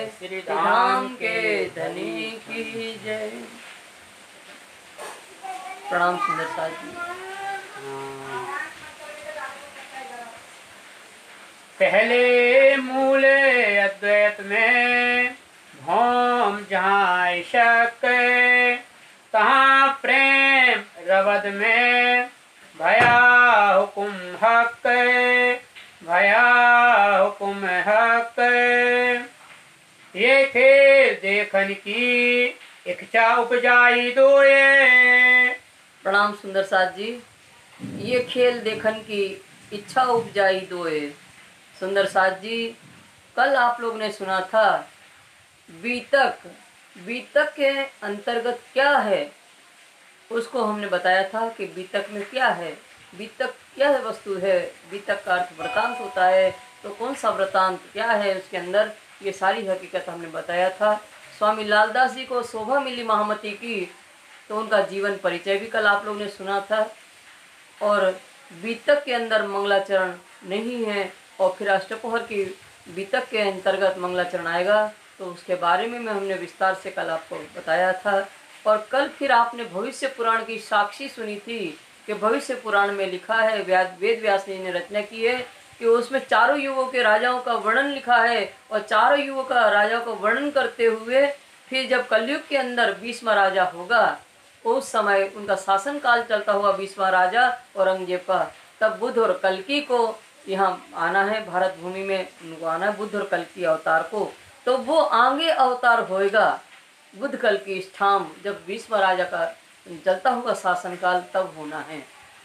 श्री धाम के धनी की जय। प्रणाम सुंदर साथ जी। पहले मूल अद्वैत में भौम जहाँ शक, तहाँ प्रेम रवद में भया हुकुम हक, भया हुकुम हक। ये खेल देखन की इच्छा उपजाई दोए। प्रणाम सुंदर साथ जी। ये खेल देखन की इच्छा उपजाई दोए। सुंदर साथ जी, कल आप लोग ने सुना था बीतक। बीतक के अंतर्गत क्या है उसको हमने बताया था कि बीतक में क्या है, बीतक क्या है वस्तु है। बीतक का अर्थ वृतांत होता है, तो कौन सा वृतांत क्या है उसके अंदर, ये सारी हकीकत हमने बताया था। स्वामी लालदास जी को शोभा मिली महामती की, तो उनका जीवन परिचय भी कल आप लोग ने सुना था। और बीतक के अंदर मंगलाचरण नहीं है, और फिर अष्टप्रहर की बीतक के अंतर्गत मंगलाचरण आएगा, तो उसके बारे में हमने विस्तार से कल आपको बताया था। और कल फिर आपने भविष्य पुराण की साक्षी सुनी थी कि भविष्य पुराण में लिखा है, वेद व्यास जी ने रचना की है कि उसमें चारों युगों के राजाओं का वर्णन लिखा है। और चारों युगों का राजाओं का वर्णन करते हुए फिर जब कलयुग के अंदर 20वां राजा होगा, उस समय उनका शासन काल चलता हुआ 20वां राजा औरंगजेब का, तब बुद्ध और कल्कि को यहाँ आना है, भारत भूमि में उनको आना है, बुद्ध और कल्कि अवतार को। तो वो आगे अवतार होएगा बुद्ध कल्कि स्थान, जब 20वां राजा का चलता हुआ शासन काल तब होना है।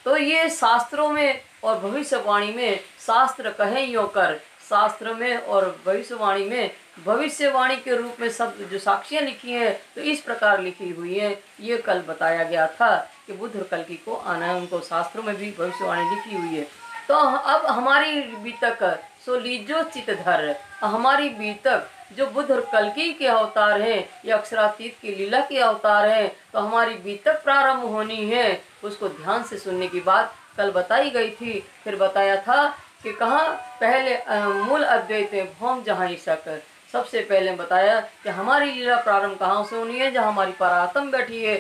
तो ये शास्त्रों में और भविष्यवाणी में, शास्त्र कहे यो कर, शास्त्र में और भविष्यवाणी में भविष्यवाणी के रूप में सब जो साक्षियां लिखी हैं, तो इस प्रकार लिखी हुई हैं। ये कल बताया गया था कि बुद्ध और कल्कि को आना है, उनको शास्त्रों में भी भविष्यवाणी लिखी हुई है। तो अब हमारी बीतक सो लीजो चित धर, हमारी बीतक जो बुद्ध और कल्कि के अवतार हैं, ये अक्षरातीत की लीला के अवतार हैं, तो हमारी बीतक प्रारंभ होनी है। उसको ध्यान से सुनने की बात कल बताई गई थी। फिर बताया था कि कहाँ पहले मूल अद्वैत में भौम जहाँ शक, सबसे पहले बताया कि हमारी लीला प्रारंभ कहाँ से होनी है, जहाँ हमारी परात्म बैठी है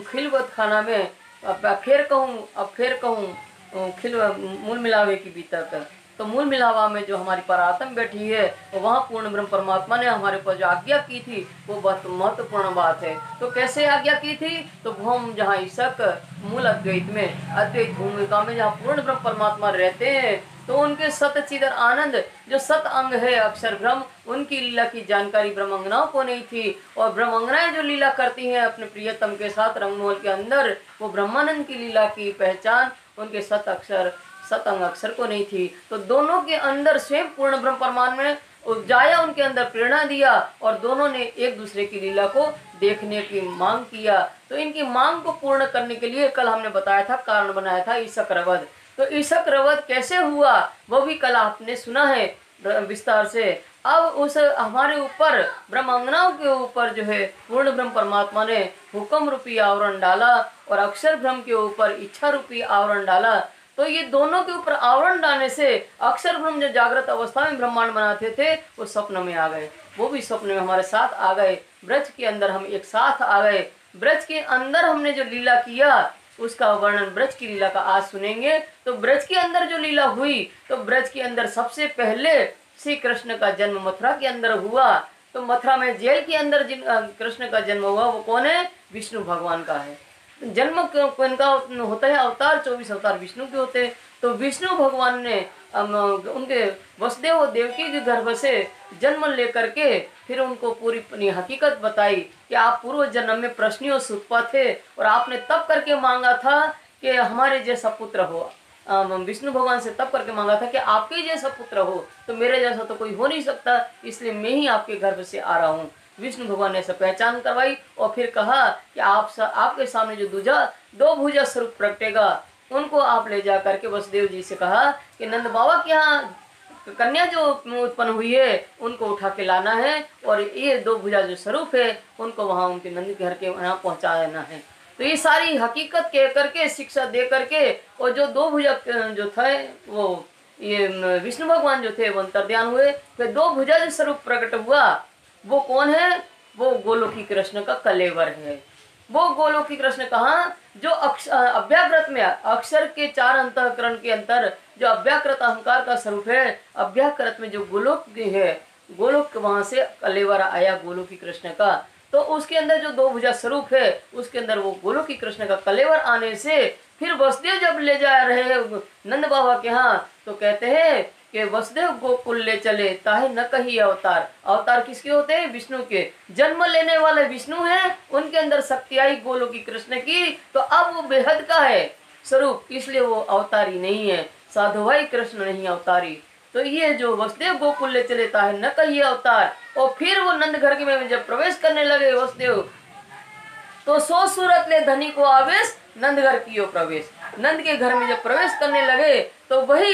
खिलवत खाना में। अब फिर कहूँ खिल मूल मिलावे की बीतक, तो मूल मिलावा में जो हमारी परात्म बैठी है, तो वहाँ पूर्ण ब्रह्म परमात्मा ने हमारे ऊपर जो आज्ञा की थी वो बहुत महत्वपूर्ण बात है। तो कैसे आज्ञा की थी, तो भौम जहाँ शक मूल अद्वैत में, अद्वैत भूमिका में जहाँ पूर्ण ब्रह्म परमात्मा रहते हैं, तो उनके सतचिदर आनंद जो सत अंग है अक्षर ब्रह्म, उनकी लीला की जानकारी ब्रह्मांगनाओं को नहीं थी। और ब्रह्मांगनाएं जो लीला करती हैं अपने प्रियतम के साथ रंगमहल के अंदर, वो ब्रह्मानंद की लीला की पहचान उनके सतअंग अक्षर को नहीं थी। तो दोनों के अंदर स्वयं पूर्ण ब्रह्म परमात्मा ने उपजाया, उनके अंदर प्रेरणा दिया, और दोनों ने एक दूसरे की लीला को देखने की मांग किया। तो इनकी मांग को पूर्ण करने के लिए कल हमने बताया था, कारण बनाया था ईशक रवद। तो ईशक रवद कैसे हुआ वो भी कल आपने सुना है विस्तार से। अब उस हमारे ऊपर ब्रह्मांगनाओं के ऊपर जो है पूर्ण ब्रह्म परमात्मा ने हुक्म रूपी आवरण डाला, और अक्षर ब्रह्म के ऊपर इच्छा रूपी आवरण डाला। तो ये दोनों के ऊपर आवरण डालने से अक्षर ब्रह्म जो जागृत अवस्था में ब्रह्मांड बनाते थे वो स्वप्न में आ गए, वो भी स्वप्न में हमारे साथ आ गए। ब्रज के अंदर हम एक साथ आ गए। ब्रज के अंदर हमने जो लीला किया उसका वर्णन ब्रज की लीला का आज सुनेंगे। तो ब्रज के अंदर जो लीला हुई, तो ब्रज के अंदर सबसे पहले श्री कृष्ण का जन्म मथुरा के अंदर हुआ। तो मथुरा में जेल के अंदर जिन कृष्ण का जन्म हुआ वो कौन है, विष्णु भगवान का है। जन्म इनका होता है अवतार, 24 अवतार विष्णु के होते हैं। तो विष्णु भगवान ने उनके वसुदेव और देवकी के गर्भ से जन्म लेकर के फिर उनको पूरी अपनी हकीकत बताई कि आप पूर्व जन्म में प्रश्नियों सुतपा थे, और आपने तब करके मांगा था कि हमारे जैसा पुत्र हो। विष्णु भगवान से तब करके मांगा था कि आपके जैसा पुत्र हो, तो मेरे जैसा तो कोई हो नहीं सकता, इसलिए मैं ही आपके गर्भ से आ रहा हूँ। विष्णु भगवान ने ऐसा पहचान करवाई, और फिर कहा कि आपके सामने जो दो भुजा स्वरूप प्रगटेगा, उनको आप ले जा करके वसुदेव जी से कहा कि नंद बाबा के यहाँ कन्या जो उत्पन्न हुई है उनको उठा के लाना है, और ये 2 भुजा जो स्वरूप है उनको वहाँ उनके नंद घर के वहाँ पहुँचाना है। तो ये सारी हकीकत कह करके, शिक्षा दे करके, और जो 2 भुजा जो थे वो ये विष्णु भगवान जो थे वो अंतर्ध्यान हुए। फिर 2 भुजा जो स्वरूप प्रकट हुआ, वो कौन है? वो गोलोकी कृष्ण का कलेवर है। वो गोलोकी कृष्ण कहाँ? जो अव्याकृत में, अक्षर के 4 अंतःकरण के अंतर जो अव्याकृत अहंकार का स्वरूप है, अव्याकृत में जो गोलोक है, गोलोक वहां से कलेवर आया गोलोकी कृष्ण का। तो उसके अंदर जो 2 भुजा स्वरूप है, उसके अंदर वो गोलोकी कृष्ण का कलेवर आने से फिर वसुदेव जब ले जा रहे हैं नंद बाबा के यहाँ, तो कहते हैं कि वसुदेव गोकुल ले चले ताहे न कही अवतार। अवतार किसके होते हैं? विष्णु के। जन्म लेने वाले विष्णु हैं, उनके अंदर शक्ति आई गोलोकी कृष्ण की, तो अब वो बेहद का है स्वरूप, इसलिए वो अवतारी नहीं है, साधु भाई कृष्ण नहीं अवतारी। तो ये जो वसुदेव गोकुल ले चले ताहे न कही अवतार, और फिर वो नंद घर में जब प्रवेश करने लगे वसुदेव, तो 100 सूरत ले धनी को आवेश नंद घर कियो प्रवेश। नंद के घर में जब प्रवेश करने लगे तो वही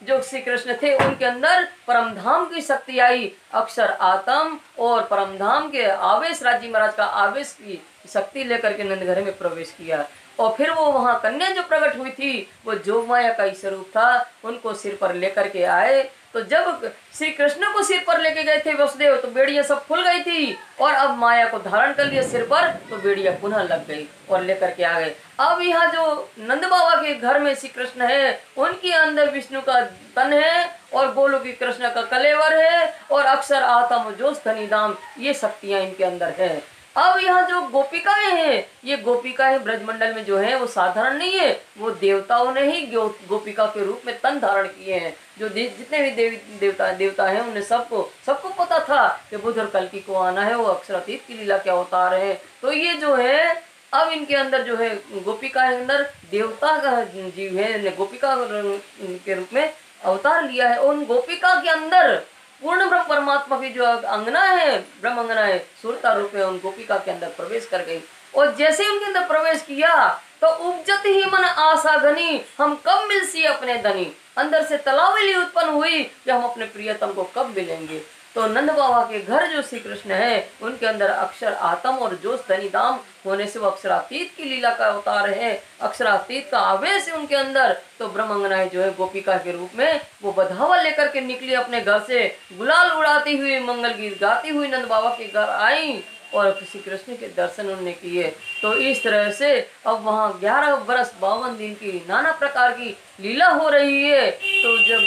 जो श्री कृष्ण थे उनके अंदर परमधाम की शक्ति आई, अक्षर आत्म और परमधाम के आवेश, राजी महाराज का आवेश की शक्ति लेकर के नंद घर में प्रवेश किया। और फिर वो वहां कन्या जो प्रकट हुई थी वो जोग माया का ही स्वरूप था, उनको सिर पर लेकर के आए। तो जब श्री कृष्ण को सिर पर लेके गए थे वसुदेव, तो बेड़ियां सब खुल गई थी, और अब माया को धारण कर लिया सिर पर, तो बेड़ियां पुनः लग गई और लेकर के आ गए। अब यहाँ जो नंद बाबा के घर में श्री कृष्ण है, उनके अंदर विष्णु का तन है और गोलोकी कृष्ण का कलेवर है, और अक्षर आत्म जोश धनी धाम, ये शक्तियां इनके अंदर है। अब यहाँ जो गोपिकाएं हैं, ये गोपिकाएं ब्रजमंडल में जो है वो साधारण नहीं है, वो देवताओं ने ही गोपिका के रूप में तन धारण किए हैं। जो जितने भी देवता हैं, उन्हें सबको पता था कि बुध और कल्कि को आना है, वो अक्षरातीत की लीला के अवतार है। तो ये जो है अब इनके अंदर जो है गोपिका के अंदर देवता का जीव है, गोपिका के रूप में अवतार लिया है। उन गोपिका के अंदर पूर्ण ब्रह्म परमात्मा की जो अंगना है, ब्रह्म अंगना है, सुरता रूप में उन गोपिका के अंदर प्रवेश कर गई। और जैसे ही उनके अंदर प्रवेश किया तो उपजत ही मन आशा घनी, हम कब मिलसी अपने धनी। अंदर से तलावली उत्पन्न हुई कि हम अपने प्रियतम को कब मिलेंगे। तो नंद बाबा के घर जो श्री कृष्ण है, उनके अंदर अक्षर आत्म और जोश धनी धाम होने से वो अक्षरातीत की लीला का अवतार है, अक्षरातीत का आवेश है उनके अंदर। तो ब्रह्मंगनाएं जो है गोपिका के रूप में वो बधावा लेकर के निकली अपने घर से, गुलाल उड़ाती हुई, मंगल गीत गाती हुई नंद बाबा के घर आई और श्री कृष्ण के दर्शन उन्होंने किए। तो इस तरह से अब वहाँ 11 वर्ष 52 दिन की नाना प्रकार की लीला हो रही है। तो जब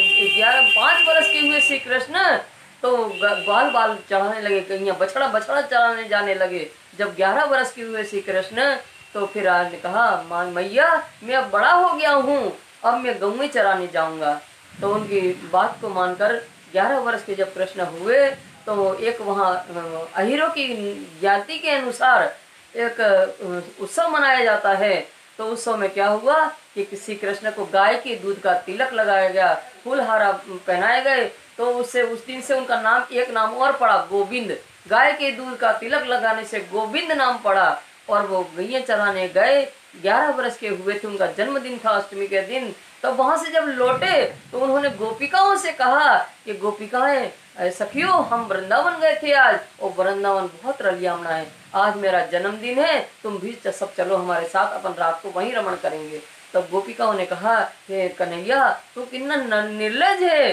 5 वर्ष के हुए श्री कृष्ण तो बाल चढ़ाने लगे, कहीं बछड़ा चढ़ाने जाने लगे। जब 11 वर्ष के हुए श्री कृष्ण तो फिर आज ने कहा, मैया मैं अब बड़ा हो गया हूँ, अब मैं गऊ में चराने जाऊंगा। तो उनकी बात को मानकर 11 वर्ष के जब कृष्ण हुए तो एक वहाँ अहिरों की जाति के अनुसार एक उत्सव मनाया जाता है। तो उत्सव में क्या हुआ कि किसी कृष्ण को गाय के दूध का तिलक लगाया गया, फूलहारा पहनाए गए। तो उससे उस दिन से उनका नाम एक नाम और पड़ा, गोविंद। गाय के दूध का तिलक लगाने से गोविंद नाम पड़ा। और वो गैया चराने गए, 11 वर्ष के हुए थे, उनका जन्मदिन था अष्टमी के दिन। तो वहां से जब लौटे तो उन्होंने गोपिकाओं से कहा कि गोपिकाएं सखियों, हम वृंदावन गए थे आज, और वृंदावन बहुत रलियामना है, आज मेरा जन्मदिन है, तुम भी सब चलो हमारे साथ, अपन रात को वहीं रमण करेंगे। तब गोपिकाओं ने कहा कि कन्हैया तू कितना निर्लज है,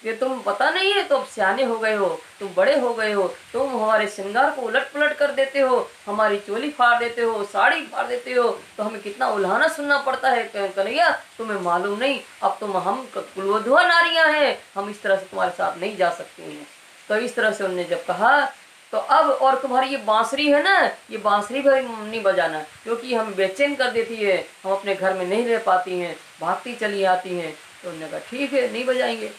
ये तुम पता नहीं है, तो अब सियाने हो गए हो, तुम बड़े हो गए हो, तुम हमारे श्रृंगार को उलट पुलट कर देते हो, हमारी चोली फाड़ देते हो, साड़ी फाड़ देते हो, तो हमें कितना उल्हाना सुनना पड़ता है। कन्हैया तुम्हें मालूम नहीं, अब तुम हम कुलवधुआ नारियां हैं, हम इस तरह से तुम्हारे साथ नहीं जा सकते हैं। तो इस तरह से उन्होंने जब कहा तो अब और तुम्हारी ये बांसुरी है ना, ये बांसुरी भी नहीं बजाना, क्योंकि हम बेचैन कर देती है, हम अपने घर में नहीं रह पाती हैं, भागती चली आती हैं। तो उन्होंने कहा ठीक है, नहीं बजाएंगे।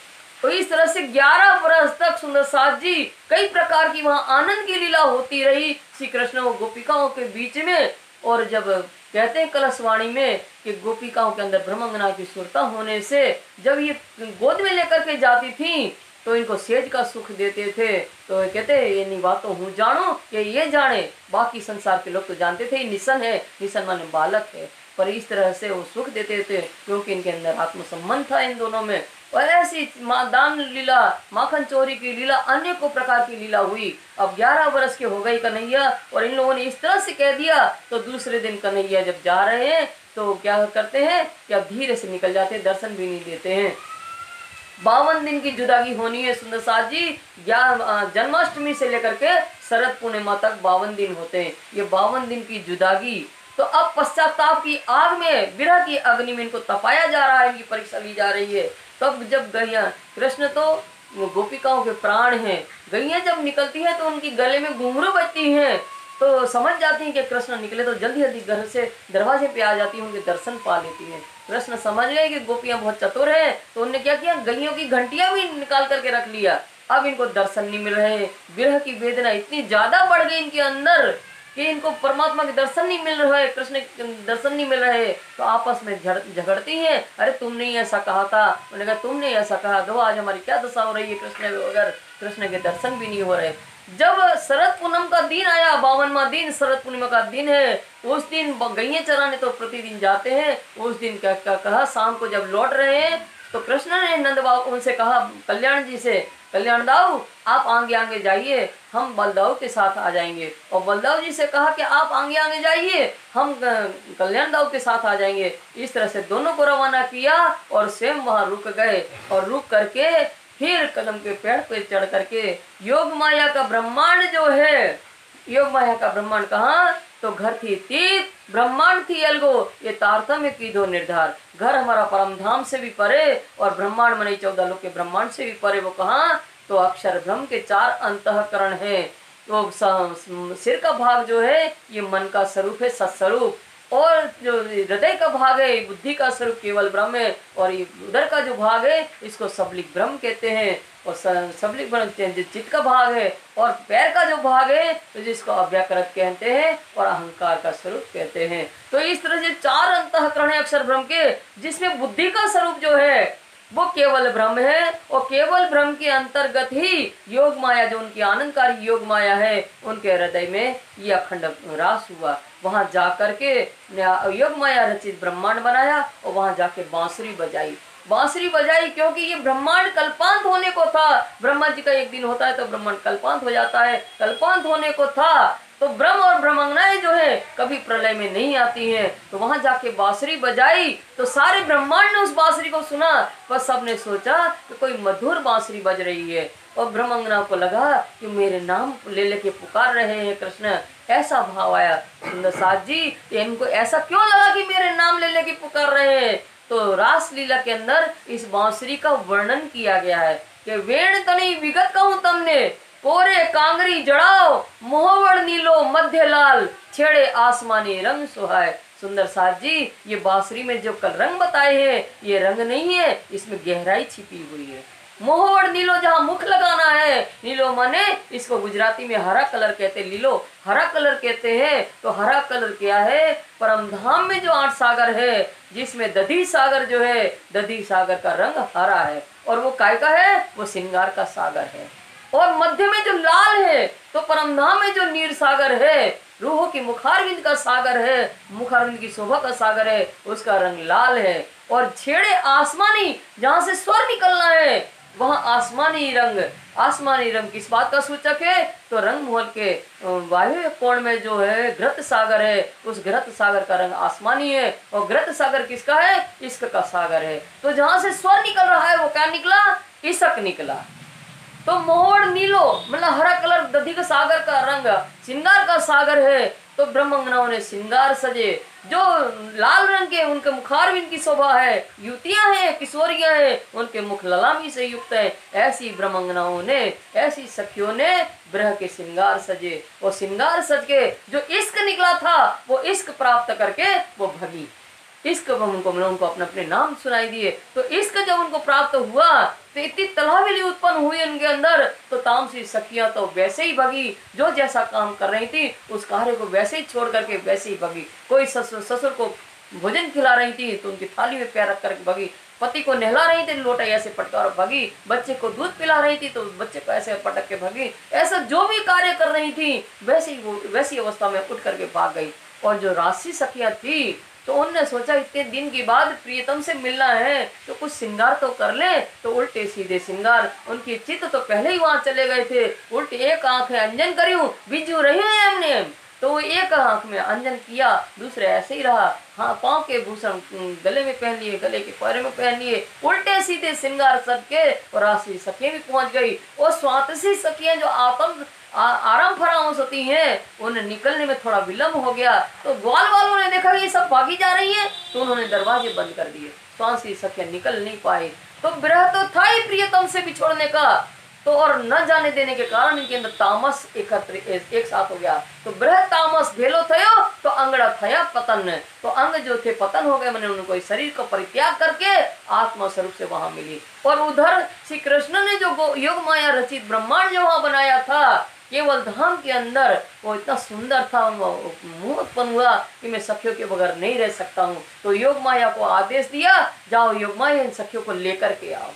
तो इस तरह से 11 वर्ष तक सुंदर साथ जी कई प्रकार की वहां आनंद की लीला होती रही श्री कृष्ण और गोपिकाओं के बीच में। और जब कहते हैं कलशवाणी में कि गोपिकाओं के अंदर ब्रह्मंगना की सुरता होने से जब ये गोद में लेकर के जाती थी तो इनको सेज का सुख देते थे। तो कहते ये नहीं बातों हूँ जानो कि ये जाने, बाकी संसार के लोग तो जानते थे निशन है, निशन माने बालक है, पर इस तरह से वो सुख देते थे क्योंकि इनके अंदर आत्म संबंध था इन दोनों में। और ऐसी दान लीला, माखन चोरी की लीला, अनेकों प्रकार की लीला हुई। अब 11 वर्ष के हो गई कन्हैया और इन लोगों ने इस तरह से कह दिया। तो दूसरे दिन कन्हैया जब जा रहे हैं तो क्या करते हैं कि अब धीरे से निकल जाते हैं, दर्शन भी नहीं देते हैं। 52 दिन की जुदागी होनी है सुंदर साथ जी। जन्माष्टमी से लेकर के शरद पूर्णिमा तक 52 दिन होते हैं। ये 52 दिन की जुदागी, तो अब पश्चाताप की आग में, विरह की अग्नि में इनको तपाया जा रहा है, इनकी परीक्षा ली जा रही है। तब जब गैया, कृष्ण तो गोपिकाओं के प्राण हैं, गैया जब निकलती है तो उनकी गले में घुंघरू बजती हैं, तो समझ जाती हैं कि कृष्ण निकले, तो जल्दी जल्दी घर से दरवाजे पे आ जाती हैं, उनके दर्शन पा लेती हैं। कृष्ण समझ गए कि गोपियां बहुत चतुर हैं, तो उन्होंने क्या किया, गैयों की घंटियां भी निकाल करके रख लिया। अब इनको दर्शन नहीं मिल रहे, विरह की वेदना इतनी ज्यादा बढ़ गई इनके अंदर कि इनको परमात्मा के दर्शन नहीं मिल रहे, कृष्ण के दर्शन नहीं मिल रहे, तो आपस में झगड़ती हैं। अरे तुमने ही ऐसा कहा था, उन्होंने कहा तुमने ऐसा कहा, दो आज हमारी क्या दशा हो रही है, कृष्ण वगैरह, कृष्ण के दर्शन भी नहीं हो रहे। जब शरद पूनम का दिन आया, 52वां दिन शरद पूर्णिमा का दिन है, उस दिन गैये चराने तो प्रतिदिन जाते हैं। उस दिन क्या कहा, शाम को जब लौट रहे हैं तो कृष्ण ने नंद बाबू उनसे कहा, कल्याण जी से, कल्याण दाऊ आप आगे आगे जाइए, हम बलदाऊ के साथ आ जाएंगे। और बलदाऊ जी से कहा कि आप आगे आगे जाइए, हम कल्याण दाऊ के साथ आ जाएंगे। इस तरह से दोनों को रवाना किया और स्वयं वहां रुक गए, और रुक करके फिर कदम के पेड़ पे चढ़ करके योग माया का ब्रह्मांड जो है, योग माया का ब्रह्मांड कहाँ, तो घर थी तीत, ब्रह्मांड थी अलगो, ये तारतम्य की दो निर्धार। घर हमारा परम धाम से भी परे और ब्रह्मांड मनी 14 लोग के ब्रह्मांड से भी परे। वो कहाँ, तो अक्षर ब्रह्म के 4 अंतःकरण है। तो सिर का भाग जो है ये मन का स्वरूप है, सत्स्वरूप, और जो हृदय का भाग है बुद्धि का स्वरूप केवल ब्रह्म है, और ये उधर का जो भाग है इसको सबलिक ब्रह्म कहते हैं, और सबलिक ब्रह्म चित्त का भाग है, और पैर का जो भाग है तो जिसको अव्याकृत कहते हैं और अहंकार का स्वरूप कहते हैं। तो इस तरह से 4 अंतःकरण है अक्षर ब्रह्म के, जिसमें बुद्धि का स्वरूप जो है वो केवल ब्रह्म है, और केवल ब्रह्म के अंतर्गत ही योग माया, जो उनकी आनंदकारी योग माया है, उनके हृदय में ये अखंड रास हुआ। वहां जा करके योग माया रचित ब्रह्मांड बनाया, और वहां जाके बांसुरी बजाई, बांसुरी बजाई, क्योंकि ये ब्रह्मांड कल्पांत होने को था। ब्रह्मा जी का एक दिन होता है तो ब्रह्मांड कल्पांत हो जाता है, कल्पांत होने को था। तो ब्रह्म और ब्रह्मांगनाएं जो है कभी प्रलय में नहीं आती हैं। तो वहां जाके बांसुरी बजाई तो सारे ब्रह्मांड ने उस बांसुरी को सुना, पर सबने सोचा कि कोई मधुर बांसुरी बज रही है, और ब्रह्मांगना को लगा कि मेरे नाम ले लेके पुकार रहे हैं कृष्ण, ऐसा भाव आया। सुंदर साथ जी, इनको ऐसा क्यों लगा कि मेरे नाम ले लेके पुकार रहे हैं, तो रास लीला के अंदर इस बांसुरी का वर्णन किया गया है कि वेण तनी विगत कहूं तमने, कोरे कांगरी जड़ाओ, मोहवड़ नीलो मध्य लाल, छेड़े आसमानी रंग सुहाए। सुंदर साथ जी, ये बांसुरी में जो कल रंग बताए हैं ये रंग नहीं है, इसमें गहराई छिपी हुई है। मोहवड़ नीलो जहाँ मुख लगाना है, नीलो माने इसको गुजराती में हरा कलर कहते हैं, लीलो हरा कलर कहते हैं। तो हरा कलर क्या है, परम धाम में जो 8 सागर है, जिसमें दधी सागर जो है, दधी सागर का रंग हरा है, और वो काय का है, वो श्रृंगार का सागर है। और मध्य में जो लाल है तो परम धाम में जो नीर सागर है, रूहों की मुखारविंद का सागर है, मुखारविंद की शोभा का सागर है, उसका रंग लाल है। और छेड़े आसमानी, जहाँ से स्वर निकलना है वहाँ आसमानी रंग, आसमानी रंग किस बात का सूचक है, तो रंग महल के वायु कोण में जो है घृत सागर है, उस घृत सागर का रंग आसमानी है। और घृत सागर किसका है, इश्क का सागर है। तो जहाँ से स्वर निकल रहा है वो क्या निकला, इश्क निकला। तो मोहड़ नीलो मतलब हरा कलर, दधी का सागर का रंग श्रृंगार का सागर है। तो ब्रह्मंगनाओं ने श्रृंगार सजे, जो लाल रंग के उनके मुखारविंद की शोभा है, युवतियां हैं, किशोरियां हैं, उनके मुख ललामी से युक्त है। ऐसी ब्रह्मंगनाओं ने, ऐसी सखियों ने ब्रह के श्रृंगार सजे, और श्रृंगार सज के जो इश्क निकला था वो इश्क प्राप्त करके वो भगी। इश्क उनको अपने अपने नाम सुनाई दिए। तो इश्क जब उनको प्राप्त हुआ तो इतनी तलाविली उत्पन्न हुई उनके अंदर, तो तामसी सखियां तो वैसे ही भगी, जो जैसा काम कर रही थी उस कार्य को वैसे ही छोड़ करके वैसे ही भगी। कोई ससुर को भोजन खिला रही थी तो उनकी थाली में पैर रख करके भगी, पति को नहला रही थी लोटा ऐसे पटका और भगी, बच्चे को दूध पिला रही थी तो बच्चे को ऐसे पटक के भगी। ऐसा जो भी कार्य कर रही थी वैसी अवस्था में उठ करके भाग गई। और जो राशि सखियां थी तो उनने सोचा इतने दिन के बाद प्रियतम से मिलना है तो कुछ श्रृंगार तो कर ले। तो उल्टे सीधे श्रृंगार, उनकी चित्त तो पहले ही वहां चले गए थे। उल्टे एक आंख है अंजन करियो, बिजू रही है हमने। तो वो एक आंख में अंजन किया, दूसरे ऐसे ही रहा। हाँ, पाँव के भूषण गले में पहन लिए, गले के पैरे में पहन लिए, उल्टे सीधे श्रृंगार सबके, और राशि सखियां भी पहुंच गई। और स्वातसी सखियां जो आराम फरामोश होती हैं, उन्हें निकलने में थोड़ा विलम्ब हो गया। तो ग्वाल वालों ने देखा ये सब भागी जा रही हैं, तो उन्होंने दरवाजे बंद कर दिए। स्वासी सखियां निकल नहीं पाई। तो विरह तो था ही प्रियतम से बिछोड़ने का, तो और न जाने देने के कारण इनके अंदर तामस एक साथ हो गया। तो विरह तामस भेलो थयो, तो अंगड़ा थया पतन। तो अंग जो थे पतन हो गए, मैंने उनको शरीर को परित्याग करके आत्मा स्वरूप से वहां मिली। और उधर श्री कृष्ण ने जो योग माया रचित ब्रह्मांड जो वहां बनाया था केवल धाम के अंदर, वो इतना सुंदर था, मुंह उत्पन्न हुआ कि मैं सखियों के बगैर नहीं रह सकता हूँ। तो योग माया को आदेश दिया, जाओ योग माया इन सखियों को लेकर के आओ,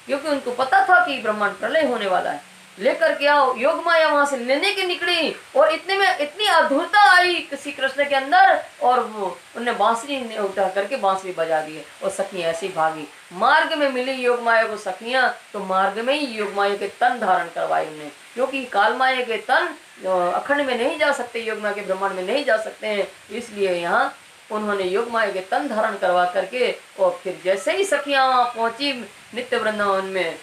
क्योंकि उनको पता था कि ब्रह्मांड प्रलय होने वाला है। लेकर के आओ। योग माया वहां से लेने की निकली, और इतने में इतनी अधूरता आई श्री कृष्ण के अंदर, और वो उनने बांसुरी उठा करके बांसुरी बजा दिए, और सखियां ऐसी भागी। मार्ग में मिली योग माया को सखियां, तो मार्ग में ही योग माया के तन धारण करवाए उन्हें, क्योंकि काल माया के तन अखंड में नहीं जा सकते, योग माया के ब्रह्मांड में नहीं जा सकते हैं। इसलिए यहाँ उन्होंने योग माया के तन धारण करवा करके, और फिर जैसे ही सखियां वहां पहुंची नित्य वृंदावन में,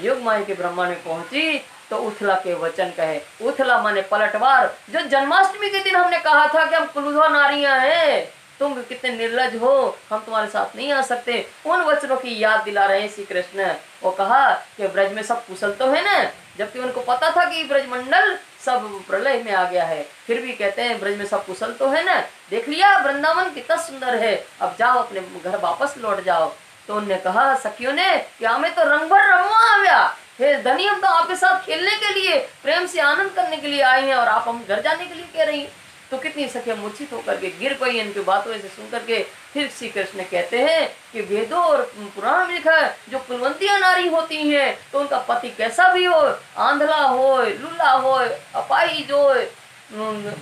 योग माया के ब्रह्मांड में पहुंची, तो उथला के वचन कहे। उथला माने पलटवार। जो जन्माष्टमी के दिन हमने कहा था कि हम कुलुधा नारियां हैं, तुम कितने निर्लज हो, हम तुम्हारे साथ नहीं आ सकते, उन वचनों की याद दिला रहे हैं श्री कृष्ण। वो कहा कि ब्रज में सब कुशल तो है ना, जबकि उनको पता था कि ब्रजमंडल सब प्रलय में आ गया है, फिर भी कहते हैं ब्रज में सब कुशल तो है ना, देख लिया वृंदावन कितना सुंदर है, अब जाओ अपने घर वापस लौट जाओ। तो उनने कहा सखियों ने कि हमें तो रंग भर रमवा आ गया, हे धनी, हम तो आपके साथ खेलने के लिए, प्रेम से आनंद करने के लिए आए हैं, और आप हम घर जाने के लिए कह रही हैं। तो कितनी सखियां मूर्छित होकर के गिर पई इनकी बातों से सुन करके। फिर श्री कृष्ण कहते हैं कि वेदों और पुराण में लिखा है, जो कुलवंतियां नारी होती हैं, तो उनका पति कैसा भी हो, आंधला हो, लुल्ला हो, अपाहिज हो,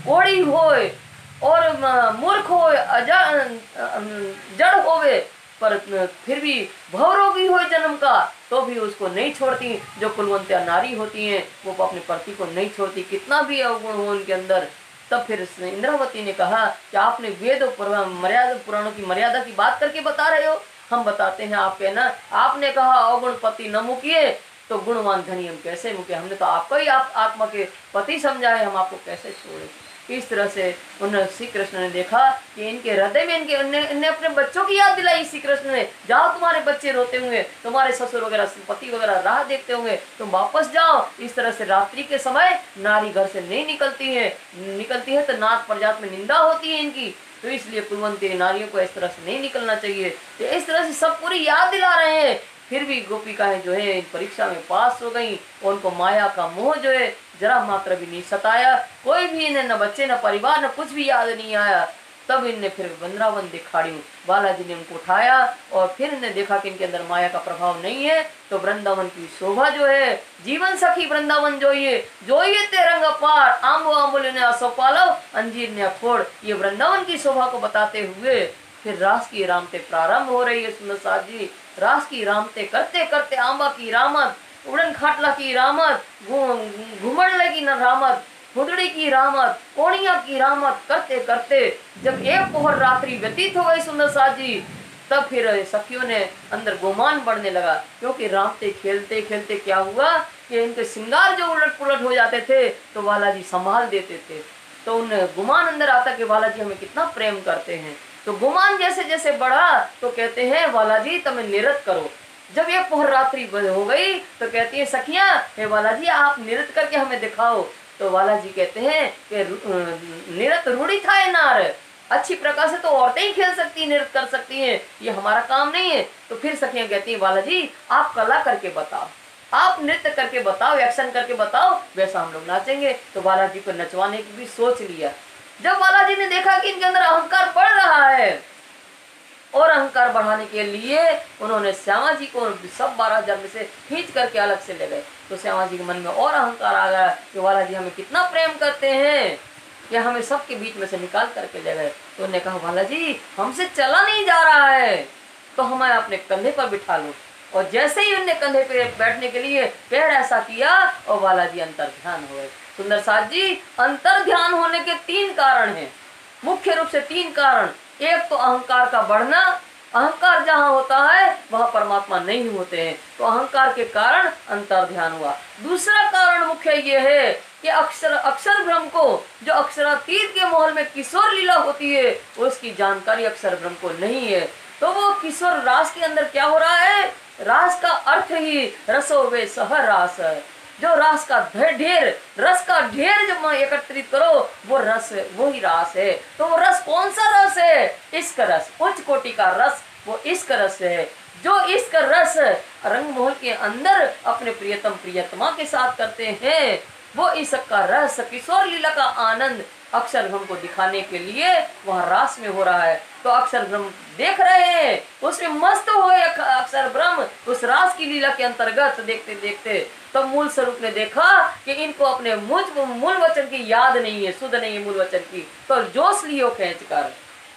कोड़ी हो, और मूर्ख हो, जड़ होवे, पर फिर भी भवरोगी हो जन्म का, तो भी उसको नहीं छोड़ती। जो कुलवंतियां नारी होती हैं, वो अपने पति को नहीं छोड़ती, कितना भी अवगुण हो उनके अंदर। तब फिर इंद्रावती ने कहा कि आपने वेद मर्यादा पुराणों की मर्यादा की बात करके बता रहे हो, हम बताते हैं। आप कहना, आपने कहा अवगुण पति न मुकिए, तो गुणवान धनी हम कैसे मुके, हमने तो आपको ही आप आत्मा के पति समझा है, हम आपको कैसे छोड़े। इस तरह से उन्होंने श्री कृष्ण ने देखा कि इनके हृदय में इन्हें अपने बच्चों की याद दिलाई। श्री कृष्ण ने, जाओ तुम्हारे बच्चे रोते होंगे, तुम्हारे ससुर वगैरह पति वगैरह राह देखते होंगे, तुम वापस जाओ। इस तरह से रात्रि के समय नारी घर से नहीं निकलती है तो नाथ प्रजात में निंदा होती है इनकी, तो इसलिए कुलवंती नारियों को इस तरह से नहीं निकलना चाहिए। तो इस तरह से सब पूरी याद दिला रहे हैं। फिर भी गोपिकाएं जो है परीक्षा में पास हो गई, उनको माया का मोह जो है जरा मात्र भी नहीं सताया, कोई भी इन्हें न बच्चे न परिवार न कुछ भी याद नहीं आया। तब इनने फिर वृंदावन दिखाड़ी, बालाजी ने उनको उठाया, और फिर इन्हें देखा कि इनके अंदर माया का प्रभाव नहीं है। तो वृंदावन की शोभा जो है, जीवन सखी वृंदावन जोइए ते रंग पार, आम्बो आम्बुल ने असो पालव, अंजीर ने अखोड़, ये वृंदावन की शोभा को बताते हुए फिर रास की रामते प्रारंभ हो रही है। सुंदर साथ जी, रास की रामते करते करते आंबा की रामत, उड़न खाटला की रामत, घुमड़ले की न रामत, खुदड़ी की रामत, कोणिया की रामत करते करते जब एक पोहर रात्रि व्यतीत हो गई सुंदर साथ जी, तब फिर सखियों ने अंदर गुमान बढ़ने लगा। क्योंकि रामते खेलते खेलते क्या हुआ कि इनके श्रृंगार जो उलट पुलट हो जाते थे, तो बालाजी संभाल देते थे। तो उन्हें गुमान अंदर आता कि बालाजी हमें कितना प्रेम करते हैं। तो गुमान जैसे जैसे बढ़ा, तो कहते हैं बालाजी तुम्हें निरत करो। जब एक पोहर रात्रि हो गई, तो कहती है सखियां, हे बालाजी आप निरत करके हमें दिखाओ। तो बालाजी कहते हैं कि निरत रूढ़ी था नार, अच्छी प्रकार से तो औरतें ही खेल सकती हैं, नृत्य कर सकती हैं, ये हमारा काम नहीं है। तो फिर सखियां कहती हैं बालाजी आप कला करके बताओ, आप नृत्य करके बताओ, एक्शन करके बताओ, वैसा हम लोग नाचेंगे। तो बालाजी को नचवाने की भी सोच लिया। जब बालाजी ने देखा कि इनके अंदर अहंकार बढ़ रहा है, और अहंकार बढ़ाने के लिए उन्होंने श्यामा जी को सब 12 जन्म से खींच करके अलग से ले गए। तो श्यामा जी के मन में और अहंकार आ गया कि बालाजी हमें कितना प्रेम करते हैं, कि हमें सबके बीच में से निकाल करके ले गए। तो उन्होंने कहा बालाजी हमसे चला नहीं जा रहा है, तो हमें अपने कंधे पर बिठा लो। और जैसे ही उनने कंधे पे बैठने के लिए पैर ऐसा किया, और बालाजी अंतर ध्यान हो गए। सुंदर साथ जी, अंतर ध्यान होने के 3 कारण हैं, मुख्य रूप से 3 कारण। एक तो अहंकार का बढ़ना, अहंकार जहाँ होता है वहाँ परमात्मा नहीं होते हैं, तो अहंकार के कारण अंतर ध्यान हुआ। दूसरा कारण मुख्य ये है कि अक्षर ब्रह्म को, जो अक्षरातीत के महल में किशोर लीला होती है, उसकी जानकारी अक्षर ब्रह्म को नहीं है। तो वो किशोर रास के अंदर क्या हो रहा है, रास का अर्थ ही रसो वे सह रास है। जो रस का ढेर, रस का ढेर जब एकत्रित करो वो रस, वो ही रस है। तो वो रस कौन सा रस है, इश्क रस, उच्च कोटि का रस वो इश्क रस है। जो इश्क रस रंग महल के अंदर अपने प्रियतम प्रियतमा के साथ करते हैं, वो इश्क का रस, किशोर लीला का आनंद अक्षर ब्रह्म को दिखाने के लिए वहाँ रास में हो रहा है। तो अक्षर ब्रह्म देख रहे हैं, उसमें मस्त हुए अक्षर ब्रह्म उस रास की लीला के अंतर्गत देखते देखते तब मूल स्वरूप ने देखा कि इनको अपने मूल वचन की याद नहीं है, सुध नहीं है मूल वचन की। तो जोश लियो खींच कर,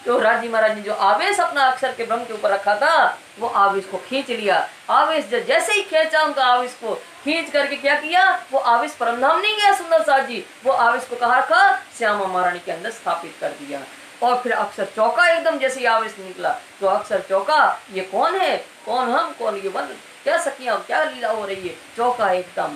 जो राजी महाराज ने जो आवेश अपना अक्षर के ब्रह्म के ऊपर रखा था, वो आवेश को खींच लिया। आवेश जैसे ही खींचा, उनका आवेश को खींच करके क्या किया, वो आवेश परमधाम नहीं गया सुंदर साथ जी, वो आवेश को कहाँ रखा, श्यामा महारानी के अंदर स्थापित कर दिया। और फिर अक्षर चौका एकदम जैसे आवेश निकला, तो अक्षर चौका, ये कौन है, कौन हम, कौन ये बन, क्या सखियां, क्या लीला हो रही है, चौका एकदम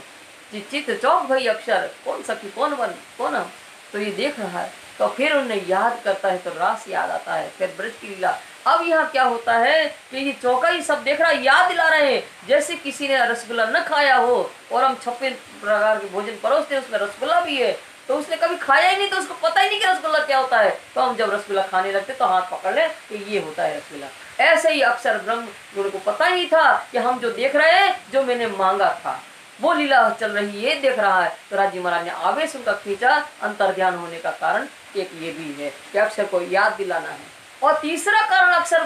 चित चौक भाई अक्षर, कौन सखी, कौन बन, कौन हम, तो ये देख रहा है। तो फिर उन्हें याद करता है तो रास याद आता है, फिर ब्रज की लीला। अब यहाँ क्या होता है कि ये चौका ही सब देख रहा है, याद दिला रहे हैं, जैसे किसी ने रसगुल्ला न खाया हो और हम 56 प्रकार के भोजन परोसते हैं, उसमें रसगुल्ला भी है, तो उसने कभी खाया ही नहीं, तो उसको पता ही नहीं कि रसगुल्ला क्या होता है। तो हम जब रसगुल्ला खाने लगते तो हाथ पकड़ ले कि ये होता है रसगुल्ला। ऐसे ही अक्षर ब्रह्म को पता ही था कि हम जो देख रहे हैं, जो मैंने मांगा था वो लीला चल रही है, देख रहा है। तो राजी महाराज ने आवेश उनका खींचा, अंतर ध्यान होने का कारण एक ये भी है कि अक्षर को याद दिलाना है। और तीसरा कारण अक्षर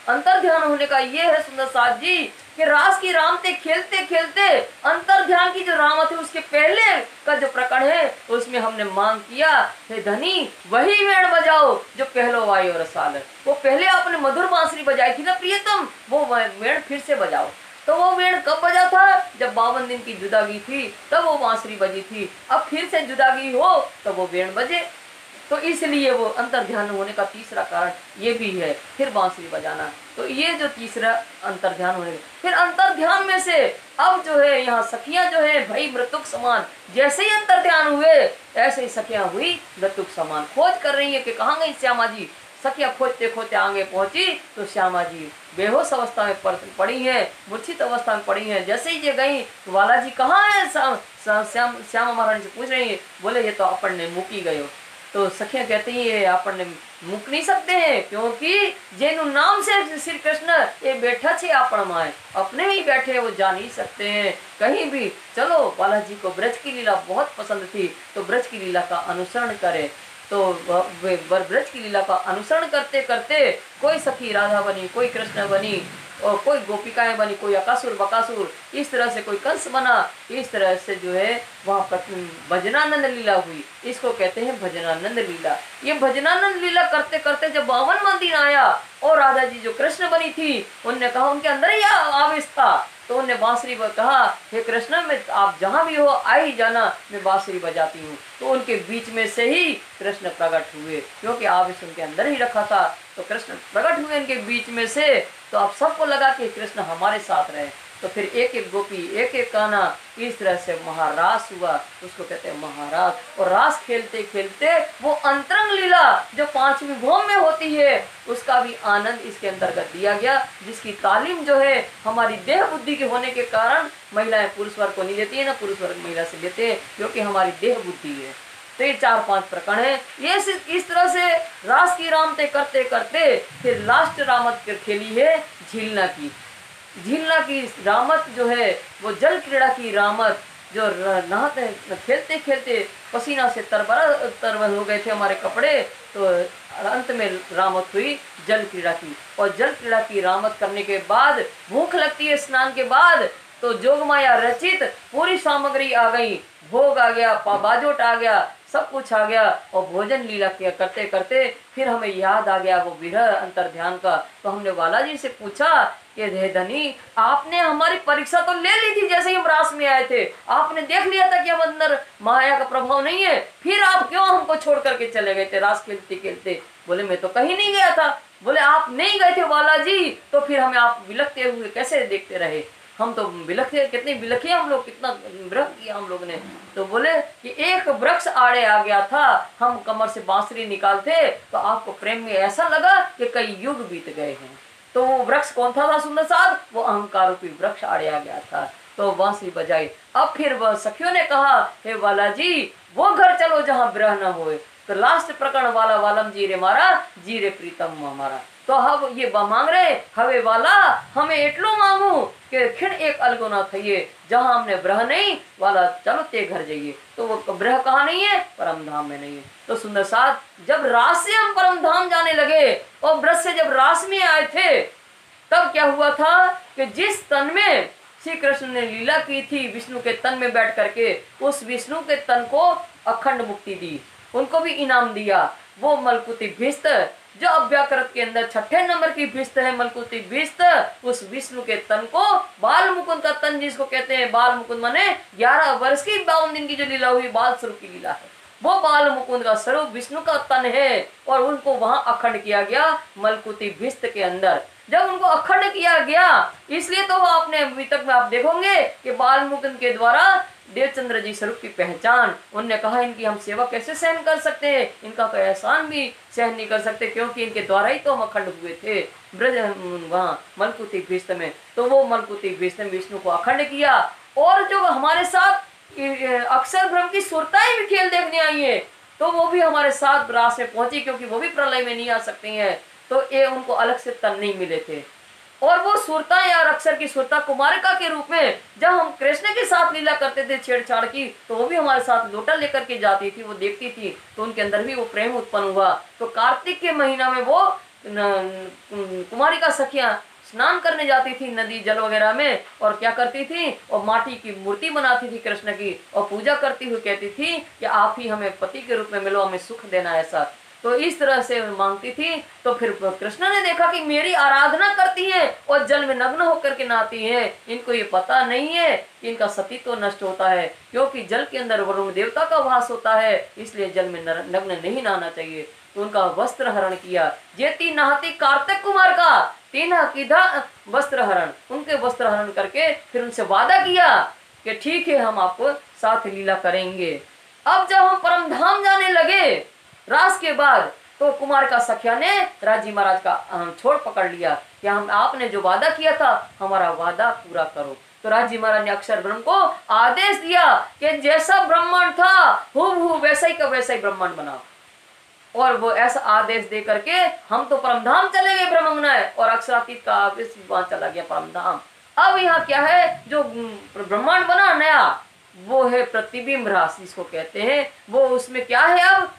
अंतर ध्यान होने का ये है सुंदर साथ जी कि रास की रामते खेलते खेलते अंतर ध्यान की जो रामत है उसके पहले का जो प्रकरण है, तो उसमें हमने मांग किया, हे धनी वही वेण बजाओ जो पहलो वायु रसाल है। वो पहले आपने मधुर बांसुरी बजाई थी ना प्रियतम, वो वेण फिर से बजाओ। तो वो वेण कब बजा था, जब 52 दिन की जुदागी थी तब वो बांसुरी बजी थी। अब फिर से जुदागी हो तो वो वेण बजे। तो इसलिए वो अंतर ध्यान होने का तीसरा कारण ये भी है, फिर बांसुरी बजाना। तो ये जो तीसरा अंतर ध्यान होने, फिर अंतर ध्यान में से अब जो है यहाँ सखियां जो है भाई मृतुक समान, जैसे ही अंतर ध्यान हुए ऐसे ही सखियां हुई मृतुक समान, खोज कर रही है कि कहाँ गई श्यामा जी। सखियां खोजते खोजते आगे पहुंची तो श्यामा जी बेहोश अवस्था में पड़ी है, मूर्छित अवस्था में पड़ी है। जैसे ही ये गई तो वाला जी कहाँ है, श्यामा महारानी से पूछ रही है, बोले ये तो अपन ने मुकी गयो। तो सखियां कहती है अपन ने मुक नहीं सकते हैं, क्योंकि जेनु नाम से श्री कृष्ण ये बैठा छे आपण माए, अपने ही बैठे वो जा नहीं सकते हैं कहीं भी। चलो बालाजी को ब्रज की लीला बहुत पसंद थी, तो ब्रज की लीला का अनुसरण करे। तो ब्रज की लीला का अनुसरण करते करते कोई सखी राधा बनी, कोई कृष्ण बनी, और कोई गोपिकाएं बनी, कोई अकासुर बकासुर, इस तरह से कोई कंस बना। इस तरह से जो है वहाँ भजनानंद लीला हुई, इसको कहते हैं भजनानंद लीला। ये भजनानंद लीला करते करते जब 52वां दिन आया और राधा जी जो कृष्ण बनी थी, उनने कहा, उनके अंदर ही आवेश था, तो उन्हें बांसुरी पर कहा, हे कृष्ण मैं आप जहाँ भी हो आ ही जाना, मैं बांसुरी बजाती हूँ। तो उनके बीच में से ही कृष्ण प्रकट हुए, क्योंकि आवेश उनके अंदर ही रखा था। तो कृष्ण प्रकट हुए उनके बीच में से, तो आप सबको लगा कि कृष्ण हमारे साथ रहे। तो फिर एक एक गोपी, एक एक काना, इस तरह से महारास हुआ, उसको कहते हैं महारास। और रास खेलते खेलते वो अंतरंग लीला जो 5वीं भौम में होती है, उसका भी आनंद इसके अंतर्गत दिया गया, जिसकी तालीम जो है हमारी देह बुद्धि के होने के कारण महिलाएं पुरुष वर्ग को नहीं लेती है ना, पुरुष वर्ग महिला से लेते हैं, क्योंकि हमारी देह बुद्धि है। तो ये 4-5 प्रकरण है। ये इस तरह से रास की रामते करते करते फिर लास्ट रामत खेली है झीलना की। झीलना की रामत जो है वो जल क्रीड़ा की रामत, जो नहाते खेलते खेलते पसीना से तरबल हो गए थे हमारे कपड़े, तो अंत में रामत हुई जल क्रीड़ा की। और जल क्रीड़ा की रामत करने के बाद भूख लगती है स्नान के बाद, तो जोगमाया रचित पूरी सामग्री आ गई, भोग आ गया, बाजोट आ गया, सब कुछ आ गया और भोजन लीला किया करते करते फिर हमें याद आ गया वो विरह अंतर ध्यान का। तो हमने बालाजी से पूछा कि हे धनी, आपने हमारी परीक्षा तो ले ली थी जैसे ही हम रास में आए थे, आपने देख लिया था कि हम अंदर माया का प्रभाव नहीं है, फिर आप क्यों हमको छोड़ करके चले गए थे रास खेलते खेलते? बोले मैं तो कहीं नहीं गया था। बोले आप नहीं गए थे बालाजी, तो फिर हमें आप बिलखते हुए कैसे देखते रहे? हम तो बिलखे, कितने बिलखे हम लोग, कितना विरह किया हम लोग ने। तो बोले कि एक वृक्ष आड़े आ गया था, हम कमर से बांसुरी निकालते तो आपको प्रेम में ऐसा लगा कि कई युग बीत गए हैं। तो वो वृक्ष कौन था सुंदर साहब? वो अहंकार रूपी वृक्ष आड़े आ गया था। तो बांसुरी बजाई। अब फिर वह सखियों ने कहा, हे बालाजी वो घर चलो जहाँ विरह न होए। तो लास्ट प्रकरण वाला वालम जी रे मारा, जी रे प्रीतम हमारा। तो हम ये मांग रहे, हवे वाला हमें एटलो मांगू कि खिण एक अलगो ना थइए, जहाँ हमने ब्रह नहीं वाला चलो ते घर जाइए। तो वो ब्रह कहाँ नहीं है? परम धाम में नहीं है। तो सुंदर साथ जब रास से हम परम धाम जाने लगे और ब्रज से जब रास में आए थे, तब क्या हुआ था कि जिस तन में श्री कृष्ण ने लीला की थी विष्णु के तन में बैठ करके, उस विष्णु के तन को अखंड मुक्ति दी, उनको भी इनाम दिया। वो मलकुती भिस्त जो अव्याकृत के अंदर 6ठे नंबर की भिस्त है, मलकुती भिस्त, उस विष्णु के तन को बाल मुकुंद का तन जिसको कहते हैं, बाल मुकुंद माने 11 वर्ष की 52 दिन की जो लीला हुई बाल स्वरूप की लीला है, वो बाल मुकुंद का स्वरूप विष्णु का तन है। और उनको वहां अखंड किया गया मलकुती भिस्त के अंदर। जब उनको अखंड किया गया, इसलिए तो वो आपने अभी तक में आप देखोगे कि बाल मुकुंद के द्वारा देवचंद्र जी स्वरूप की पहचान, उनने कहा इनकी हम सेवा कैसे सहन कर सकते हैं, इनका तो एहसान भी सहन नहीं कर सकते, क्योंकि इनके द्वारा ही तो हम अखंड हुए थे ब्रज वहाँ मलकुती भिस्त में। तो वो मलकुती भिस्त में विष्णु को अखंड किया। और जो हमारे साथ अक्षर ब्रह्म की सुरताएं भी खेल देखने आई है, तो वो भी हमारे साथ रास में पहुंची, क्योंकि वो भी प्रलय में नहीं आ सकती हैं। तो ये उनको अलग से तन नहीं मिले थे। और वो सुरता या अक्षर की सुरता कुमारिका के रूप में जब हम कृष्ण के साथ लीला करते थे छेड़छाड़ की, तो वो भी हमारे साथ लोटा लेकर के जाती थी, वो देखती थी, तो उनके अंदर भी वो प्रेम उत्पन्न हुआ। तो कार्तिक के महीना में वो कुमारिका सखियां स्नान करने जाती थी नदी जल वगैरह में, और क्या करती थी, और माटी की मूर्ति बनाती थी कृष्ण की, और पूजा करती हुई कहती थी कि आप ही हमें पति के रूप में मिलो, हमें सुख देना ऐसा। तो इस तरह से मांगती थी। तो फिर कृष्ण ने देखा कि मेरी आराधना करती है और जल में नग्न होकर के नहाती है, इनको ये पता नहीं है कि इनका सतीत्व नष्ट होता है, क्योंकि जल के अंदर वरुण देवता का वास होता है, इसलिए जल में नग्न नहीं नहाना चाहिए। तो उनका वस्त्र हरण किया। जेती नहाती कार्तिक कुमार का तीन किधा वस्त्र हरण, उनके वस्त्र हरण करके फिर उनसे वादा किया कि ठीक है हम आपको साथ लीला करेंगे। अब जब हम परम धाम जाने लगे रास के बाद, तो कुमार का सखिया ने राजी महाराज का छोड़ पकड़ लिया कि हम आपने जो वादा किया था हमारा वादा पूरा करो। तो राजी महाराज ने अक्षर ब्रह्म को आदेश दिया कि जैसा ब्रह्मांड था हूबहू वैसा ही का वैसा ही ब्रह्मांड बनाओ। और वो ऐसा आदेश दे करके हम तो परमधाम चले गए ब्रह्मंगनाय, और अक्षरातीत का आदेश वहां चला गया परमधाम। अब यहाँ क्या है, जो ब्रह्मांड बना नया, वो है प्रतिबिंब रास जिसको कहते हैं। वो उसमें क्या है, अब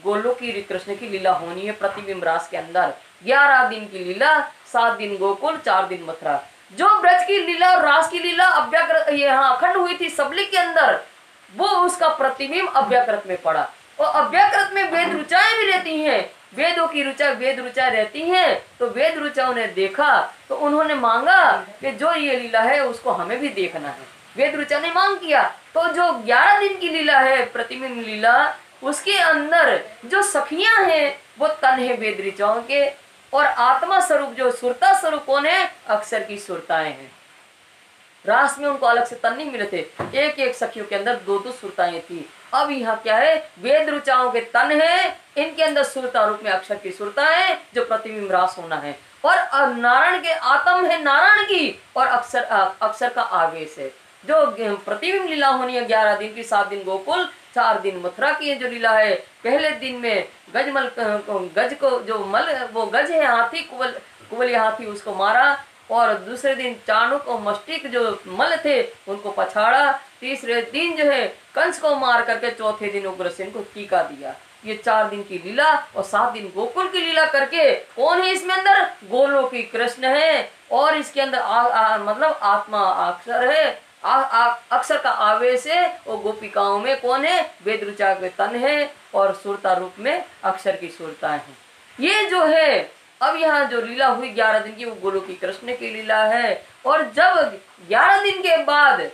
गोलोक की कृष्ण की लीला होनी है प्रतिबिंब रास के अंदर। 11 दिन की लीला, 7 दिन गोकुल, 4 दिन मथुरा। जो ब्रज की लीला और रास की लीला अव्याकृत यहाँ अखंड हुई थी सबलिक के अंदर, वो उसका प्रतिबिंब अव्याकृत में पड़ा। और अव्याकृत में वेद रुचाएं भी रहती हैं, वेदों की रुचा वेद रुचा रहती हैं। तो वेद रुचाओं ने देखा तो उन्होंने मांगा कि जो ये लीला है उसको हमें भी देखना है। वेद रुचा ने मांग किया। तो जो 11 दिन की लीला है प्रतिबिंब लीला, उसके अंदर जो सखियां हैं वो तन है वेद ऋचाओं के, और आत्मा स्वरूप जो सुरता स्वरूप कौन है, अक्षर की सुरताएं हैं। रास में उनको अलग से तन नहीं मिले थे, एक एक सखियों के अंदर 2-2 सुरताएं थी। अब यहाँ क्या है, वेद रुचाओं के तन है, इनके अंदर सुरता रूप में अक्षर की सुरता है जो प्रतिबिंब रास होना है। और नारायण के आत्म है नारायण की, और अक्षर का आवेश है। जो प्रतिबिंब लीला होनी है 11 दिन की, 7 दिन गोकुल, 4 दिन मथुरा की जो लीला है। पहले दिन में गज को जो मल, वो गज है हाथी, कुबल हाथी, उसको मारा। और दूसरे दिन चाणुक और मस्टिक जो मल थे उनको पछाड़ा। तीसरे दिन जो है कंस को मार करके, चौथे दिन उग्रसेन को टीका दिया। ये 4 दिन की लीला और 7 दिन गोकुल की लीला करके कौन है इसमें अंदर, गोलोकी कृष्ण है। और इसके अंदर मतलब आत्मा अक्षर है, अक्षर का आवेश है, वो गोपिकाओं में कौन है? वेद ऋचा के तन है और सुरता रूप में अक्षर की सुरता है। ये जो है अब यहाँ जो लीला हुई 11 दिन की, वो गोलोकी कृष्ण की लीला है। और जब 11 दिन के बाद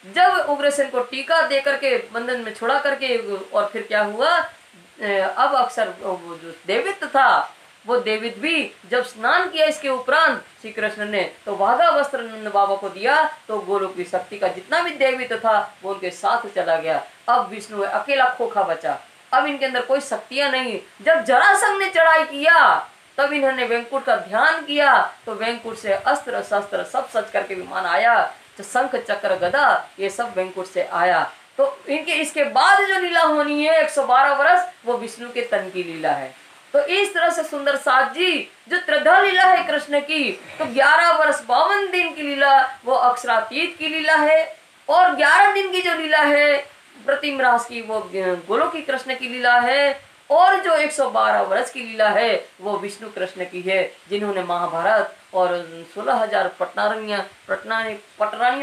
जब उग्रसेन को टीका दे करके बंधन में छुड़ा करके, और फिर क्या हुआ, अब अक्षर वो जो देवित था, वो देवित भी जब स्नान किया इसके उपरांत श्री कृष्ण ने, तो वाघा वस्त्र नंद बाबा को दिया, तो गोलोक की शक्ति का जितना भी देवित था वो उनके साथ चला गया। अब विष्णु अकेला खोखा बचा, अब इनके अंदर कोई शक्तियां नहीं। जब जरासंध ने चढ़ाई किया तब इन्होंने वेंकुट का ध्यान किया, तो वेंकुट से अस्त्र शस्त्र सब सच करके विमान आया, तो शंख चक्र गदा ये सब वेंकुट से आया। तो इनके इसके बाद जो लीला होनी है 112 वर्ष, वो विष्णु के तन की लीला है। तो इस तरह से सुंदर साथ जी जो त्रिधा लीला है कृष्ण की, तो 11 वर्ष 52 दिन की लीला वो अक्षरातीत की लीला है, और 11 दिन की जो लीला है प्रतिम रास की वो गोलोकी कृष्ण की लीला है, और जो 112 वर्ष की लीला है वो विष्णु कृष्ण की है, जिन्होंने महाभारत और 16,000 पटरानियों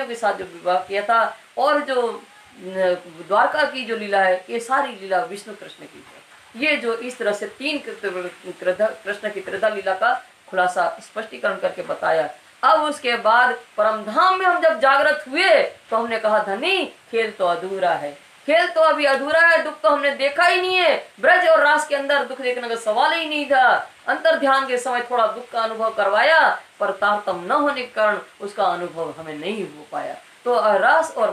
के साथ जो विवाह किया था, और जो द्वारका की जो लीला है, ये सारी लीला विष्णु कृष्ण की है। ये जो इस तरह से 3 कृष्ण की त्रिधा लीला का खुलासा स्पष्टीकरण करके बताया। अब उसके बाद परमधाम में हम जब जागृत हुए तो हमने कहा धनी खेल तो अधूरा है, खेल तो अभी अधूरा है, दुख तो हमने देखा ही नहीं है। ब्रज और रास के अंदर दुख देखने का सवाल ही नहीं था। अंतर ध्यान के समय थोड़ा दुख का अनुभव करवाया, पर तारतम्य न होने के कारण उसका अनुभव हमें नहीं हो पाया। तो रास और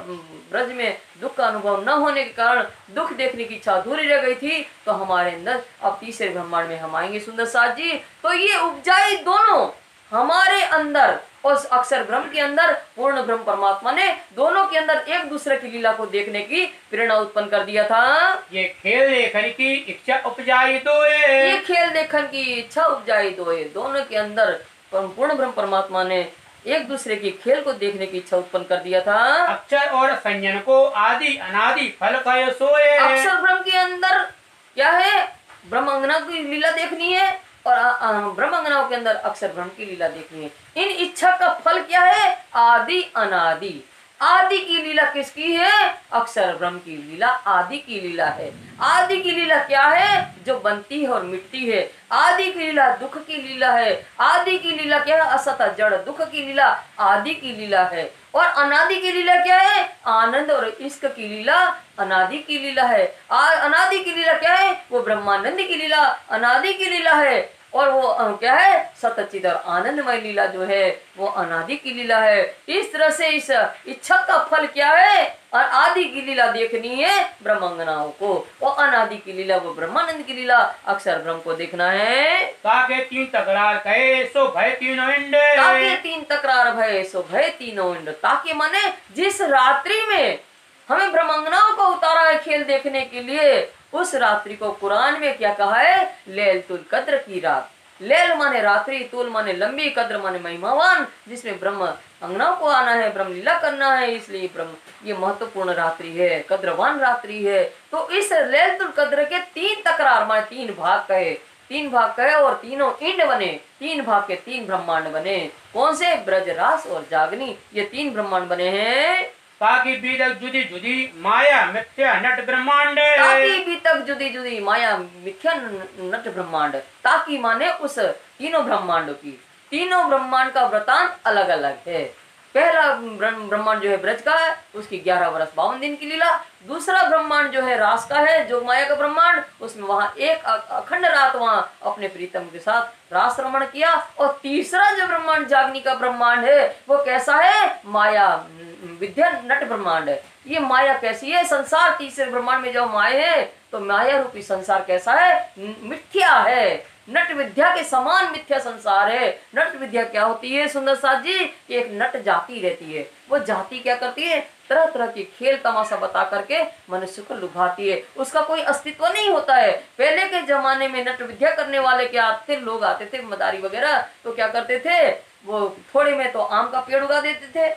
ब्रज में दुख का अनुभव न होने के कारण दुख देखने की इच्छा अधूरी रह गई थी। तो हमारे अंदर अब तीसरे ब्रह्मांड में हम आएंगे सुंदर साथ जी। तो ये उपजाई दोनों हमारे अंदर और अक्षर ब्रह्म के अंदर पूर्ण ब्रह्म परमात्मा ने दोनों के अंदर एक दूसरे की लीला को देखने की प्रेरणा उत्पन्न कर दिया था। ये खेल देखने की इच्छा उपजाई दोए, ये खेल देखने की इच्छा उपजाई दोए, दोनों के अंदर पूर्ण ब्रह्म परमात्मा ने एक दूसरे की खेल को देखने की इच्छा उत्पन्न कर दिया था। अक्षर और संजन को आदि अनादि फल का सोए। अक्षर ब्रह्म के अंदर क्या है? ब्रह्मांगना की लीला देखनी है, और ब्रह्मांगनाओं के अंदर अक्षर ब्रह्म की लीला देखनी है। इन इच्छा का फल क्या है? आदि अनादि। आदि की लीला किसकी है? अक्षर ब्रह्म की लीला आदि की लीला है। आदि की लीला क्या है? जो बनती है और मिटती है। आदि की लीला दुख की लीला है। आदि की लीला क्या है? असत जड़ दुख की लीला आदि की लीला है। और अनादि की लीला क्या है? आनंद और इश्क की लीला अनादि की लीला है। अनादि की लीला क्या है? वो ब्रह्मानंद की लीला अनादि की लीला है। और वो क्या है? सतचित और आनंदमय लीला जो है वो अनादि की लीला है। इस तरह से इस इच्छा का फल क्या है? और आदि की लीला देखनी है ब्रह्मांगनाओं को, और अनादि की लीला वो ब्रह्मानंद की लीला अक्षर ब्रह्म को देखना है। ताके 3 तकरार कहे सो भय तीनों इंड। ताके 3 तकरार भय सो भय तीनों इंड। ताकि माने जिस रात्रि में हमें ब्रह्मांगनाओं को उतारा है खेल देखने के लिए, उस रात्रि को कुरान में क्या कहा है? लैलतुल कद्र की रात। लैल माने रात्रि, तुल माने लंबी, कद्र माने महिमावान, जिसमें ब्रह्म अंगनाओं को आना है, ब्रह्म लीला करना है। इसलिए ब्रह्म ये महत्वपूर्ण रात्रि है, कद्रवान रात्रि है। तो इस लैलतुल कद्र के 3 तकरार माने 3 भाग कहे, 3 भाग कहे, और तीनों इंड बने। 3 भाग के 3 ब्रह्मांड बने। कौन से? ब्रज, रास और जागनी, ये 3 ब्रह्मांड बने हैं। ताकि बीतक जुदी जुदी माया मिथ्या नट ब्रह्मांड। ताकि बीतक जुदी जुदी माया मिथ्या नट ब्रह्मांड। ताकि माने उस तीनों ब्रह्मांडों की, तीनों ब्रह्मांड का वृतांत अलग अलग है। पहला ब्रह्मांड जो है ब्रज का है, उसकी 11 वर्ष 52 दिन की लीला। दूसरा ब्रह्मांड जो है रास का है, जो माया का ब्रह्मांड, उसमें वहां एक अखंड रात वहां अपने प्रीतम के साथ रास रमण किया। और तीसरा जो ब्रह्मांड जागनी का ब्रह्मांड है वो कैसा है? माया विद्या नट ब्रह्मांड है। ये माया कैसी है? संसार तीसरे ब्रह्मांड में जो माया है, तो माया रूपी संसार कैसा है? मिथ्या है। नट विद्या के समान मिथ्या संसार है। नट विद्या क्या होती है सुंदर साथ जी? एक नट जाति रहती है। वो जाति क्या करती है? तरह तरह की खेल तमाशा बता करके मनुष्य को लुभाती है। उसका कोई अस्तित्व नहीं होता है। पहले के जमाने में नट विद्या करने वाले क्या आते थे? लोग आते थे मदारी वगैरह, तो क्या करते थे? वो थोड़े में तो आम का पेड़ उगा देते थे,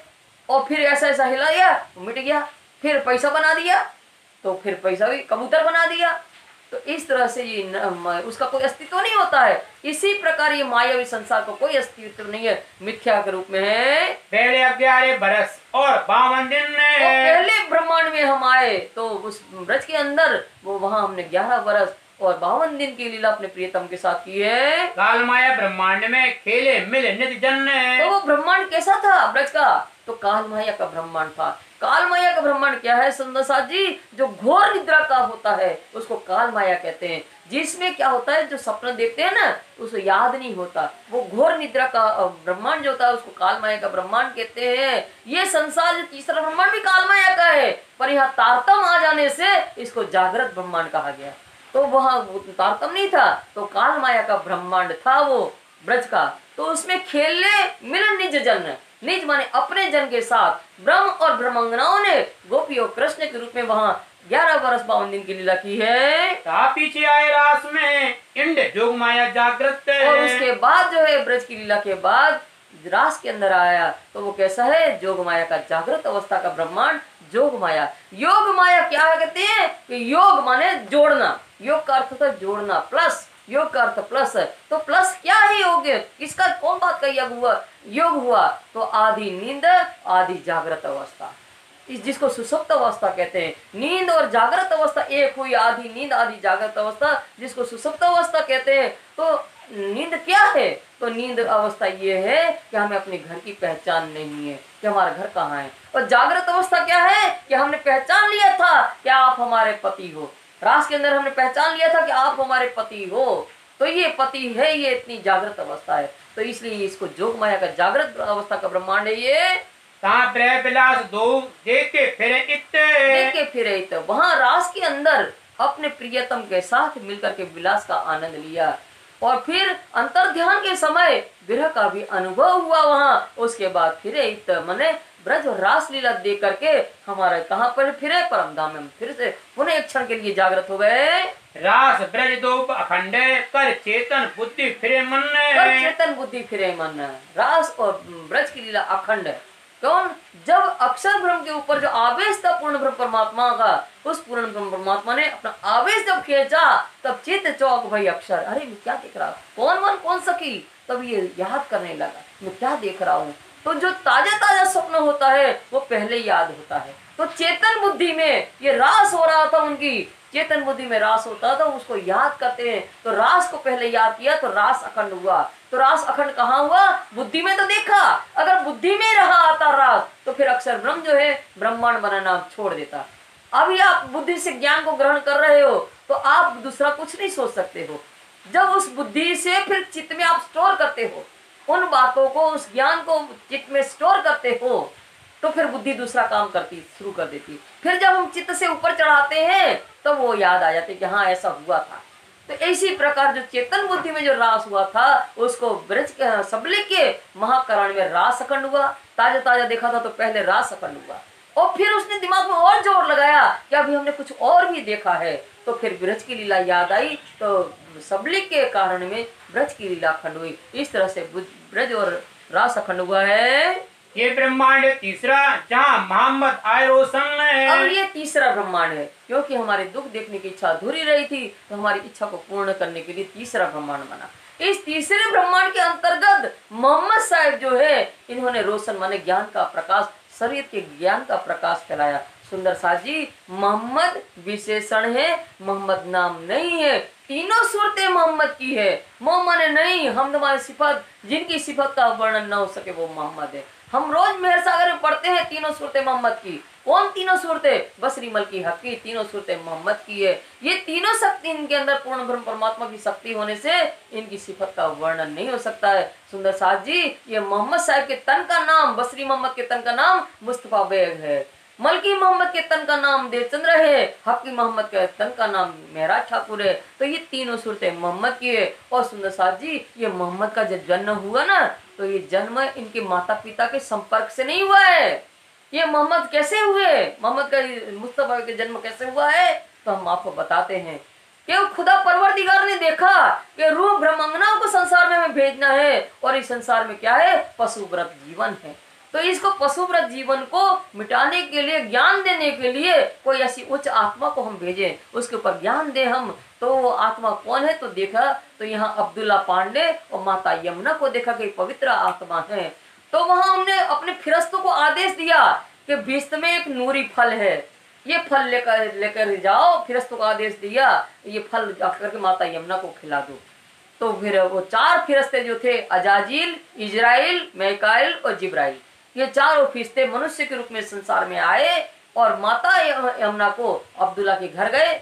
और फिर ऐसा ऐसा हिलाया मिट गया। फिर पैसा बना दिया, तो फिर पैसा भी कबूतर बना दिया। तो इस तरह से ये उसका कोई अस्तित्व नहीं होता है। इसी प्रकार ये मायावी संसार को कोई अस्तित्व नहीं है, मिथ्या के रूप में है। पहले 11 बरस और 52 दिन पहले ब्रह्मांड में हम आए तो उस ब्रज के अंदर वो वहां हमने 11 बरस और 52 दिन की लीला अपने प्रियतम के साथ की है। काल माया ब्रह्मांड में खेले मिले नित्य जन। तो वो ब्रह्मांड कैसा था ब्रज का? तो काल माया का ब्रह्मांड था। काल माया का ब्रह्मांड क्या है सुंदर साथ जी? जो घोर निद्रा का होता है उसको काल माया कहते हैं। जिसमें क्या होता है, जो सपना देखते हैं ना उसको याद नहीं होता, वो घोर निद्रा का ब्रह्मांड जो होता है उसको काल माया का ब्रह्मांड कहते हैं। ये संसार जो तीसरा ब्रह्मांड भी काल माया का है, पर यहाँ तारतम आ जाने से इसको जागृत ब्रह्मांड कहा गया। तो वहाँ तारतम नहीं था, तो काल माया का ब्रह्मांड था वो ब्रज का। तो उसमें खेलने मिलन निज जन, निज माने अपने जन के साथ ब्रह्म और ब्रह्मांगनाओं ने गोपी और कृष्ण के रूप में वहाँ 11 वर्ष 52 दिन की लीला की है। पीछे आए रास में इंड जोग माया जागृत। और उसके बाद जो है ब्रज की लीला के बाद रास के अंदर आया, तो वो कैसा है? जोग माया का जागृत अवस्था का ब्रह्मांड जोग माया। योग माया क्या है कहते हैं कि योग माने जोड़ना, योग का अर्थ होता है जोड़ना, प्लस योग का अर्थ प्लस है। तो प्लस क्या है योग? किसका कौन बात का योग हुआ? तो आधी नींद आधी जागृत अवस्था, इस जिसको सुसुप्त अवस्था कहते हैं। नींद और जागृत अवस्था एक हुई, आधी नींद आधी जागृत अवस्था जिसको सुसुप्त अवस्था कहते हैं। तो नींद क्या है? तो नींद अवस्था ये है कि हमें अपने घर की पहचान नहीं है कि हमारा घर कहाँ है। और जागृत अवस्था क्या है कि हमने पहचान लिया था कि आप हमारे पति हो। रास के अंदर हमने पहचान लिया था कि आप हमारे पति हो, तो ये पति है, ये इतनी जागृत अवस्था है। तो इसलिए इसको जोग माया का जागृत अवस्था का ब्रह्मांड है ये। विलास दो देखे फिरे इत, वहाँ रास के अंदर अपने प्रियतम के साथ मिलकर के विलास का आनंद लिया। और फिर अंतर ध्यान के समय विरह का भी अनुभव हुआ वहाँ। उसके बाद फिरे इत मने ब्रज और रास लीला देख करके हमारा कहाँ पर फिरे? परम धाम में फिर से पुनः एक क्षण के लिए जागृत हो गए। रास ब्रज दो अखंड कर चेतन बुद्धि फिरे मन, कर चेतन बुद्धि फिरे मन। रास और ब्रज की लीला अखंड है। कौन? जब अक्षर ब्रह्म के ऊपर जो आवेश था पूर्ण ब्रह्म परमात्मा का, उस पूर्ण ब्रह्म परमात्मा ने अपना आवेश जब खींचा तब चित चौक भाई अक्षर, अरे मैं क्या देख रहा हूँ, कौन मन कौन सकी, तब ये याद करने लगा मैं क्या देख रहा हूँ। तो जो ताजा ताजा स्वप्न होता है वो पहले याद होता है। तो चेतन बुद्धि में ये रास हो रहा था, उनकी चेतन बुद्धि में रास होता था, उसको याद करते हैं। तो रास को पहले याद किया तो रास अखंड हुआ। तो रास अखंड कहाँ हुआ? बुद्धि में तो देखा। अगर बुद्धि में रहा आता रास तो फिर अक्षर ब्रह्म जो है ब्रह्मांड बनाना छोड़ देता। अभी आप बुद्धि से ज्ञान को ग्रहण कर रहे हो तो आप दूसरा कुछ नहीं सोच सकते हो। जब उस बुद्धि से फिर चित्त में आप स्टोर करते हो उन बातों को, उस ज्ञान को चित्त में स्टोर करते हो, तो फिर बुद्धि दूसरा काम करती शुरू कर देती। फिर जब हम चित्त से ऊपर चढ़ाते हैं तो वो याद आ जाते कि हाँ ऐसा हुआ था। तो इसी प्रकार जो चेतन बुद्धि में जो रास हुआ था उसको ब्रज के सबले के महाकरण में रास अखंड हुआ। ताजा ताजा देखा था तो पहले रास अखंड हुआ, और फिर उसने दिमाग में और जोर लगाया कि अभी हमने कुछ और भी देखा है। तो फिर ब्रज की लीला याद आई तो सबले के कारण में ब्रज की लीला अखंड हुई। इस तरह से ब्रज और रास अखंड हुआ है। ये ब्रह्मांड तीसरा जहाँ मोहम्मद आए रोशन है। अब ये तीसरा ब्रह्मांड है, क्योंकि हमारे दुख देखने की इच्छा अधूरी रही थी तो हमारी इच्छा को पूर्ण करने के लिए तीसरा ब्रह्मांड बना। इस तीसरे ब्रह्मांड के अंतर्गत मोहम्मद साहब जो है इन्होंने रोशन माने ज्ञान का प्रकाश, शरीर के ज्ञान का प्रकाश फैलाया। सुंदर साथ जी, मोहम्मद विशेषण है, मोहम्मद नाम नहीं है। तीनों सूरतें मोहम्मद की है। मोहम्मद नहीं, हम तुम्हारी सिफत, जिनकी सिफत का वर्णन न हो सके वो मोहम्मद है। हम रोज मेहर सागर में पढ़ते हैं तीनों सूरतें मोहम्मद की। कौन तीनों सूरतें? बसरी मल की हक की तीनों सूरतें मोहम्मद की है। ये तीनों शक्ति इनके अंदर पूर्ण ब्रह्म परमात्मा की शक्ति होने से इनकी सिफत का वर्णन नहीं हो सकता है। सुंदर साथ जी, ये मोहम्मद साहब के तन का नाम, बसरी मोहम्मद के तन का नाम मुस्तफा बेग है। मलकी मोहम्मद के तन का नाम देवचंद्र है। हकी मोहम्मद के तन का नाम मेहराज ठाकुर है। तो ये तीनों सूरतें मोहम्मद की है। और सुंदर साथ जी, ये मोहम्मद का जब जन्म हुआ ना तो ये जन्म इनके माता पिता के संपर्क से नहीं हुआ है। ये मोहम्मद कैसे हुए, मोहम्मद का मुस्तफा के जन्म कैसे हुआ है, तो हम आपको बताते हैं कि खुदा परवरदिगार ने देखा कि रूह ब्रह्मांगनाओं को संसार में हमें भेजना है और इस संसार में क्या है, पशु व्रत जीवन है। तो इसको पशुव्रत जीवन को मिटाने के लिए, ज्ञान देने के लिए कोई ऐसी उच्च आत्मा को हम भेजें, उसके ऊपर ज्ञान दे हम। तो वो आत्मा कौन है? तो देखा तो यहाँ अब्दुल्ला पांडे और माता यमुना को देखा कि पवित्र आत्मा है। तो वहां हमने अपने फिरस्तों को आदेश दिया कि बीच में एक नूरी फल है, ये फल लेकर जाओ। फिरस्तों को आदेश दिया ये फल जाकर के माता यमुना को खिला दो। तो फिर वो 4 फिरस्ते जो थे, अजाजिल, इजराइल, मैकाइल और जिब्राइल, ये 4 फिरस्ते मनुष्य के रूप में संसार में आए और माता यमुना को अब्दुल्ला के घर गए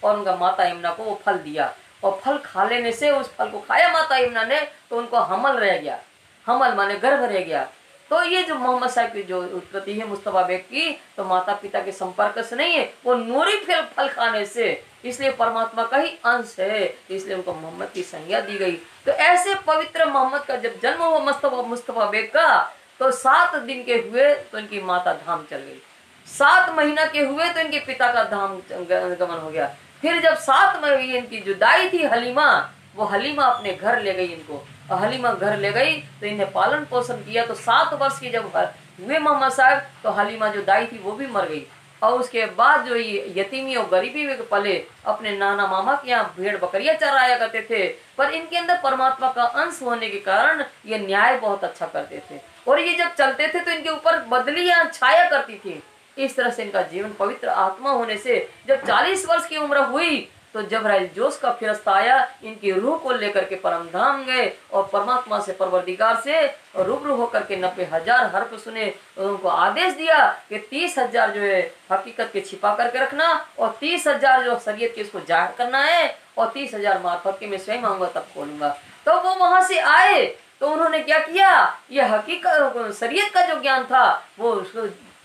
और उनका माता यमुना को वो फल दिया। और फल खा लेने से, उस फल को खाया माता यमुना ने, तो उनको हमल रह गया। हमल माने गर्भ रह गया। तो ये जो मोहम्मद साहब की जो उत्पत्ति है मुस्तफा बेग की, तो माता पिता के संपर्क से नहीं है, वो नूरी फल खाने से, इसलिए परमात्मा का ही अंश है, इसलिए उनको मोहम्मद की संज्ञा दी गई। तो ऐसे पवित्र मोहम्मद का जब जन्म हुआ मुस्तफा बेग का, तो 7 दिन के हुए तो इनकी माता धाम चल गई। 7 महीना के हुए तो इनके पिता का धाम गमन हो गया। फिर जब 7 महीने इनकी जो दाई थी हलीमा, वो हलीमा अपने घर ले गई इनको। हलीमा घर ले गई तो इन्हें पालन पोषण किया। तो 7 वर्ष की जब हुए मोहम्मद साहब, तो हलीमा जो दाई थी वो भी मर गई। और उसके बाद जो ये यतीमी और गरीबी में पले, अपने नाना मामा के यहाँ भेड़ बकरियां चराया करते थे। पर इनके अंदर परमात्मा का अंश होने के कारण ये न्याय बहुत अच्छा करते थे। और ये जब चलते थे तो इनके ऊपर बदलियां छाया करती थी। इस तरह से इनका जीवन पवित्र आत्मा होने से जब 40 वर्ष की उम्र हुई, तो जबराइल जोश का फिरस्ता आया, इनकी रूह को लेकर के परम धाम गए और परमात्मा से, परवरदिगार से रूबरू होकर के 90,000 हर्फ सुने और उनको आदेश दिया कि 30,000 जो है हकीकत के छिपा करके रखना और 30,000 जो शरीयत के इसको जाहिर करना है और 30,000 मार्फत के मैं स्वयं आऊंगा तब खोलूंगा। तो वो वहां से आए तो उन्होंने क्या किया, ये हकीकत शरीयत का जो ज्ञान था वो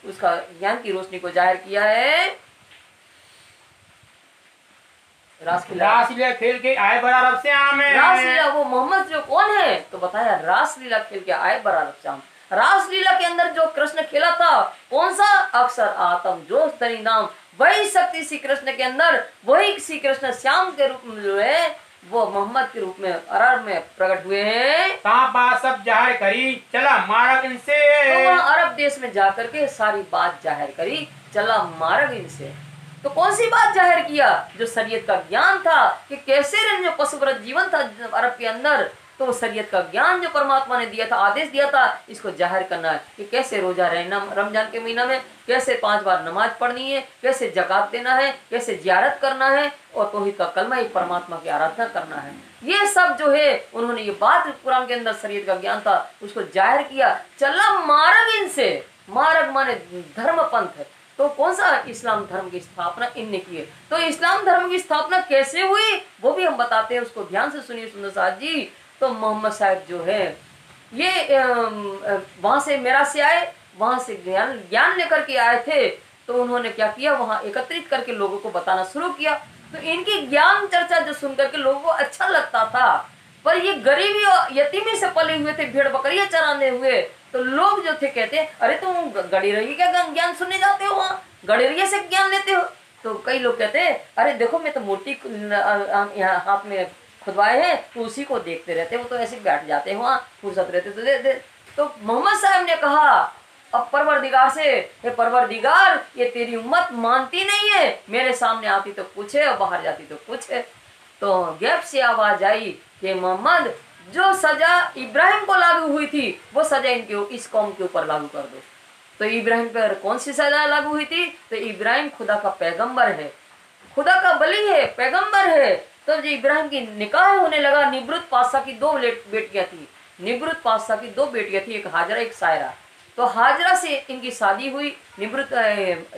उसका ज्ञान की रोशनी को जाहिर किया है। रासलीला खेल के आए बराबर श्याम। रासलीला वो मोहम्मद जो कौन है, तो बताया रासलीला खेल के आए बराबर श्याम। रासलीला के अंदर जो कृष्ण खेला था, कौन सा? अक्षर आत्म जोश धनी नाम, वही शक्ति श्री कृष्ण के अंदर, वही श्री कृष्ण श्याम के रूप में जो है वो मोहम्मद के रूप में अरब में प्रकट हुए हैं। सब जाहिर करी चला मार्ग इनसे। तो वहाँ अरब देश में जाकर के सारी बात जाहिर करी, चला मार्ग इनसे। तो कौन सी बात जाहिर किया? जो शरीयत का ज्ञान था कि कैसे जो पशुव्रत जीवन था अरब के अंदर, तो शरीयत का ज्ञान जो परमात्मा ने दिया था, आदेश दिया था, इसको जाहिर करना है कि कैसे रोजा रहना रमजान के महीना में, कैसे 5 बार नमाज पढ़नी है, कैसे जकात देना है, कैसे जियारत करना है और तौहीद का कलमा ही परमात्मा की आराधना करना है। ये सब जो है उन्होंने ये बात कुरान के अंदर शरीयत का ज्ञान था उसको जाहिर किया। चला मार्ग इनसे, मार्ग माने धर्म पंथ है। तो कौन सा? इस्लाम धर्म की स्थापना इनने की है। तो इस्लाम धर्म की स्थापना कैसे हुई वो भी हम बताते हैं, उसको ध्यान से सुनिए सुंदर साहब जी। तो मोहम्मद साहब जो है ये वहां से मेरा से आए, वहां से ज्ञान लेकर के आए थे। तो उन्होंने क्या किया, वहां एकत्रित करके लोगों को बताना शुरू किया। तो इनकी ज्ञान चर्चा जो सुन करके लोगों को अच्छा लगता था। पर ये गरीबी और यतीमी से पले हुए थे, भेड़ बकरियां चराने हुए। तो लोग जो थे कहते अरे तुम गड़ेरिया क्या ज्ञान सुनने जाते हो, वहाँ गड़ेरिया से ज्ञान लेते हो। तो कई लोग कहते अरे देखो मैं तो मूर्ति यहाँ हाथ में खुदवाए हैं, तो उसी को देखते रहते, वो तो ऐसे बैठ जाते हैं वहाँ, फुर्सत रहते तो दे। तो मोहम्मद साहब ने कहा अब परवरदिगार से, हे परवरदिगार ये तेरी उम्मत मानती नहीं है, मेरे सामने आती तो कुछ है और बाहर जाती तो कुछ है। तो गैप से आवाज आई कि मोहम्मद जो सजा इब्राहिम को लागू हुई थी वो सजा इनके इस कौम के ऊपर लागू कर दो। तो इब्राहिम पर कौन सी सजा लागू हुई थी? तो इब्राहिम खुदा का पैगंबर है, खुदा का बली है, पैगंबर है। तो जो इब्राहिम की निकाह होने लगा, निब्रुत पातशाह की 2 बेटियां थी, निब्रुत पातशाह की 2 बेटियां थी, एक हाजरा एक सायरा। तो हाजरा से इनकी शादी हुई निब्रुत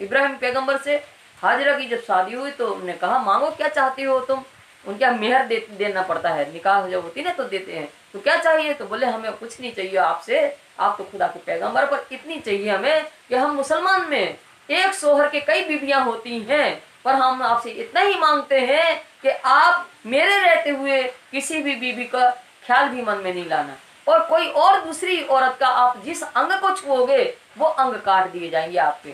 इब्राहिम पैगंबर से। हाजरा की जब शादी हुई तो उन्होंने कहा मांगो क्या चाहती हो तुम। उनके यहाँ मेहर देना पड़ता है, निकाह जब होती है ना तो देते हैं। तो क्या चाहिए? तो बोले हमें कुछ नहीं चाहिए आपसे, आप तो खुदा के पैगंबर, पर इतनी चाहिए हमें कि हम मुसलमान में एक शोहर के कई बीवियां होती हैं, पर हम आपसे इतना ही मांगते हैं कि आप मेरे रहते हुए किसी भी बीवी का ख्याल भी मन में नहीं लाना, और कोई और दूसरी औरत का आप जिस अंग को छुओगे वो अंग काट दिए जाएंगे आपके।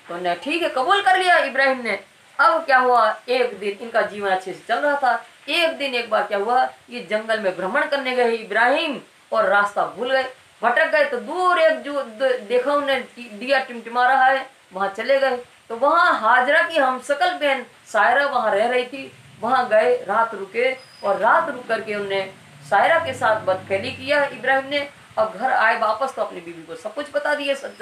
तो ने ठीक है कबूल कर लिया इब्राहिम ने। अब क्या हुआ, एक दिन इनका जीवन अच्छे से चल रहा था। एक दिन एक बार क्या हुआ, ये जंगल में भ्रमण करने गए इब्राहिम और रास्ता भूल गए। भटक गए तो दूर एक जो देखा उन्हें दिया टिमटिमा रहा है, वहां चले गए। तो वहां हाजरा की हमशक्ल बहन सायरा वहां रह रही थी, वहां गए, रात रुके और रात रुक करके उनने सायरा के साथ बदखेली किया इब्राहिम ने। अब घर आए वापस तो अपनी बीवी को सब कुछ बता दिए सच।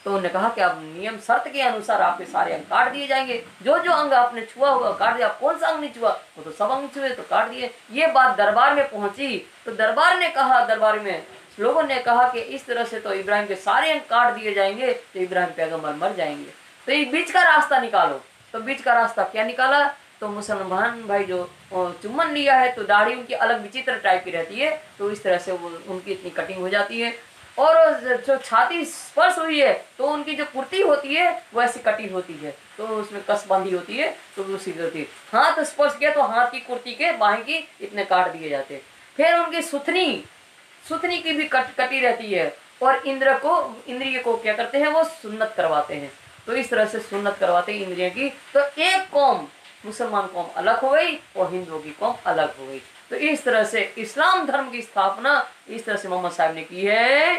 तो उन्होंने कहा कि अब नियम शर्त के अनुसार आपके सारे अंग काट दिए जाएंगे, जो जो अंग आपने छुआ होगा काट दिया, कौन सा अंग नहीं छुआ वो तो सब अंग छुए तो काट दिए। ये बात दरबार में पहुंची तो दरबार ने कहा, दरबार में लोगों ने कहा कि इस तरह से तो इब्राहिम के सारे अंग काट दिए जाएंगे तो इब्राहिम पैगंबर मर जाएंगे, तो ये बीच का रास्ता निकालो। तो बीच का रास्ता क्या निकाला, तो मुसलमान भाई जो चुम्बन लिया है तो दाढ़ी उनकी अलग विचित्र टाइप की रहती है, तो इस तरह से वो उनकी इतनी कटिंग हो जाती है। और जो छाती स्पर्श हुई है तो उनकी जो कुर्ती होती है वो ऐसी कटी होती है, तो उसमें कस बांधी होती है तो वो सीधी होती है। हाथ स्पर्श किया तो हाथ की कुर्ती के बाहें की इतने काट दिए जाते हैं। फिर उनकी सुथनी की भी कटी रहती है। और इंद्रिय को क्या करते हैं, वो सुन्नत करवाते हैं। तो इस तरह से सुन्नत करवाते हैं इंद्रिय की। तो एक कौम मुसलमान कौम अलग हो गई और हिंदुओं की कौम अलग हो गई। तो इस तरह से इस्लाम धर्म की स्थापना इस तरह से मोहम्मद साहब ने की है।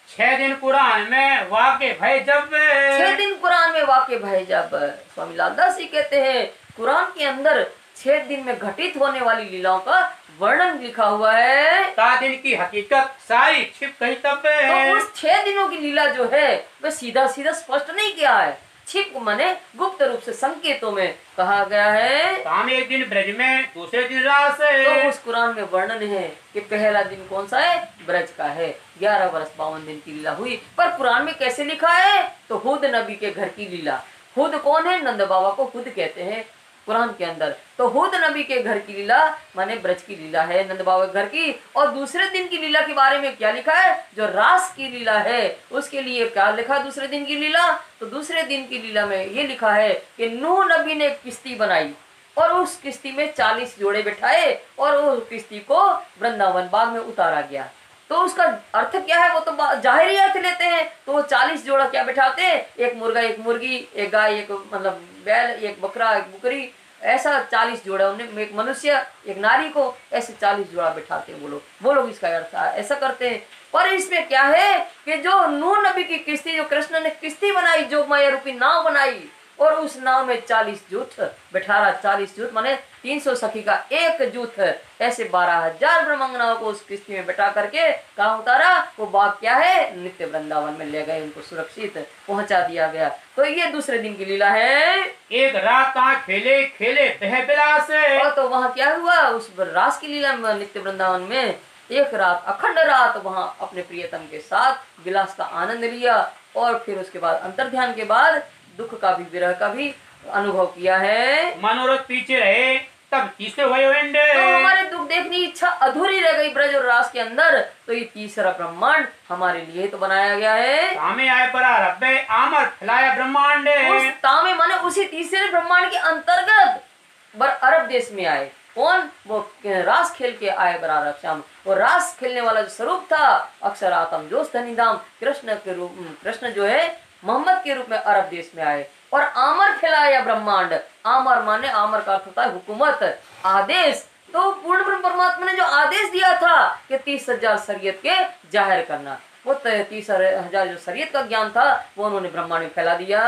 6 दिन कुरान में वाक़े भय जब, 6 दिन कुरान में वाक़े भय जब। स्वामी लालदास जी कहते हैं कुरान के अंदर 6 दिन में घटित होने वाली लीलाओं का वर्णन लिखा हुआ है। 7 दिन की हकीकत सारी छिप गई तब। तो उस 6 दिनों की लीला जो है वह सीधा सीधा स्पष्ट नहीं किया है, छिप माने गुप्त रूप से संकेतों में कहा गया है। काम एक दिन ब्रज में, दूसरे दिन रास है। तो उस कुरान में वर्णन है कि पहला दिन कौन सा है, ब्रज का है। 11 वर्ष 52 दिन की लीला हुई। पर कुरान में कैसे लिखा है, तो हुद नबी के घर की लीला। हुद कौन है, नंद बाबा को हुद कहते हैं कुरान के अंदर। तो हुद नबी के घर की लीला माने ब्रज की लीला है, नंद बाबा के घर की। और दूसरे दिन की लीला के बारे में क्या लिखा है, जो रास की लीला है उसके लिए क्या लिखा है दूसरे दिन की लीला। तो दूसरे दिन की लीला में ये लिखा है कि नूह नबी ने किश्ती बनाई और उस किश्ती में 40 जोड़े बिठाए और उस किश्ती को वृंदावन बाग में उतारा गया। तो उसका अर्थ क्या है, वो तो जाहिरी अर्थ लेते हैं। तो वो 40 जोड़ा क्या बिठाते हैं, एक मुर्गा एक मुर्गी, एक गाय एक मतलब बैल, एक बकरा एक बकरी, ऐसा 40 जोड़ा उन्हें, एक मनुष्य एक नारी को, ऐसे 40 जोड़ा बिठाते हैं वो लोग इसका अर्थ ऐसा करते हैं। पर इसमें क्या है कि जो नूह नबी की किश्ती, जो कृष्ण ने किश्ती बनाई, जो माया रूपी नाव बनाई, और उस नाव में 40 जूथ बैठारा, 40 जूथ माने 300 सखी का एक जूथ है। ऐसे 12,000 ब्रह्मांगनाओं को उस किश्ती में बैठा करके कहाँ उतारा, वो बाग क्या है, नित्य वृंदावन में ले गए, उनको सुरक्षित पहुंचा दिया गया। तो ये दूसरे दिन की लीला है। एक रात कहाँ खेले खेले बह बिलास। और तो वहाँ क्या हुआ, उस रास की लीला में नित्य वृंदावन में एक रात, अखंड रात वहाँ अपने प्रियतम के साथ विलास का आनंद लिया। और फिर उसके बाद अंतर्ध्यान के बाद दुख का भी, विरह का भी अनुभव किया है। मनोरथ पीछे रहे तब तीसरे वयोवृंदे। तो हमारे दुख देखने की इच्छा अधूरी रह गई ब्रज और रास के अंदर। तो ये तीसरा ब्रह्मांड हमारे लिए तो बनाया गया है। तामे आए परा रब्बे आमर फैलाया ब्रह्मांड। उस तामे माने उसी तीसरे ब्रह्मांड के अंतर्गत अरब देश में आए। कौन, वो रास खेल के आए बराबर श्याम। वो रास खेलने वाला जो स्वरूप था, अक्षर आत्म जोश धनिधाम, कृष्ण के रूप, कृष्ण जो है मोहम्मद के रूप में अरब देश में आए और आमर खिलाया ब्रह्मांड। आमर माने, आमर का अर्थ होता है हुकूमत, आदेश। तो पूर्ण ब्रह्म परमात्मा ने जो आदेश दिया था कि 30,000 शरीयत के जाहिर करना, वो 30,000 जो शरीयत का ज्ञान था वो उन्होंने ब्रह्मांड में फैला दिया।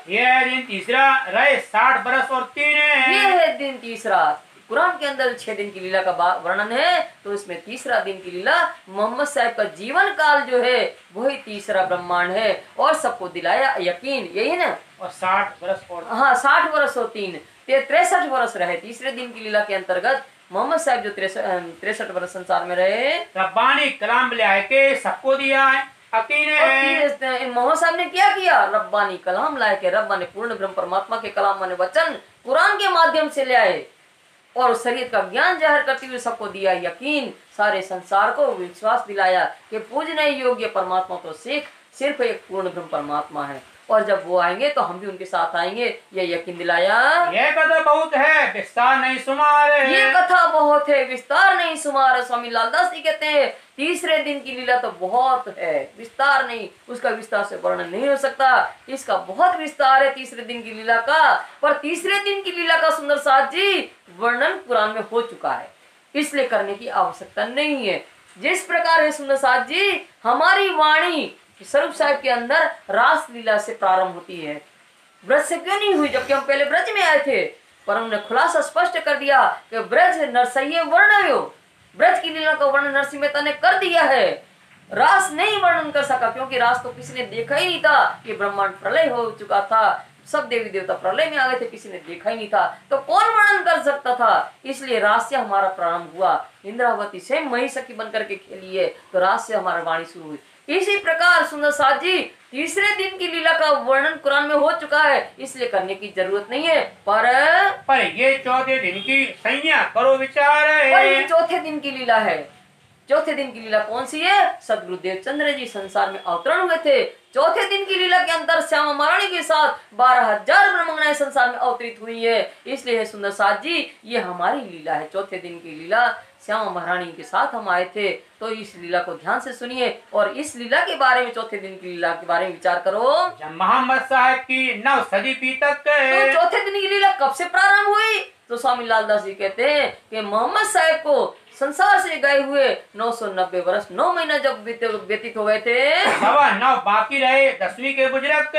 ये दिन तीसरा रहे 60 बरस और 3। ये है दिन तीसरा। कुरान के अंदर 6 दिन की लीला का वर्णन है, तो इसमें तीसरा दिन की लीला मोहम्मद साहब का जीवन काल जो है वही तीसरा ब्रह्मांड है। और सबको दिलाया यकीन, यही है ना। और 60 बरस और, हाँ 60 वर्ष और 3, 63 वर्ष रहे तीसरे दिन की लीला के अंतर्गत। मोहम्मद साहब जो 63 वर्ष संसार में रहे, रब्बानी कलाम ले आए के सबको दिया है। मोहम्मद साहब ने क्या किया, रब्बानी कलाम लाए के, रब्बा ने पूर्ण ब्रह्म परमात्मा के कलाम माने वचन कुरान के माध्यम से ले आए और शरीयत का ज्ञान जाहिर करते हुए सबको दिया यकीन। सारे संसार को विश्वास दिलाया कि पूजने योग्य परमात्मा तो सिर्फ एक पूर्ण ब्रह्म परमात्मा है, और जब वो आएंगे तो हम भी उनके साथ आएंगे, ये यकीन दिलाया। ये कथा बहुत है विस्तार नहीं सुमार, ये कथा बहुत है विस्तार नहीं सुमार। स्वामी लालदास जी कहते हैं तीसरे दिन की लीला तो बहुत है, विस्तार नहीं, उसका विस्तार से वर्णन नहीं हो सकता। इसका बहुत विस्तार है तीसरे दिन की लीला का। पर तीसरे दिन की लीला का सुंदर साथ जी वर्णन कुरान में हो चुका है, इसलिए करने की आवश्यकता नहीं है। जिस प्रकार है सुंदर साथ जी हमारी वाणी स्वरूप साहिब के अंदर रास लीला से प्रारंभ होती है, ब्रज से क्यों नहीं हुई, जबकि हम पहले ब्रज में आए थे। पर हमने खुलासा स्पष्ट कर दिया कि ब्रज नरसइये वर्णयो, ब्रज की लीला का वर्णन नरसिंह मेहता ने कर दिया है, रास नहीं वर्णन कर सका, क्योंकि रास तो किसी ने देखा ही नहीं था कि ब्रह्मांड प्रलय हो चुका था, सब देवी देवता प्रलय में आ गए थे, किसी ने देखा ही नहीं था, तो कौन वर्णन कर सकता था। इसलिए रास से हमारा प्रारंभ हुआ। इंद्रावती से महिषी बनकर के खेली है, तो रास से हमारा वाणी शुरू हुई। इसी प्रकार सुंदर साथ जी तीसरे दिन की लीला का वर्णन कुरान में हो चुका है, इसलिए करने की जरूरत नहीं है। पर ये चौथे दिन की संज्ञा करो विचार है। पर ये चौथे दिन की लीला है। चौथे दिन की लीला कौन सी है? सदगुरु देवचंद्र जी संसार में अवतरण हुए थे। चौथे दिन की लीला के अंदर श्यामा महारानी के साथ 12,000 ब्रह्मंगनाएं संसार में अवतरित हुई है। इसलिए सुंदर साथ जी ये हमारी लीला है, चौथे दिन की लीला। श्यामा महारानी के साथ हम आए थे, तो इस लीला को ध्यान से सुनिए और इस लीला के बारे में, चौथे दिन की लीला के बारे में विचार करो। जब मोहम्मद साहब की 9 सदी बीतक तो चौथे दिन की लीला कब से प्रारंभ हुई? तो स्वामी लालदास जी कहते हैं कि मोहम्मद साहब को संसार से गए हुए 990 वर्ष 9 महीना जब व्यतीत हो गए थे, 9 बाकी रहे 10वीं के बुजुर्ग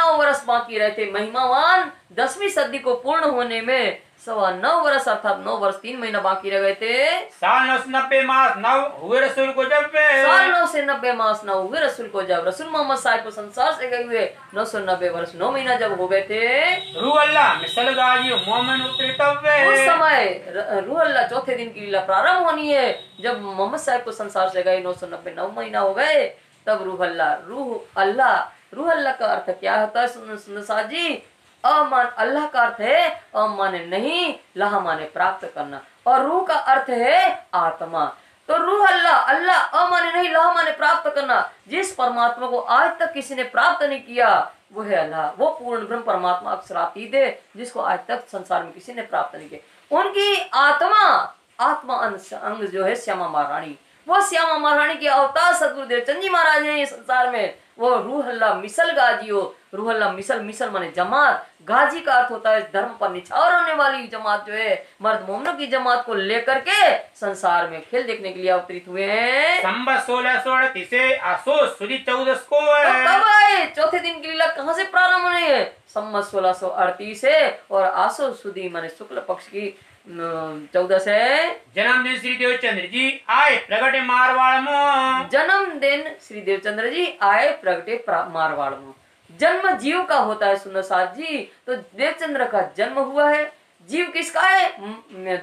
9 वर्ष बाकी रहे थे। महिमावान 10वीं सदी को पूर्ण होने में 9 वर्ष अर्थात 9 वर्ष 3 महीना बाकी रह गए थे। साल 990 मास 9 हुए रसूल को जब साल 9 से 90 मास 9 हुए रसूल को जब रसूल मोहम्मद साहब को संसार से गए हुए 990 वर्ष 9 महीना जब हो गए थे, रूह अल्लाह मिसल गाजी मोमिन उतरितव्य, उस समय रूह अल्लाह चौथे दिन की लीला प्रारंभ होनी है। जब मोहम्मद साहब को संसार से गए 990 9 महीना हो गए, तब रूह अल्लाह का अर्थ क्या होता है सुंदर साथ जी? अमान अल्लाह का अर्थ है अमाने नहीं, लहा माने प्राप्त करना, और रूह का अर्थ है आत्मा। तो रूह अल्लाह अमाने नहीं, लहा माने प्राप्त करना। जिस परमात्मा को आज तक किसी ने प्राप्त नहीं किया वो है अल्लाह, वो पूर्ण ब्रह्म परमात्मा अक्षरातीत है, जिसको आज तक संसार में किसी ने प्राप्त नहीं किया। उनकी आत्मा अंग जो है श्यामा महारानी, वो श्यामा महारानी के अवतार सदगुरु देवचंद जी महाराज है ये संसार में। वो रूह अल्लाह मिसल गाजी हो, रूह अल्लाह मिसल माने जमात, गाजी का अर्थ होता है धर्म पर निछावर होने वाली जमात, जो है मर्द मोमनों की जमात को लेकर के संसार में खेल देखने के लिए अवतरित हुए हैं। संवत 1638 से आसो सुदी 14 को तो कब आए? चौथे दिन की लीला कहाँ से प्रारंभ होनी है? संवत 1638 से, और आसो सुदी माने शुक्ल पक्ष की 14 से। जन्मदिन श्री देवचंद्र जी आए प्रगटे मारवाड़ में, जन्मदिन श्री देवचंद्र जी आए प्रगटे मारवाड़ में। जन्म जीव का होता है सुंदर साथ जी, तो देवचंद्र का जन्म हुआ है। जीव किसका है?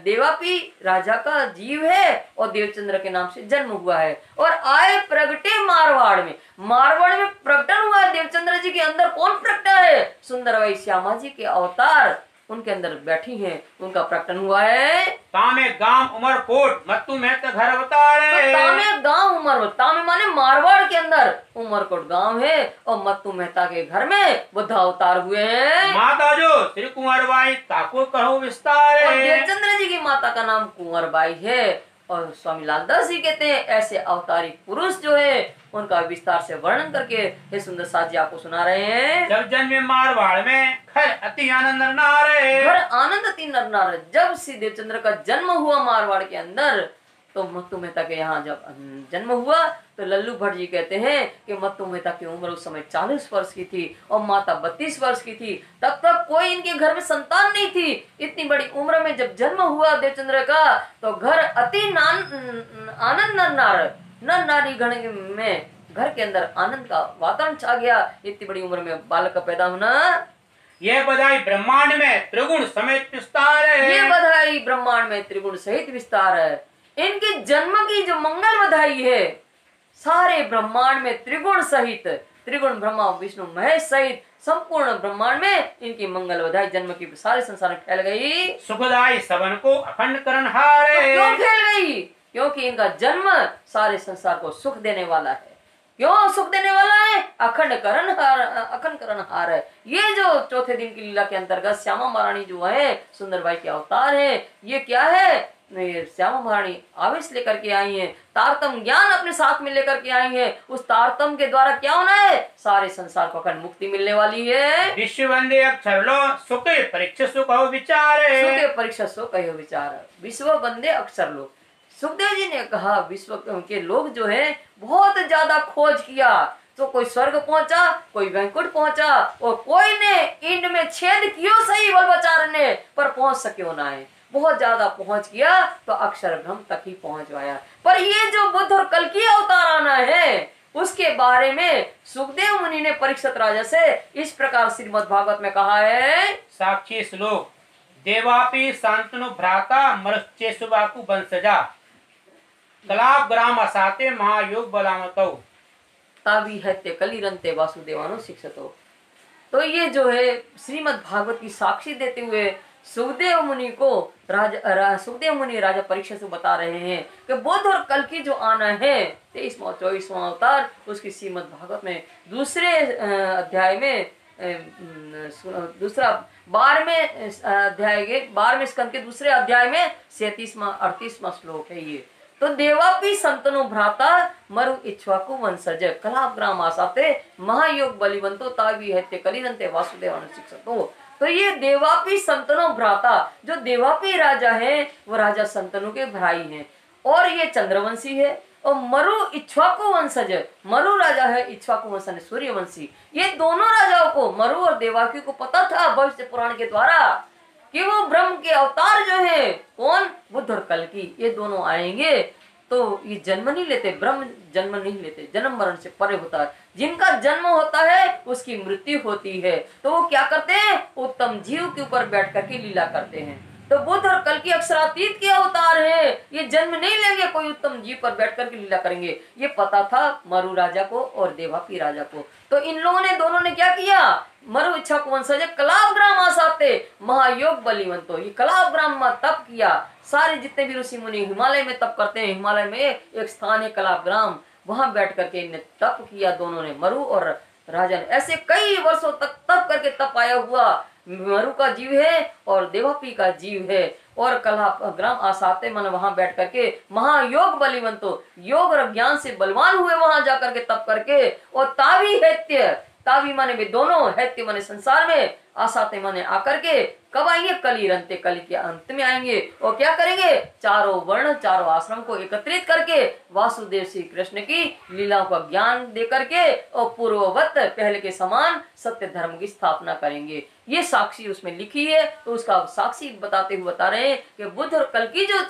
देवापी राजा का जीव है, और देवचंद्र के नाम से जन्म हुआ है। और आए प्रगटे मारवाड़ में, मारवाड़ में प्रकटन हुआ है देवचंद्र जी के अंदर। कौन प्रकटा है? सुंदर वही श्यामा जी के अवतार उनके अंदर बैठी हैं, उनका प्रकटन हुआ है। तामे गांव उमरकोट मत्तू मेहता घर अवतार है। तो तामे गांव उमरकोट, तामे माने मारवाड़ के अंदर उमरकोट गांव है, और मत्तू मेहता के घर में बुद्ध अवतार हुए हैं। माता जो श्री कुंवरबाई ताको कहो विस्तार और है। देवचंद्र जी की माता का नाम कुंवरबाई है। और स्वामी लालदास जी कहते हैं ऐसे अवतारी पुरुष जो है उनका विस्तार से वर्णन करके हे सुंदर साथ जी आपको सुना रहे हैं। जब जन्मे मारवाड़ में खर अति आनंद नर है, घर आनंद अति नर नार। जब श्री देवचंद्र का जन्म हुआ मारवाड़ के अंदर, तो मत्तू मेहता के यहाँ जब जन्म हुआ, तो लल्लू भट्ट जी कहते हैं कि मत्तू मेहता की उम्र उस समय 40 वर्ष की थी और माता 32 वर्ष की थी। तब तक कोई इनके घर में संतान नहीं थी। इतनी बड़ी उम्र में जब जन्म हुआ देवचंद्र का, तो घर अति आनंद नर नारी गण में घर के अंदर आनंद का वातावरण छा गया। इतनी बड़ी उम्र में बालक का पैदा होना, यह बधाई ब्रह्मांड में त्रिगुण समेत विस्तार है। ये बधाई ब्रह्मांड में त्रिगुण सहित विस्तार है। इनके जन्म की जो मंगल बधाई है, सारे ब्रह्मांड में त्रिगुण सहित, त्रिगुण ब्रह्मा विष्णु महेश सहित संपूर्ण ब्रह्मांड में इनकी मंगल बधाई जन्म की सारे संसार में फैल गई। सुखदाई सबन को अखंड करण हार है। तो क्यों फैल गई? क्योंकि इनका जन्म सारे संसार को सुख देने वाला है। क्यों सुख देने वाला है? अखंड करण हार है। ये जो चौथे दिन की लीला के अंतर्गत श्यामा महारानी जो है सुंदर भाई के अवतार है, ये क्या है? श्यामा महारानी आवेश लेकर के आई है, तारतम ज्ञान अपने साथ में लेकर के आई है। उस तारतम के द्वारा क्या होना है? सारे संसार को अखंड मुक्ति मिलने वाली है। विश्व वंदे अक्षर लो सुखे परीक्षा सुख हो विचार है। सुखे परीक्षा सुख हो विचार, विश्व वंदे अक्षर लो। सुखदेव जी ने कहा विश्व के लोग जो है बहुत ज्यादा खोज किया, तो कोई स्वर्ग पहुंचा, कोई वैकुंठ पहुंचा, और कोई ने इनमें छेद कियो सही बलवाचार्य ने, पर पहुंच सके ना है। बहुत ज्यादा पहुंच किया तो अक्षर ब्रह्म तक ही पहुंच पाया। पर ये जो बुद्ध और कल्कि अवतार आना है उसके बारे में सुखदेव मुनि ने परीक्षित राजा से इस प्रकार श्रीमद् भागवत में कहा है। साक्षी श्लोक, देवापि शांतनु भ्राता मरुच्चे सुबाकु वंशजा कलाप ग्राम असाते महायोग बलामतौ तावी हत्य कलिरंते वासुदेवानु शिक्षतो। तो ये जो है श्रीमद् भागवत की साक्षी देते हुए सुखदेव मुनि को सुखदेव मुनि राजा परीक्षित से बता रहे हैं कि बुद्ध और कल्कि जो आना है 23वां 24वां अवतार, उसकी श्रीमद् भागवत में दूसरे अध्याय में दूसरा 12वें अध्याय के 12वें स्कंद के दूसरे अध्याय में 37वां 38वां श्लोक है ये। तो देवापि संतनु भ्राता मरु इक्ष्वाकु वंशज कलाप ग्राम आसाते महायोग बलिवंतो तावी हत्य कलिरंते वासुदेवानु शिक्षतो। तो ये देवापि संतनु भ्राता, जो देवापि राजा है वो राजा संतनु के भाई हैं, और ये चंद्रवंशी है। और मरु इक्ष्वाकु वंशज, मरु राजा है, इक्ष्वाकु वंशज सूर्यवंशी। ये दोनों राजाओं को, मरु और देवाकी को पता था भविष्य पुराण के द्वारा कि वो ब्रह्म के अवतार जो है कौन, बुद्ध और कल्कि, ये दोनों आएंगे। तो ये जन्म नहीं लेते, ब्रह्म जन्म नहीं लेते, जन्म मरण से परे होता है। जिनका जन्म होता है उसकी मृत्यु होती है। तो वो क्या करते हैं, उत्तम जीव के ऊपर बैठ करके लीला करते हैं। तो बुद्ध और कल्कि अक्षरातीत के अवतार है, ये जन्म नहीं लेंगे, कोई उत्तम जीव पर बैठ करके लीला करेंगे। ये पता था मरु राजा को और देवापि राजा को। तो इन लोगों ने दोनों ने क्या किया, मरु इक्ष्वाकु वंशज कलाप ग्राम आसाते महायोग बलिवंतो, ये कलाप ग्राम में तप किया। सारे जितने भी ऋषि मुनि हिमालय में तप करते हैं, हिमालय में एक स्थान है कलाप ग्राम, वहां बैठ करके इन्हें तप किया दोनों ने, मरु और राजा ने। ऐसे कई वर्षों तक तप करके तप आया हुआ मरु का जीव है और देवापि का जीव है। और कलाप ग्राम आसाते मन वहां बैठ करके महायोग बलिवंतो, योग और ज्ञान से बलवान हुए वहां जाकर के तप करके। और तावी हैत्य, तावी माने भी दोनों, हैत्य माने संसार में, आसाते माने आकर के कब आएंगे, कलिरंते, कली के अंत में आएंगे। और क्या करेंगे, चारों वर्ण चारों आश्रम को एकत्रित करके वासुदेव श्री कृष्ण की लीलाओं का ज्ञान दे करके और पूर्ववत पहले के समान सत्य धर्म की स्थापना करेंगे। ये साक्षी उसमें लिखी है। तो उसका साक्षी बताते हुए बता रहे हैं कि बुद्ध और कल्कि जो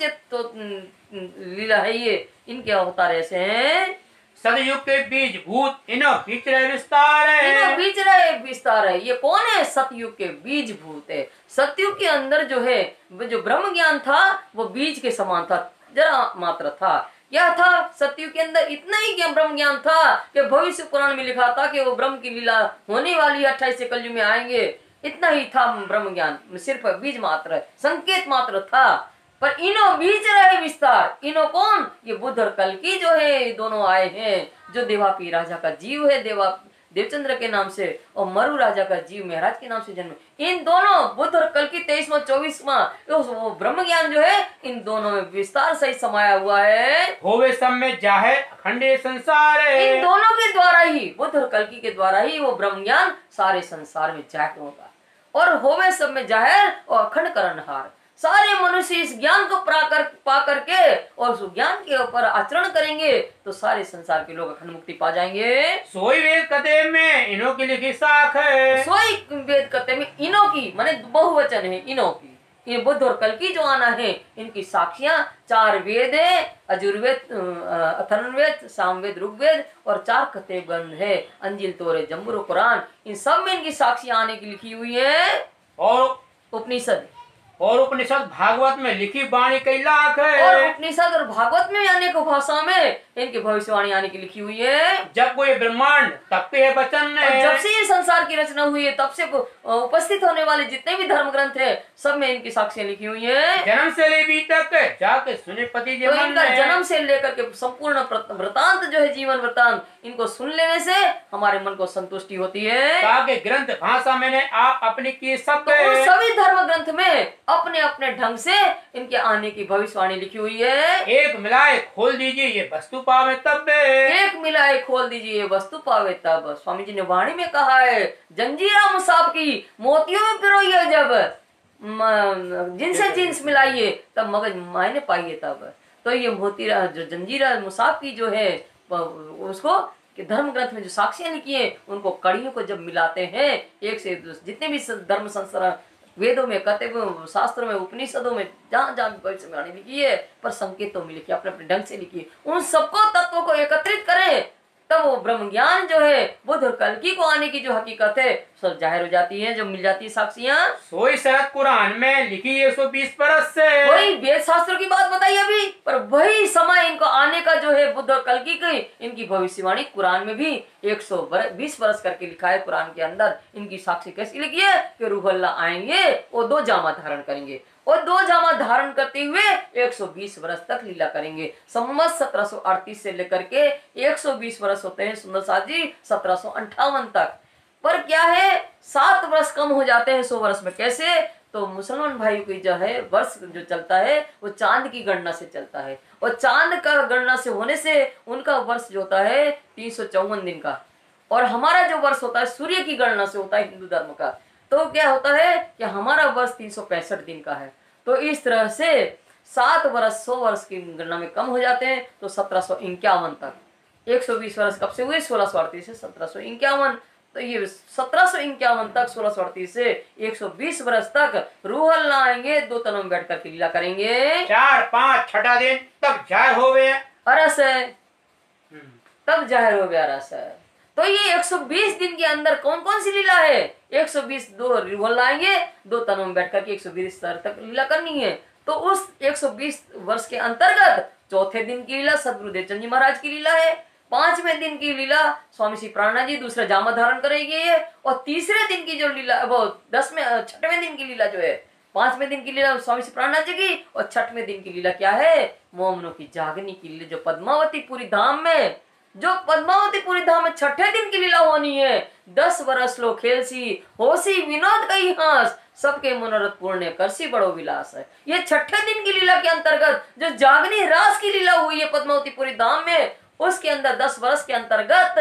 लीला है ये, इनके अवतार ऐसे हैं। सतयुग के बीज भूत इनो बीच रहे विस्तार है, इनो बीच रहे विस्तार है। ये कौन है, सतयुग के बीज भूत है। सतयुग के अंदर जो है जो ब्रह्म ज्ञान था वो बीज के समान था, जरा मात्र था। क्या था सतयुग के अंदर, इतना ही क्या ब्रह्म ज्ञान था कि भविष्य पुराण में लिखा था कि वो ब्रह्म की लीला होने वाली 28 कलयुग में आएंगे। इतना ही था ब्रह्म ज्ञान, सिर्फ बीज मात्र, संकेत मात्र था। पर इनो बीच रहे विस्तार, इनो कौन, ये बुद्ध और कल्कि जो है दोनों आए हैं। जो देवापि राजा का जीव है देवचंद्र के नाम से, और मरु राजा का जीव मेहराज के नाम से जन्म। इन दोनों बुद्ध और कल्कि 23वां 24वां वो ब्रह्म ज्ञान जो है इन दोनों में विस्तार सही समाया हुआ है। होवे सब में जाहे अखंड संसार है। इन दोनों के द्वारा ही, बुद्ध और कल्कि के द्वारा ही वो ब्रह्म ज्ञान सारे संसार में जाहिर होगा। और होवे सब में जाहिर और अखंड करनहार, सारे मनुष्य इस ज्ञान को पा करके और उस ज्ञान के ऊपर आचरण करेंगे तो सारे संसार के लोग अखंड मुक्ति पा जाएंगे। सोई वेद कते में इनो की लिखी साख है, सोई वेद कते में इनो की माने बहुवचन है, इनो की। ये बुद्ध और कल्कि जो आना है इनकी साक्षियां 4 वेद है, अजुर्वेद, अथर्ववेद, सामवेद, ऋग्वेद और 4 कते ग्रंथ है, अंजिल, तोरे, जम्बूर, कुरान। इन सब में इनकी साक्षियां आने की लिखी हुई है। और उपनिषद भागवत में लिखी वाणी कई लाख है। और उपनिषद और भागवत में अनेक भाषा में इनकी भविष्यवाणी आने की लिखी हुई है। जब कोई ब्रह्मांड तब पे है वचन है, जब से ये संसार की रचना हुई है तब से उपस्थित होने वाले जितने भी धर्म ग्रंथ है सब में इनकी साक्षियां लिखी हुई है। जन्म से ले तक जाके सुने पति तो इनका जन्म से लेकर के संपूर्ण वृतांत जो है, जीवन वृतांत, इनको सुन लेने से हमारे मन को संतुष्टि होती है। ताकि ग्रंथ भाषा मैंने आप अपने किए सब, तो सभी धर्म ग्रंथ में अपने अपने ढंग से इनके आने की भविष्यवाणी लिखी हुई है। एक मिलाए खोल दीजिए ये वस्तु पावे तब, एक मिलाए खोल दीजिए ये वस्तु पावे तब। स्वामी जी ने वाणी में कहा है, जंजीरा मुसाब की मोतियों में पिरोइए जब, जिनसे जिन्स मिलाइए तब मगज मायने पाइए तब। तो ये मोतीरा जो जंजीरा मुसाफ की जो है उसको कि धर्म ग्रंथ में जो साक्ष्यां लिखी है उनको कड़ियों को जब मिलाते हैं एक से जितने भी धर्म संस्कार वेदों में कहते हुए शास्त्रों में उपनिषदों में जहां जहां भविष्यवाणी लिखी है पर संकेतों में लिखी है, अपने अपने ढंग से लिखी है, उन सबको तत्वों को एकत्रित करें तब वो ब्रह्म ज्ञान जो है बुद्ध और कल्कि को आने की जो हकीकत है सब जाहिर हो जाती है, जो मिल जाती है साक्ष्यां। सोई शरत कुरान में लिखी 120 बरस से वही वेद शास्त्रों की बात बताई अभी, पर वही समय इनको आने का जो है बुद्ध और कल्कि की इनकी भविष्यवाणी कुरान में भी 120 बरस करके लिखा है। कुरान के अंदर इनकी साक्षी कैसी लिखी है कि रूह अल्लाह आएंगे वो 2 जामा धारण करेंगे और 2 जामा धारण करते हुए 120 वर्ष तक लीला करेंगे। संवत 1738 से लेकर के 120 वर्ष होते हैं सुंदर साथ जी 1758 तक। पर क्या है 7 वर्ष कम हो जाते हैं 100 वर्ष में। कैसे? तो मुसलमान भाइयों की जो है वर्ष जो चलता है वो चांद की गणना से चलता है और चांद का गणना से होने से उनका वर्ष जो होता है 354 दिन का, और हमारा जो वर्ष होता है सूर्य की गणना से होता है हिंदू धर्म का। तो क्या होता है कि हमारा वर्ष 365 दिन का है। तो इस तरह से 7 वर्ष 100 वर्ष की गणना में कम हो जाते हैं। तो 1751 तक 120 वर्ष कब से हुए 1638 से 1751। तो ये 1751 तक 1638 से 120 वर्ष तक रूह अल्लाह आएंगे 2 तनों में बैठ करके लीला करेंगे। 4, 5, 6 दिन तब जाहिर हो गए अरस है, तब जाहिर हो गया अरस है। तो ये 120 दिन के अंदर कौन कौन सी लीला है? 120 2 रूह अल्लाह आएंगे 2 तनों में बैठ करके 120 तक लीला करनी है। तो उस 120 वर्ष के अंतर्गत चौथे दिन की लीला सदगुरुदेव चंद जी महाराज की लीला है। 5वें दिन की लीला स्वामी श्री प्राणा जी दूसरा जामा धारण करेंगे और तीसरे दिन की जो लीला वो 6वें दिन की लीला जो है 5वें दिन की लीला स्वामी श्री प्राणा जी की और 6वें दिन की लीला क्या है मोमनों की जागनी की लीला जो पद्मावतीपुरी धाम में धाम में 6ठे दिन की लीला होनी है। 10 वर्ष लो खेलसी होसी विनोद कई हास सबके मनोरथ पूर्ण करसी बड़ो विलास है। ये 6ठे दिन की लीला के अंतर्गत जो जागनी रास की लीला हुई है पद्मावतीपुरी धाम में उसके अंदर 10 वर्ष के अंतर्गत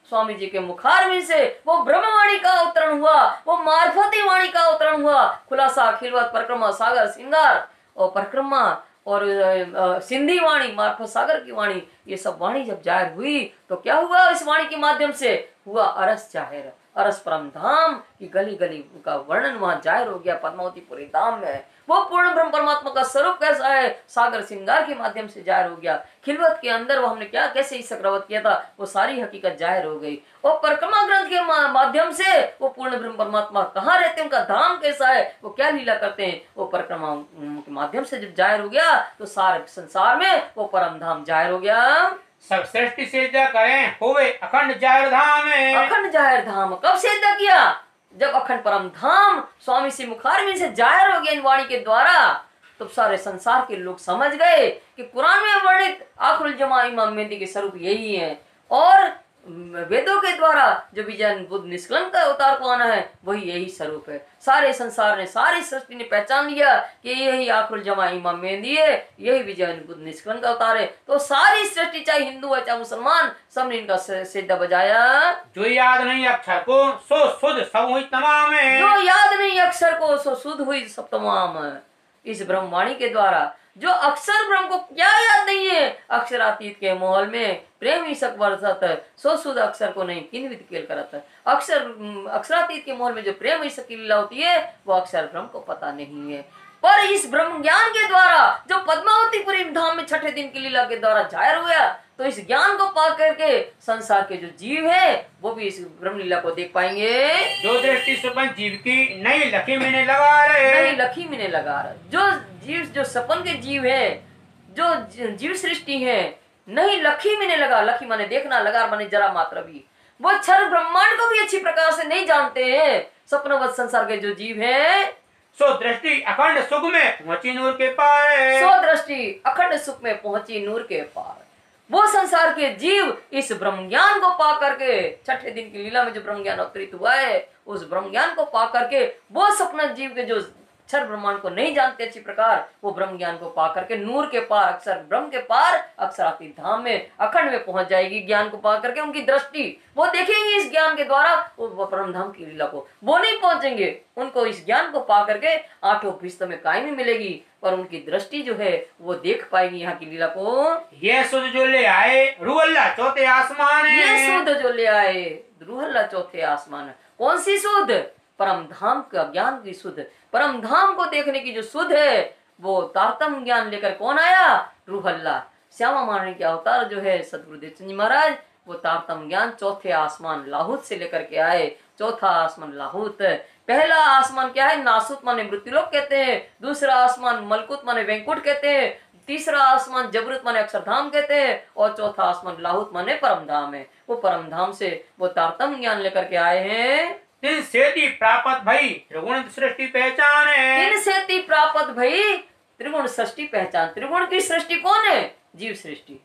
स्वामी जी के मुखार में से वो ब्रह्मवाणी का अवतरण हुआ, वो मार्फती वाणी का अवतरण हुआ। खुलासा खिलवत परिक्रमा सागर श्रृंगार और परिक्रमा और सिंधी वाणी मार्फत सागर की वाणी ये सब वाणी जब जाहिर हुई तो क्या हुआ? इस वाणी के माध्यम से हुआ अरस जाहिर, अरस परम धाम की गली गली का वर्णन वहां जाहिर हो गया पद्मावतीपुरी धाम में। वो पूर्ण ब्रह्म परमात्मा का स्वरूप कैसा है सागर श्रृंगार के माध्यम से जाहिर हो गया। खिलवत के अंदर वो हमने क्या कैसे इस चक्रवत किया था वो सारी हकीकत जाहिर हो गई। और परिक्रमा ग्रंथ के माध्यम से वो पूर्ण ब्रह्म परमात्मा कहाँ रहते हैं उनका धाम कैसा है वो क्या लीला करते हैं वो परिक्रमा के माध्यम से जब जाहिर हो गया तो सारे संसार में वो परम धाम जाहिर हो गया। सब सृष्टि सिद्ध करें हुए अखंड जाहिर धाम है। अखंड जाहिर धाम कब सिद्ध किया? जब अखंड परम धाम स्वामी से मुखार में से जाहिर हो गया इन वाणी के द्वारा। तो सारे संसार के लोग समझ गए कि कुरान में वर्णित आखिरुल जमा इमाम मेहदी के स्वरूप यही है और वेदों के द्वारा जो विजयन बुद्ध निष्कलंक का अवतार को आना है वही यही स्वरूप है। सारे संसार ने सारी सृष्टि ने पहचान लिया कि यही आखिरुल जमा इमाम मेहदी है, यही विजयन बुद्ध निष्कलंक का अवतार है। तो सारी सृष्टि चाहे हिंदू है चाहे मुसलमान सबने इनका सिद्ध बजाया। जो याद नहीं अक्षर को सो सुध सब हुई तमाम है। जो याद नहीं अक्षर को सो सुध हुई सब तमाम है। इस ब्रह्मवाणी के द्वारा जो अक्षर ब्रह्म को क्या याद नहीं है अक्षरातीत के माहौल में प्रेम ही सक बरसत है सो सुध अक्षर को नहीं किन विध खेल करत है। अक्षरातीत के माहौल में जो प्रेम ही सक की लीला होती है वो अक्षर ब्रह्म को पता नहीं है। पर इस ब्रह्म ज्ञान के द्वारा जो पद्मावतीपुरी धाम में 6ठे दिन की लीला के द्वारा जाहिर हुआ तो इस ज्ञान को पा करके संसार के जो जीव है वो भी इस ब्रह्म लीला को देख पाएंगे। जो दृष्टि सुपन जीव की नई लकी में लगा रहे नई लकी में लगा रहे जो जीव जो सपन के जीव है जो जीव सृष्टि है नहीं लकी में लगा। लकी माने देखना, लगा माने जरा मात्र भी। वो क्षर ब्रह्मांड को भी अच्छी प्रकार से नहीं जानते हैं। सपनवत संसार के जो जीव है सो दृष्टि अखंड सुख में पहुंची नूर के पार। सो दृष्टि अखंड सुख में पहुंची नूर के पार। वो संसार के जीव इस ब्रह्म ज्ञान को पा करके 6ठे दिन की लीला में जो ब्रह्म ज्ञान अवतरित हुआ है उस ब्रह्म ज्ञान को पा करके वो सपना जीव के जो अक्षर ब्रह्मांड को नहीं जानते अच्छी प्रकार, वो ब्रह्म ज्ञान को पा करके नूर के पार, अक्षर ब्रह्म के पार, अक्षरातीत धाम में अखंड में पहुंच जाएगी। ज्ञान को पा करके उनकी दृष्टि वो देखेंगे इस ज्ञान के द्वारा, वो परम धाम की लीला को वो नहीं पहुंचेंगे। उनको इस ज्ञान को पा करके आठों भिस्त में कायमी मिलेगी, पर उनकी दृष्टि जो है वो देख पाएगी यहाँ की लीला को। ये सुध जो ले आए रूहल्ला चौथे आसमान है। ये सुध जो ले आए रूहल्ला चौथे आसमान। कौन सी सुध? परम धाम का ज्ञान की सुध, परम धाम को देखने की जो सुध है, वो तारतम ज्ञान लेकर कौन आया? रूहल्ला। श्यामा महारानी के अवतार जो है सदगुरु देवचंद जी महाराज, वो तारतम ज्ञान चौथे आसमान लाहौत से लेकर के आए। चौथा आसमान लाहौत। पहला आसमान क्या है? नासुत माने मृत्युलोक कहते हैं, दूसरा आसमान मलकुत माने वैंकुट कहते हैं, तीसरा आसमान जबरुत माने अक्षरधाम कहते हैं, और चौथा आसमान लाहौत माने परम धाम है। वो परम धाम से वो तारतम ज्ञान लेकर के आए हैं। तीन सेती प्राप्त भई त्रिगुण सृष्टि पहचान है। तीन सेती प्राप्त भई त्रिगुण सृष्टि पहचान। त्रिगुण की सृष्टि कौन है? जीव सृष्टि।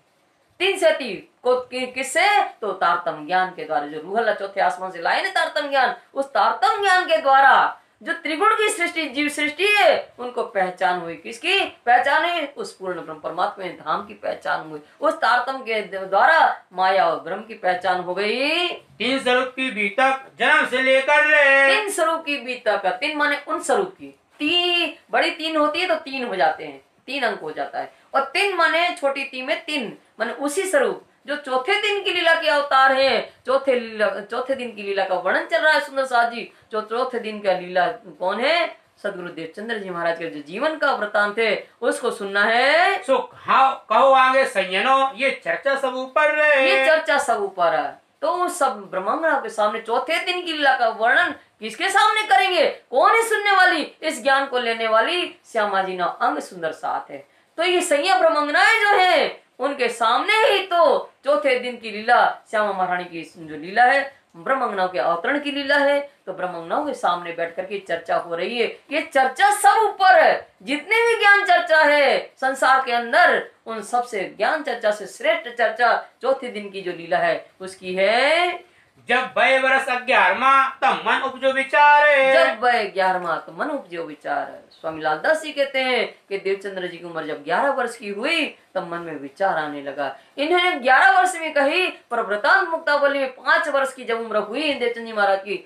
तीन सेती को किससे? तो तारतम ज्ञान के द्वारा, जो रूहल्ला चौथे आसमान से लाए ना तारतम ज्ञान, उस तारतम ज्ञान के द्वारा जो त्रिगुण की सृष्टि जीव सृष्टि है, उनको पहचान हुई। किसकी पहचान है? उस पूर्ण ब्रह्म परमात्मा धाम की पहचान हुई। उस तारतम के द्वारा माया और ब्रह्म की पहचान हो गई। तीन स्वरूप की बीतक जन्म से लेकर तीन स्वरूप की बीतक। तीन माने उन स्वरूप की, तीन बड़ी तीन होती है तो तीन हो जाते हैं, तीन अंक हो जाता है। और तीन माने छोटी तीन में तीन माने उसी स्वरूप जो चौथे दिन की लीला के अवतार है। चौथे दिन की लीला का वर्णन चल रहा है सुंदर साथ जी। जो चौथे दिन का लीला कौन है? सदगुरु देवचंद्र जी महाराज के जो जीवन का वृतांत है, उसको सुनना है। सो कहो आगे सैयनो, ये चर्चा सब ऊपर रहे। ये चर्चा सब ऊपर है, तो सब ब्रह्मांगना के सामने चौथे दिन की लीला का वर्णन किसके सामने करेंगे? कौन है सुनने वाली? इस ज्ञान को लेने वाली श्यामा जी ना अंग सुंदर साथ है। तो ये सैया ब्रह्मांगनाएं जो है, उनके सामने ही तो चौथे दिन की लीला, श्यामा महारानी की जो लीला है, ब्रह्मांगनाओं के अवतरण की लीला है, तो ब्रह्मांगनाओं के सामने बैठ करके चर्चा हो रही है। ये चर्चा सब ऊपर है। जितने भी ज्ञान चर्चा है संसार के अंदर, उन सबसे ज्ञान चर्चा से श्रेष्ठ चर्चा चौथे दिन की जो लीला है उसकी है। जब वह वर्ष 11वां तब मन उपजो विचार है। जब वह 11वां तो मन उपजो विचार है। स्वामी लालदास जी कहते हैं कि देवचंद्र जी की उम्र जब 11 वर्ष की हुई तब मन में विचार आने लगा। इन्होंने 11 वर्ष में कही, पर वृतांत मुक्तावली में 5 वर्ष की जब उम्र हुई देवचंद जी महाराज की,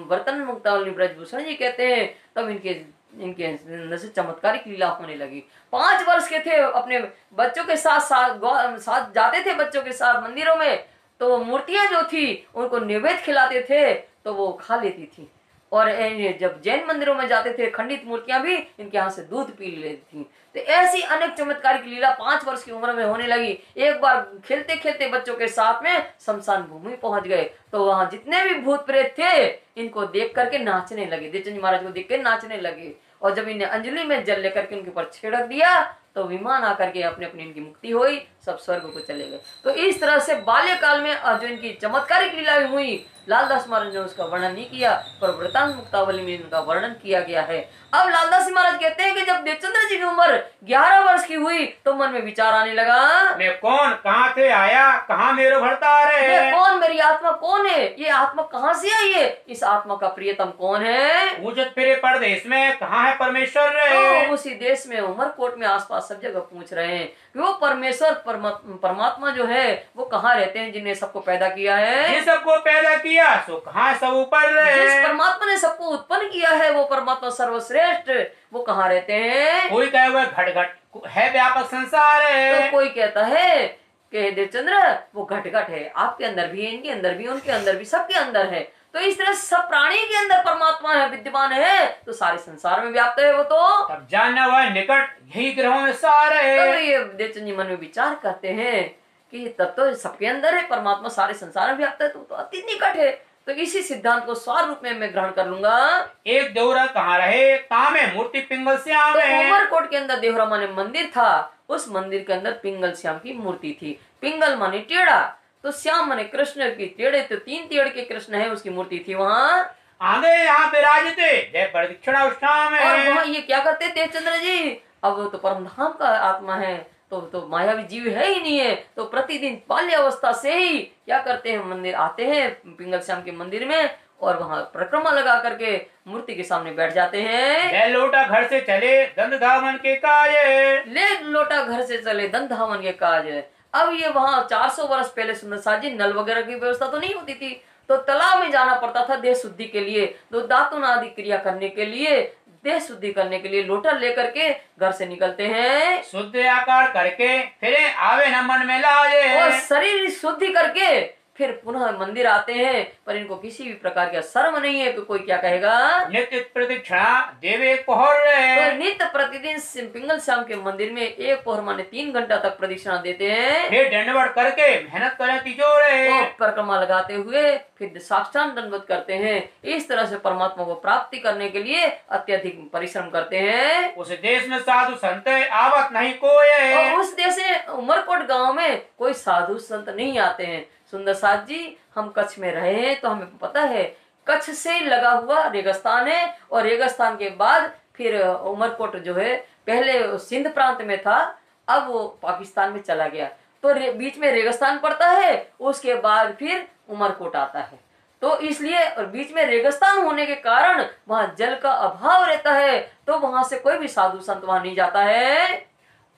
वर्तन मुक्तावली ब्रजभूषण जी कहते हैं, तब इनके अंदर से चमत्कारिक लीला होने लगी। 5 वर्ष के थे, अपने बच्चों के साथ जाते थे, बच्चों के साथ मंदिरों में, तो मूर्तियां जो थी उनको निवेद खिलाते थे तो वो खा लेती थी। और जब जैन मंदिरों में जाते थे, खंडित मूर्तियां भी इनके यहाँ से दूध पी लेती थी। तो ऐसी अनेक चमत्कारिक लीला 5 वर्ष की उम्र में होने लगी। एक बार खेलते खेलते बच्चों के साथ में शमशान भूमि पहुंच गए, तो वहां जितने भी भूत प्रेत थे इनको देख करके नाचने लगे। देवचंद जी महाराज को देख के नाचने लगे, और जब इन्हें अंजलि में जल लेकर के उनके ऊपर छिड़क दिया तो विमान आकर के अपने अपनी इनकी मुक्ति हुई, सब स्वर्ग को चले गए। तो इस तरह से बाल्यकाल में जो इनकी चमत्कारिक लीलाएं हुई, लालदास महाराज ने उसका वर्णन नहीं किया, पर वृतांत मुक्तावली में इनका वर्णन किया गया है। अब लालदास महाराज कहते हैं कि जब देवचंद्र जी की उम्र 11 वर्ष की हुई तो मन में विचार आने लगा, मैं कौन, कहाँ से आया, कहाँ मेरे भरता रहे। कौन, मेरी आत्मा कौन है, ये आत्मा कहाँ से आई है, इस आत्मा का प्रियतम कौन है। पूछत फिरे परदेश में कहाँ है परमेश्वर रहे। तो उसी देश में उमरकोट में आसपास सब जगह पूछ रहे हैं कि वो परमेश्वर परमात्मा जो है वो कहाँ रहते हैं, जिन्हें सबको पैदा किया है। जिस सबको पैदा किया सो कहाँ सब ऊपर रहे। जिस परमात्मा ने सबको उत्पन्न किया है वो परमात्मा सर्वश्रेष्ठ, वो कहाँ रहते हैं। कोई कहे वह घट घट है व्यापक संसार है। तो कोई कहता है कि देवचंद्र वो घट घट है, आपके अंदर भी है, इनके अंदर भी, उनके अंदर भी, सबके अंदर है। तो इस तरह सब प्राणी के अंदर परमात्मा है, विद्यमान है, तो सारे संसार में व्याप्त है वो। तो तब जानना वह निकट यही ग्रहों में सारे है। तो ये देवचंद जी मन में विचार करते हैं कि तब तो सबके अंदर है परमात्मा, सारे संसार में व्याप्त है, तो अति निकट है। तो इसी सिद्धांत को सार रूप में मैं ग्रहण कर लूंगा। एक देवरा कहाँ रहे, कहाँ में मूर्ति पिंगल श्याम तो है। उमरकोट के अंदर देवरा माने मंदिर था, उस मंदिर के अंदर पिंगल श्याम की मूर्ति थी। पिंगल माने टेढ़ा, तो श्याम माने कृष्ण की टेढ़े, तो 3 टेढ़ के कृष्ण है, उसकी मूर्ति थी वहाँ। आगे यहाँ विराजते जय प्रदक्षिणा उष्ठाम है। और वहाँ ये क्या करते देवचंद्र जी, अब वो तो परमधाम का आत्मा है, तो मायावी जीव है ही नहीं है, तो प्रतिदिन बाल्य अवस्था से ही क्या करते हैं, मंदिर आते हैं पिंगल श्याम के मंदिर में, और वहां परिक्रमा लगा करके मूर्ति के सामने बैठ जाते हैं। ले लोटा घर से चले दंड धावन के काज, ले लोटा घर से चले दंड धावन के काज। अब ये वहां 400 वर्ष पहले सुंदर साथ जी नल वगैरह की व्यवस्था तो नहीं होती थी, तो तालाब में जाना पड़ता था देह शुद्धि के लिए, तो दातुन आदि क्रिया करने के लिए, देह शुद्धि करने के लिए लोटा लेकर के घर से निकलते हैं। शुद्ध आकार करके फिर आवे न मन में लाए, और शरीर शुद्धि करके फिर पुनः मंदिर आते हैं, पर इनको किसी भी प्रकार का शर्म नहीं है कि कोई क्या कहेगा। नित्य प्रदक्षिणा देवे पहर, तो नित्य प्रतिदिन पिंगल श्याम के मंदिर में 1 पहर माने 3 घंटा तक प्रदक्षिणा देते हैं। फिर दंडवत करके मेहनत करें तिजोरे, तो परिक्रमा लगाते हुए फिर साष्टांग दंडवत करते हैं। इस तरह से परमात्मा को प्राप्ति करने के लिए अत्यधिक परिश्रम करते हैं। उस देश में साधु संत आवत नहीं कोई, और उस देश से उमरकोट गांव में कोई साधु संत नहीं आते हैं। सुंदर साथ जी, हम कच्छ में रहे हैं तो हमें पता है कच्छ से लगा हुआ रेगिस्तान है, और रेगिस्तान के बाद फिर उमरकोट जो है पहले सिंध प्रांत में था, अब वो पाकिस्तान में चला गया, तो बीच में रेगिस्तान पड़ता है, उसके बाद फिर उमरकोट आता है। तो इसलिए और बीच में रेगिस्तान होने के कारण वहाँ जल का अभाव रहता है, तो वहां से कोई भी साधु संत वहां नहीं जाता है।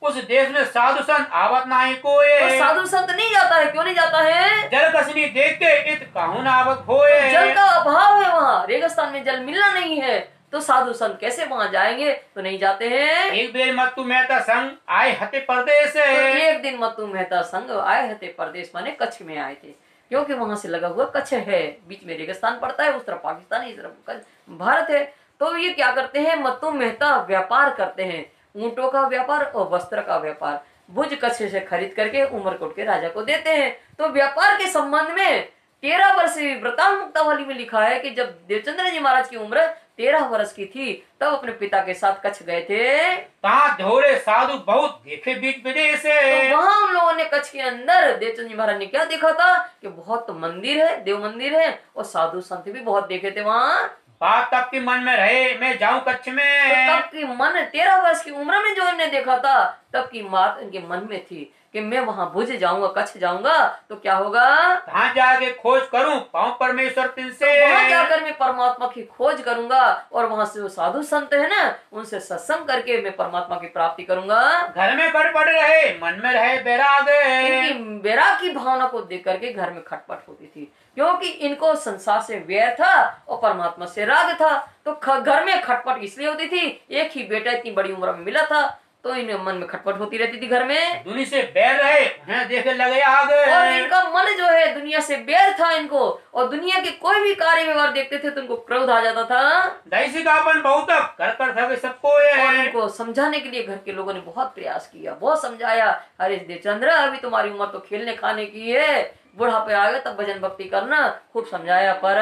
उस देश में साधु संत आवत नहीं कोई, तो साधु संत नहीं जाता है, क्यों नहीं जाता है? जल कसनी देख के इत कहूं न आवत होए, जल का अभाव है, वहाँ रेगिस्तान में जल मिलना नहीं है, तो साधु संत कैसे वहाँ जाएंगे? तो नहीं जाते हैं। एक बेर मत्तु मेहता संग आए हते परदेश, तो एक दिन मत्तु मेहता संग आए हते परदेश माने कच्छ में आए थे, क्योंकि वहां से लगा हुआ कच्छ है, बीच में रेगिस्तान पड़ता है, उस तरफ पाकिस्तान है, इस तरफ भारत है। तो ये क्या करते हैं, मत्तु मेहता व्यापार करते हैं, ऊंटों का व्यापार और वस्त्र का व्यापार भुज कच्छ से खरीद करके उमरकोट के राजा को देते हैं। तो व्यापार के संबंध में 13 वर्ष वृतांत मुक्तावली में लिखा है कि जब देवचंद्र जी महाराज की उम्र 13 वर्ष की थी, तब अपने पिता के साथ कच्छ गए थे। कहाँ धोरे साधु बहुत देखे बीच विदेश, तो वहाँ उन लोगों ने कच्छ के अंदर देवचंद जी महाराज ने क्या देखा था कि बहुत मंदिर है, देव मंदिर है, और साधु संत भी बहुत देखे थे वहाँ। बात तब की मन में रहे मैं जाऊं कच्छ में, तो तब की मन 13 वर्ष की उम्र में जो इन्होंने देखा था, तब की बात इनके मन में थी कि मैं वहाँ भुज जाऊंगा, कच्छ जाऊंगा तो क्या होगा, कहाँ जाके खोज करूं पाऊं परमेश्वर तिन से, तो वहाँ जाकर मैं परमात्मा की खोज करूंगा, और वहाँ से जो साधु संत है ना, उनसे सत्संग करके मैं परमात्मा की प्राप्ति करूंगा। घर में खटपट रहे मन में रहे बैराग, इनकी वैराग की भावना को देख करके घर में खटपट होती थी, क्योंकि इनको संसार से वैर था और परमात्मा से राग था। तो घर में खटपट इसलिए होती थी, एक ही बेटा इतनी बड़ी उम्र में मिला था, तो इन्हें मन में खटपट होती रहती थी घर में। दुनिया से बैर रहे उन्हें देखे लगे आग, और इनका मन जो है दुनिया से बैर था इनको, और दुनिया के कोई भी कार्य व्यवहार देखते थे तो इनको क्रोध आ जाता था। दैसी का अपन बहुत कर थके सबको, और इनको समझाने के लिए घर के लोगों ने बहुत प्रयास किया, बहुत समझाया, अरे देवचंद्र अभी तुम्हारी उम्र तो खेलने खाने की है, बुढ़ापे आ गए तब भजन भक्ति करना, खूब समझाया, पर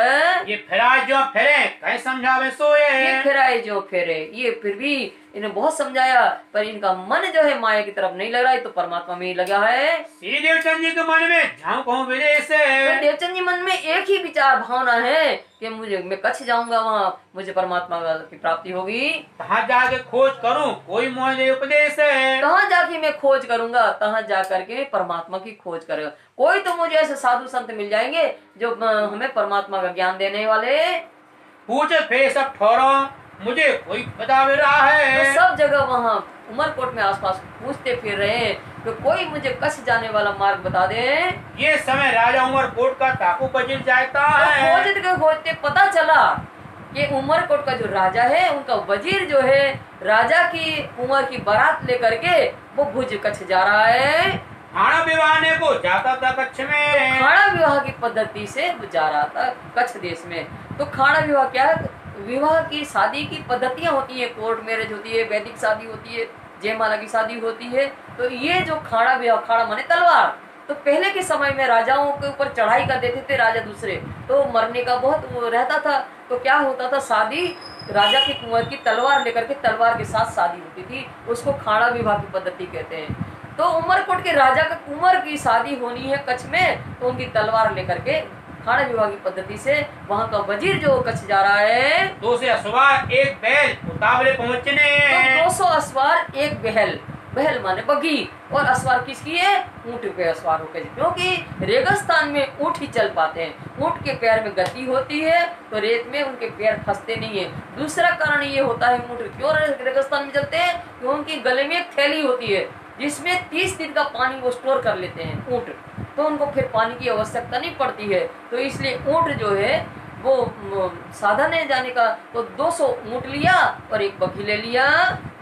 ये फिराए जो फिरे कहीं समझावे सोए, ये फिराए जो फिरे, ये फिर भी इन्हें बहुत समझाया, पर इनका मन जो है माया की तरफ नहीं लग रहा है, तो परमात्मा में ही लगा है। श्री देवचंद जी के मन में जाऊं कहूं विदेश, तो देवचंद जी मन में एक ही विचार भावना है कि मैं कच्छ जाऊंगा, वहाँ मुझे परमात्मा की प्राप्ति होगी। कहाँ जाके खोज करूं कोई मोह उपदेश, कहाँ जाके मैं खोज करूंगा, कहाँ जा करके परमात्मा की खोज करेगा, कोई तो मुझे ऐसे साधु संत मिल जाएंगे जो हमें परमात्मा का ज्ञान देने वाले। पूछे फिर सब ठहरो मुझे कोई बता रहा है, तो सब जगह वहाँ उमरकोट में आसपास पूछते फिर रहे हैं कि कोई मुझे कच्छ जाने वाला मार्ग बता दे। ये समय राजा उमरकोट का टापू बजिल जाता है, खोजते खोजते पता चला कि उमरकोट का जो राजा है, उनका वजीर जो है, राजा की उम्र की बारात लेकर के वो भुज कच्छ जा रहा है। खाना विवाहने को जाता था कच्छ में, खाना विवाह की पद्धति से वो जा रहा था कच्छ देश में। तो खाना विवाह क्या है, विवाह की शादी की पद्धतियां होती है, कोर्ट मैरिज होती है, वैदिक शादी होती है, जयमाला की शादी होती है। तो ये जो खाना विवाह, खाना माने तलवार, तो पहले के समय में राजाओं के ऊपर चढ़ाई कर देते थे राजा दूसरे, तो मरने का बहुत वो रहता था। तो क्या होता था, शादी राजा की कुंवर की तलवार लेकर के, तलवार के साथ शादी होती थी, उसको खाना विवाह की पद्धति कहते हैं। तो उमरकोट के राजा का कुंवर की शादी होनी है कच्छ में, तो उनकी तलवार लेकर के खाना विवाह की पद्धति से वहाँ का वजीर जो कच्छ जा रहा है, 200 अश्वार एक बैल उतावले पहुँचने, तो 200 अश्वार एक बैल, बहल माने बगी, और असवार किसकी है? ऊंट पे असवार होकर, क्योंकि रेगिस्तान में ऊंट ही चल पाते हैं। ऊंट के पैर में गति होती है तो रेत में उनके पैर फंसते नहीं है। दूसरा कारण ये होता है ऊंट क्यों रेगिस्तान में चलते हैं, क्योंकि उनकी गले में एक थैली होती है जिसमें 30 दिन का पानी वो स्टोर कर लेते हैं ऊंट, तो उनको फिर पानी की आवश्यकता नहीं पड़ती है। तो इसलिए ऊंट जो है वो साधन है जाने का, तो 200 ऊंट लिया और एक बघी ले लिया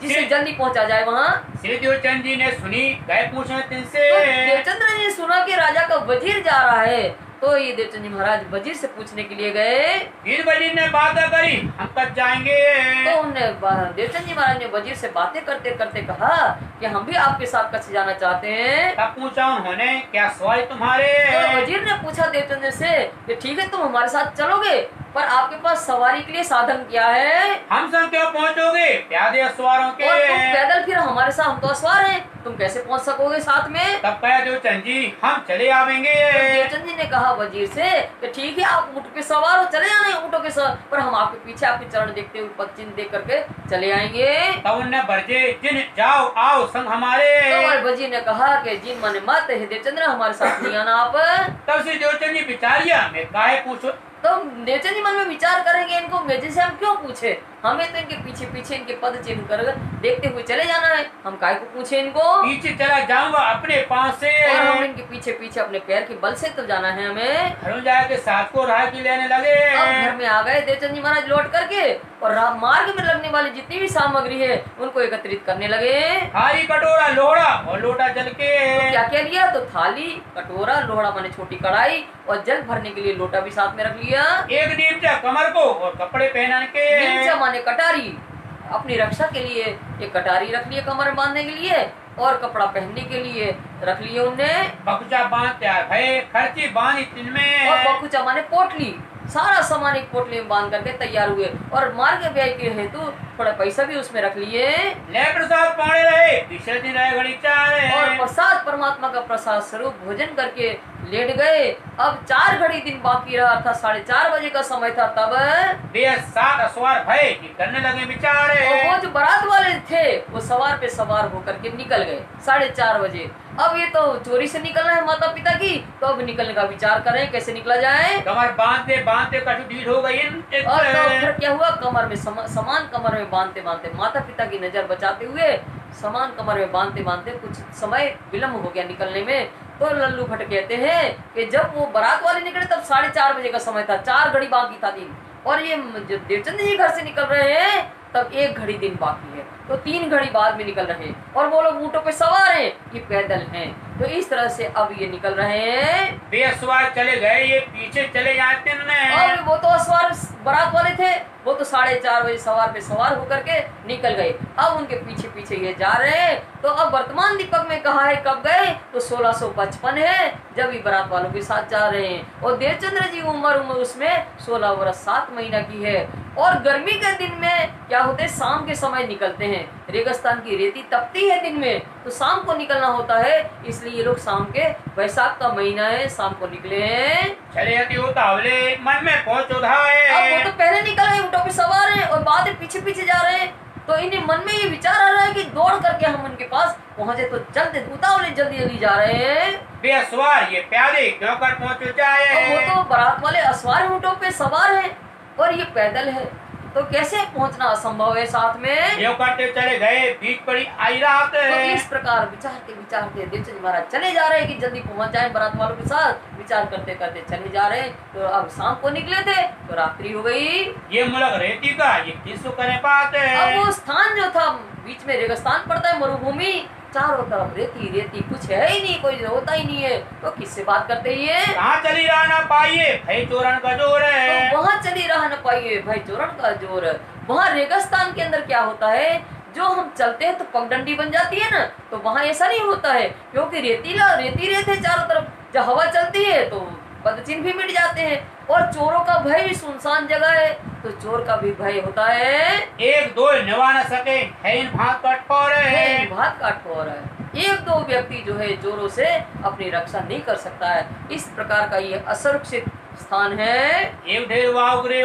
जिससे जल्दी पहुंचा जाए वहाँ। श्री देवचंद जी ने सुनी, गए पूछे तिनसे। तो देवचंद्र ने सुना कि राजा का वजीर जा रहा है, तो ये देवचंद जी महाराज वजीर से पूछने के लिए गए। फिर वजीर ने बात करी, हम कब जाएंगे? तो उन्होंने देवचंद जी महाराज ने वजीर से बातें करते करते कहा कि हम भी आपके साथ कच्छ जाना चाहते हैं। तब पूछा उन्होंने, क्या सवाल तुम्हारे? तो वजीर ने पूछा देवचंद से कि ठीक है तुम हमारे साथ चलोगे, पर आपके पास सवारी के लिए साधन क्या है? हम सब क्यों पहुँचोगे प्यादे असवारों के? और तुम पैदल फिर हमारे साथ, हम तो असवार हैं, तुम कैसे पहुंच सकोगे साथ में? तब कहा देवचंद जी, हम चले आवेंगे। तो देवचंद जी ने कहा वजीर से कि ठीक है आप ऊँट पे सवार हो, चले जाना ऊँटों के साथ, पर हम आपके पीछे आपके चरण देखते हुए पद चिन्ह देख करके चले आएंगे। तब उनने बरजे, जिन जाओ आओ संग हमारे। तो वजीर ने कहा कि जिन माने मत है देवचंद्र, हमारे साथ नहीं आना आप। तब से देवचंद जी विचारिया, मैं काहे पूछो? तो देवचंद जी मन में विचार करेंगे इनको मेजे से हम क्यों पूछे, हमें तो इनके पीछे पीछे इनके पद चिन्ह कर देखते हुए चले जाना है, हम काहे को पूछे इनको? पीछे चला जाऊंगा अपने पास से, और हम इनके पीछे पीछे अपने पैर के बल से तो जाना है हमें। घर जाके साथ को राह की लेने लगे। अब घर में आ गए देवचंद जी महाराज लौट करके, और मार्ग में लगने वाली जितनी भी सामग्री है उनको एकत्रित करने लगे। थाली कटोरा लोहड़ा और लोटा जल के। तो क्या क्या लिया? तो थाली कटोरा लोहड़ा माने छोटी कढ़ाई, और जल भरने के लिए लोटा भी साथ में रख लिया। एक नीमचा कमर को और कपड़े पहना के। नीमचा माने कटारी, अपनी रक्षा के लिए एक कटारी रख लिए कमर में बांधने के लिए, और कपड़ा पहनने के लिए रख लिए उनने। बकुचा बांध तैयार भय, खर्ची बांध तिनमें। और बकुचा माने पोटली, सारा सामान एक पोटली में बांध करके तैयार हुए, और मार्ग व्यय के हेतु थोड़ा पैसा भी उसमें रख लिए। ले प्रसाद पाने रहे, तीसरे दिन रहे घड़ी चारे। और प्रसाद परमात्मा का प्रसाद स्वरूप भोजन करके लेट गए। अब 4 घड़ी दिन बाकी रहा था, 4:30 बजे का समय था। तब 7 असवार भय कि करने लगे विचारे। और वो जो बारात वाले थे वो सवार पे सवार होकर के निकल गए 4:30 बजे। अब ये तो चोरी से निकलना है माता पिता की, तो अब निकलने का विचार करें कैसे निकला जाए। कमर बांधते बांधते कछु ढील हो गई। और तो फिर क्या हुआ, कमर में सामान कमर में बांधते बांधते माता पिता की नजर बचाते हुए सामान कमर में बांधते बांधते कुछ समय विलम्ब हो गया निकलने में। तो लल्लू भट्ट कहते हैं कि जब वो बारात वाले निकले तब 4:30 बजे का समय था, 4 घड़ी बाकी था दिन, और ये जब देवचंद जी घर से निकल रहे हैं तब 1 घड़ी दिन बाकी है, तो 3 घड़ी बाद में निकल रहे हैं। और वो लोग ऊँटों पे सवार हैं, ये पैदल हैं। तो इस तरह से अब ये निकल रहे हैं। बेअसवार चले गए, ये पीछे चले जाते हैं। और वो तो असवार बारात वाले थे, वो तो 4:30 बजे सवार पे सवार होकर के निकल गए। अब उनके पीछे पीछे ये जा रहे हैं। तो अब वर्तमान दीपक में कहा है कब गए, तो 1655 है जब ये बारात वालों के साथ जा रहे हैं। और देवचंद्र जी उम्र उसमें 16 वर्ष 7 महीना की है। और गर्मी के दिन में क्या होते हैं, शाम के समय निकलते हैं। रेगिस्तान की रेती तपती है दिन में, तो शाम को निकलना होता है, इसलिए ये लोग शाम के, वैशाख का महीना है, शाम को निकले हैं। चले उतावले मन में पहुंच उधाए। अब वो तो पहले निकल गए, ऊँटों पे सवार हैं और बाद में पीछे पीछे जा रहे हैं। तो इन्हें मन में ये विचार आ रहा है कि दौड़ करके हम उनके पास पहुंचे, तो जल्दी उतावले जल्दी जल्दी जा रहे हैं। बेअसवार ये प्यादे क्यों कर पहुंच जाए। वो तो बारात वाले असवार ऊँटों पे सवार हैं और ये पैदल है, तो कैसे पहुंचना असंभव है साथ में। यो करते चले गए, बीच पड़ी आई रात। तो इस प्रकार विचारते देवचंद महाराज चले जा रहे हैं कि जल्दी पहुंच जाए बारात वालों के साथ। विचार करते करते चले जा रहे हैं। तो अब शाम को निकले थे तो रात्रि हो गई। ये मुल्क रेती का, ये किसको करे पाते। अब वो स्थान जो था बीच में रेगिस्तान पड़ता है, मरुभूमि, चारों तरफ रेती रेती, कुछ है ही नहीं, कोई होता ही नहीं है। तो किससे बात करते ही है, कहाँ चली रहा ना पाइए भाई चोरन का जोर है। तो वहाँ चली रहा न पाइए भाई चोरन का जोर। वहाँ रेगिस्तान के अंदर क्या होता है, जो हम चलते हैं तो पगडंडी बन जाती है ना, तो वहाँ ऐसा नहीं होता है, क्योंकि रेतीला रेती रेत है चारों तरफ। जब हवा चलती है तो पदचिन्ह भी मिट जाते हैं। और चोरों का भय भी, सुनसान जगह है तो चोर का भी भय होता है। 1-2 निभा न सके है इन भात कठोर है। भात कठोर है, 1-2 व्यक्ति जो है चोरों से अपनी रक्षा नहीं कर सकता है। इस प्रकार का ये असुरक्षित स्थान है। एक ढेर बावरे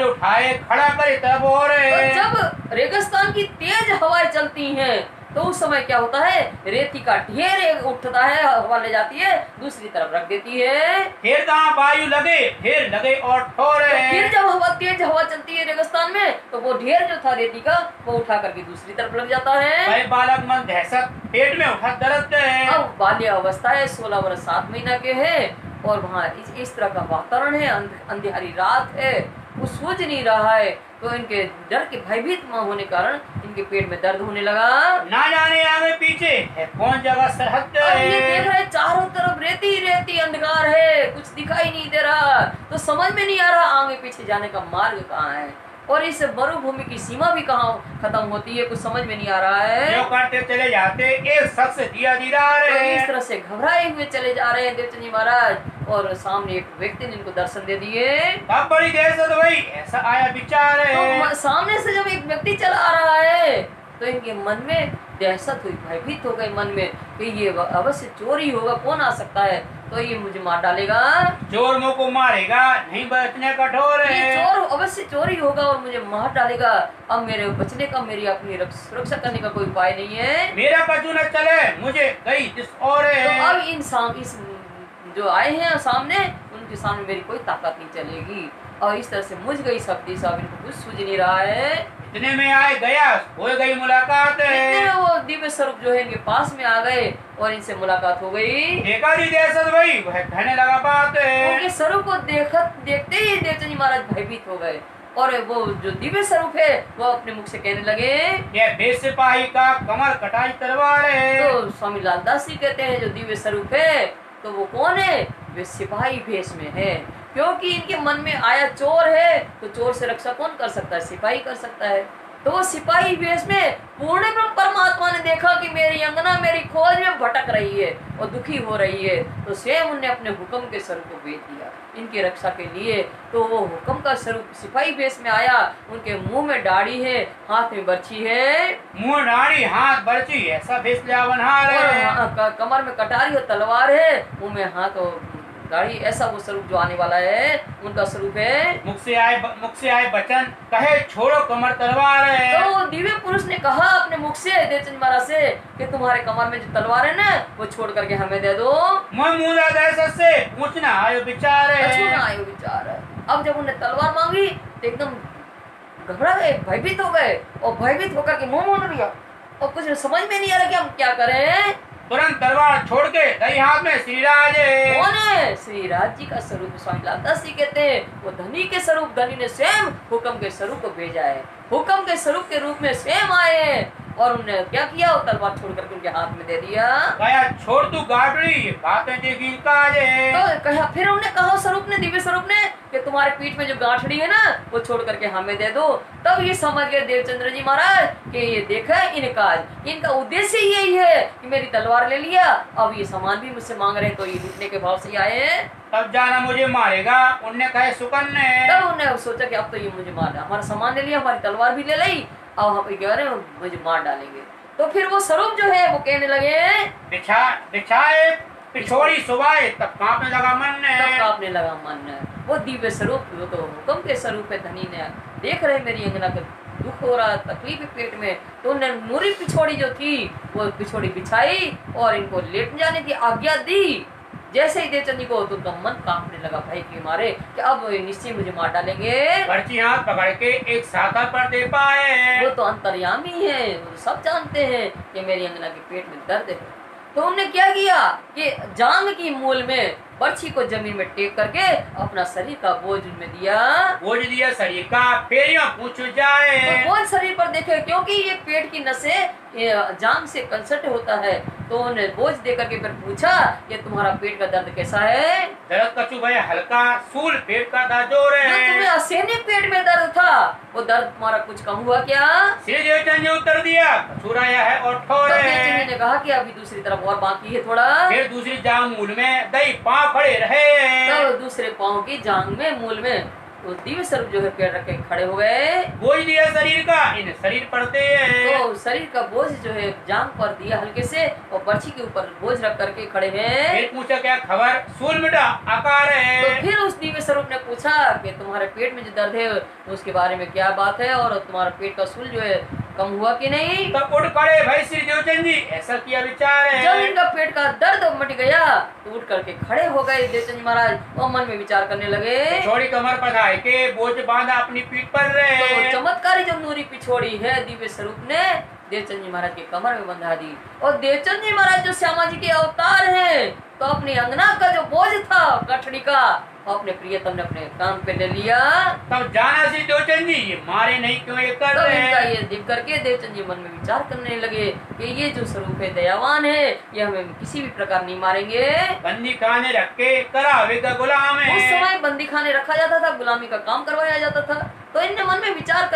उठाए खड़ा करे तब और तो जब रेगिस्तान की तेज हवाएं चलती हैं तो उस समय क्या होता है, रेती का ढेर उठता है, हवा ले जाती है, दूसरी तरफ रख देती है। फिर जहाँ वायु लगे फिर लगे और ठोरे। तो फिर जब तेज हवा चलती है रेगिस्तान में, तो वो ढेर जो था रेती का वो उठा करके दूसरी तरफ लग जाता है। भाई बालक मन दहशत पेट में उठा दर्द है। अब बाल्य अवस्था है, 16 वर्ष 7 महीना के है, और वहाँ इस तरह का वातावरण है, अंधेरी रात है, वो सोच नहीं रहा है। तो इनके डर के भयभीत होने कारण इनके पेट में दर्द होने लगा। ना जाने आगे पीछे है कौन जगह सरहद अब ये है। देख रहे चारों तरफ रेती रेती अंधकार है, कुछ दिखाई नहीं दे रहा, तो समझ में नहीं आ रहा आगे पीछे जाने का मार्ग कहाँ है, और इस मरुभूमि की सीमा भी कहाँ खत्म होती है, कुछ समझ में नहीं आ रहा है। जो करते चले जाते एक शख्स दिया दीदा तो रहे। इस तरह से घबराए हुए चले जा रहे हैं देवचंद जी महाराज, और सामने एक व्यक्ति ने इनको दर्शन दे दिए। अब बड़ी देर से तो भाई ऐसा आया विचार है। तो सामने से जब एक व्यक्ति चला आ रहा है, तो इनके मन में दहशत हुई, भयभीत हो गए मन में कि ये अवश्य चोरी होगा, कौन आ सकता है, तो ये मुझे मार डालेगा, चोर मुँह को मारेगा, नहीं बचने कठोर ये है। चोर अवश्य चोरी होगा और मुझे मार डालेगा। अब मेरे बचने का, मेरी अपनी सुरक्षा करने का कोई उपाय नहीं है। मेरा कचू न चले, मुझे कई दिस और तो है। अब इस जो आए हैं सामने, उनके सामने मेरी कोई ताकत नहीं चलेगी, और इस तरह से मुझ गई शक्ति, सब इनको कुछ सूझ नहीं रहा है। इतने में आए गया हो गई मुलाकात इतने है। में वो दिव्य स्वरूप जो है इनके पास में आ गए और इनसे मुलाकात हो गई। देखा जी दहशत भाई वह कहने लगा बात है। उनके स्वरूप को देखते ही देवचंद जी महाराज भयभीत हो गए, और वो जो दिव्य स्वरूप है वो अपने मुख से कहने लगे, ये बेस सिपाही का कमर कटाई तलवार है। तो स्वामी लालदास जी कहते हैं जो दिव्य स्वरूप है, तो वो कौन है, वे सिपाही भेष में है, क्योंकि इनके मन में आया चोर है, तो चोर से रक्षा कौन कर सकता है, सिपाही कर सकता है। तो वो सिपाही वेश में पूर्ण ब्रह्म परमात्मा ने देखा कि मेरी अंगना मेरी खोज में भटक रही है और दुखी हो रही है, तो स्वयं उन्हें अपने हुक्म के स्वरूप को भेज दिया इनकी रक्षा के लिए। तो वो हुक्म का स्वरूप सिपाही वेश में आया, उनके मुंह में दाढ़ी है, हाथ में बर्छी है, मुंह दाढ़ी हाथ बर्छी ऐसा भेष लिया बनहार है। कमर में कटारी और तलवार है, मुंह में हाथ और दाढ़ी, ऐसा वो स्वरूप जो आने वाला है उनका स्वरूप है। मुख से आए वचन कहे छोड़ो कमर तलवार है। तो दिव्य पुरुष ने कहा अपने मुख से देवचंद महाराज से कि तुम्हारे कमर में जो तलवार है ना वो छोड़ करके हमें दे दो। मुंह से पूछना आयो विचार है। आयो विचार है। अब जब उन्हें तलवार मांगी तो एकदम घबरा गए, भयभीत हो गए, और भयभीत होकर के मुंह मोड़ लिया, और कुछ समझ में नहीं आ रहा कि हम क्या करें। तुरंत तलवार छोड़ के दही हाथ में श्रीराज कौन है, श्रीराज जी का स्वरूप स्वामी लालदास जी कहते हैं वो धनी के स्वरूप, धनी ने स्वयं हुक्म के स्वरूप को भेजा है, हुक्म के स्वरूप के रूप में स्वयं आए हैं, और उन्होंने क्या किया, वो तलवार छोड़ करके उनके हाथ में दे दिया। गया छोड़ तू गाड़री बातें देखी काज है। तो कहा, फिर उन्होंने कहा स्वरूप ने, दिव्य स्वरूप ने कि तुम्हारे पीठ में जो गांठड़ी है ना वो छोड़ करके हमें दे दो। तब ये समझ गए देवचंद्र जी महाराज कि ये देखा इनका इनका उद्देश्य यही है कि मेरी तलवार ले लिया, अब ये सामान भी मुझसे मांग रहे हैं, तो ये लूटने के भाव से ही आए हैं। तब जाना मुझे मारेगा, उनने कहे सुकन ने। तब उन्होंने सोचा कि अब तो ये मुझे मार, हमारा सामान ले लिया, हमारी तलवार भी ले ली, अब हम कह रहे हैं मुझे मार डालेंगे। तो फिर वो स्वरूप जो है वो कहने लगे, बिछाए पिछोड़ी सुबाए तब कांपने लगा मन ने। तब कांपने लगा मन। वो दिव्य स्वरूप, वो तो हुक्म के स्वरूप है, धनी ने देख रहे मेरी अंगना का दुख हो रहा, तकलीफ है पेट में, तो उन्होंने नूरी पिछोड़ी जो थी वो पिछोड़ी बिछाई और इनको लेट जाने की आज्ञा दी। जैसे ही देवचंद जी को, तो उनका मन कांपने लगा भय के मारे कि अब निश्चय मुझे मार डालेंगे। पर्ची हाथ पकड़ के एक साथा पर दे पाए। वो तो अंतर्यामी है, वो सब जानते हैं कि मेरी अंगना के पेट में दर्द है। तो उन्होंने क्या किया कि जांग की मूल में बर्छी को जमीन में टेक करके अपना शरीर का बोझ उनमें दिया। बोझ दिया शरीर का, फिर यहाँ पूछ जाए। तो बोझ शरीर पर देखे, क्योंकि ये पेट की नसें जांग से कंसर्ट होता है, तो उन्हें बोझ दे करके फिर पूछा कि तुम्हारा पेट का दर्द कैसा है। दर्द कछु भय हल्का, सूल पेट का दाजोर है। जो तुम्हें असहनीय पेट में दर्द था, वो दर्द तुम्हारा कुछ कम हुआ क्या? श्री देवचंद ने उत्तर दिया, छुराया है और ठोर है। देवचंद जी ने कहा कि अभी दूसरी तरफ और बाकी है थोड़ा। फिर दूसरी जांग मूल में दही पांव खड़े रहे। तो दूसरे पांव की जांग में मूल में तो दिव्य स्वरूप जो है पैर रख के खड़े हो गए। बोझ दिया शरीर का, इन शरीर पड़ते हैं। तो शरीर का बोझ जो है जांग पर दिया हल्के से, और पर्ची के ऊपर बोझ रख करके खड़े हैं। फिर पूछा क्या खबर, सूल मिटा आकार है। तो फिर उस दिव्य स्वरूप ने पूछा कि तुम्हारे पेट में जो दर्द है उसके बारे में क्या बात है, और तुम्हारा पेट का सूल जो है कम हुआ कि नहीं? तब उठ खड़े भाई श्री देवचंद जी, ऐसा किया विचार जब है। इनका पेट का दर्द मिट गया तो उठ करके खड़े हो गए देवचंद जी महाराज और मन में विचार करने लगे। पिछोड़ी कमर पर धाय के बोझ बांधा अपनी पीठ पर तो रहे। चमत्कारी जो नूरी पिछोड़ी है दिव्य स्वरूप ने देवचंद जी महाराज के कमर में बंधा दी। और देवचंद जी महाराज जो श्यामा जी के अवतार हैं तो अपनी अंगना का जो बोझ था कठड़ी का अपने प्रियतम ने अपने काम पे ले लिया। तब जाना श्री देवचंद जी, ये मारे नहीं क्यों ये कर तब रहे इनका हैं। ये देख करके देवचंद जी मन में विचार करने लगे कि ये जो स्वरूप है दयावान है, ये हमें किसी भी प्रकार नहीं मारेंगे। बंदी खाने रख के करावेगा गुलाम उस है। समय बंदी खाने रखा जाता था, गुलामी का काम करवाया जाता था। तो इनने मन में विचार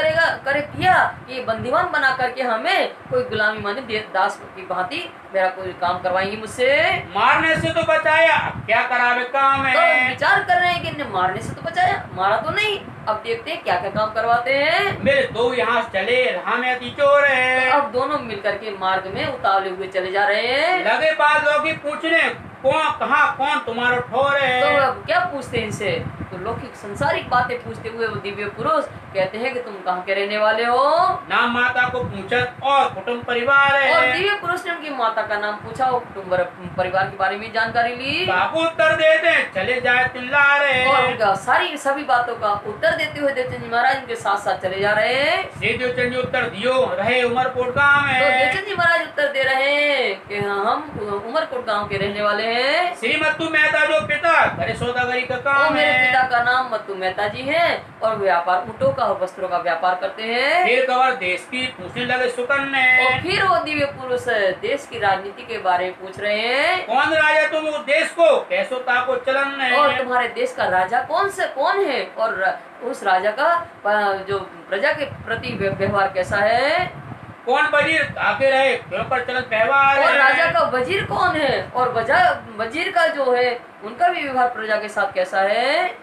करे किया कि ये बंदीवान बना करके हमें कोई गुलामी माने दास की भांति मेरा कोई काम करवाएंगे मुझसे। मारने से तो बचाया, अब क्या करावे काम तो है। विचार कर रहे हैं कि इनने मारने से तो बचाया, मारा तो नहीं। अब देखते हैं क्या क्या काम करवाते हैं। मेरे दो यहाँ से चले, राह में अति चोर है। अब दोनों मिलकर के मार्ग में उतावले हुए चले जा रहे हैं। लगे बाद लोग ही पूछने कौन कहाँ कौन तुम्हारा ठोर तो है। अब क्या पूछते हैं इनसे? तो लौकिक संसारिक बातें पूछते हुए वो दिव्य पुरुष कहते हैं कि तुम कहाँ के रहने वाले हो? नाम माता को पूछत और कुटुंब परिवार और है। दिव्य पुरुष ने उनकी माता का नाम पूछा और कुटुंब परिवार के बारे में जानकारी ली बाबू उत्तर देते चले जाए चिल्ला और रहे। उनका सारी सभी बातों का उत्तर देते हुए देवचंद जी महाराज उनके साथ साथ चले जा रहे हैं। श्री देवचंद जी उत्तर दियो रहे उमरकोट गाँव तो में। देवचंद जी महाराज उत्तर दे रहे हैं कि हम उमरकोट गांव के रहने वाले हैं। श्रीमत्तु मेहता जो पिता करे सौदागरी का और काम मेरे है। पिता का नाम मत्तू मेहता जी हैं और व्यापार ऊँटों का और वस्त्रों का व्यापार करते हैं। फिर कवर देश की पूछने लगे सुकन ने। और फिर वो दिव्य पुरुष देश की राजनीति के बारे में पूछ रहे हैं। कौन राजा तुम उस देश को कैसो ताको चलन ने। और तुम्हारे देश का राजा कौन है और उस राजा का जो प्रजा के प्रति व्यवहार कैसा है? कौन वजीर आगे रहे क्यों पर चलन व्यवहार और है। राजा का वजीर कौन है और वजीर का जो है उनका भी व्यवहार प्रजा के साथ कैसा है?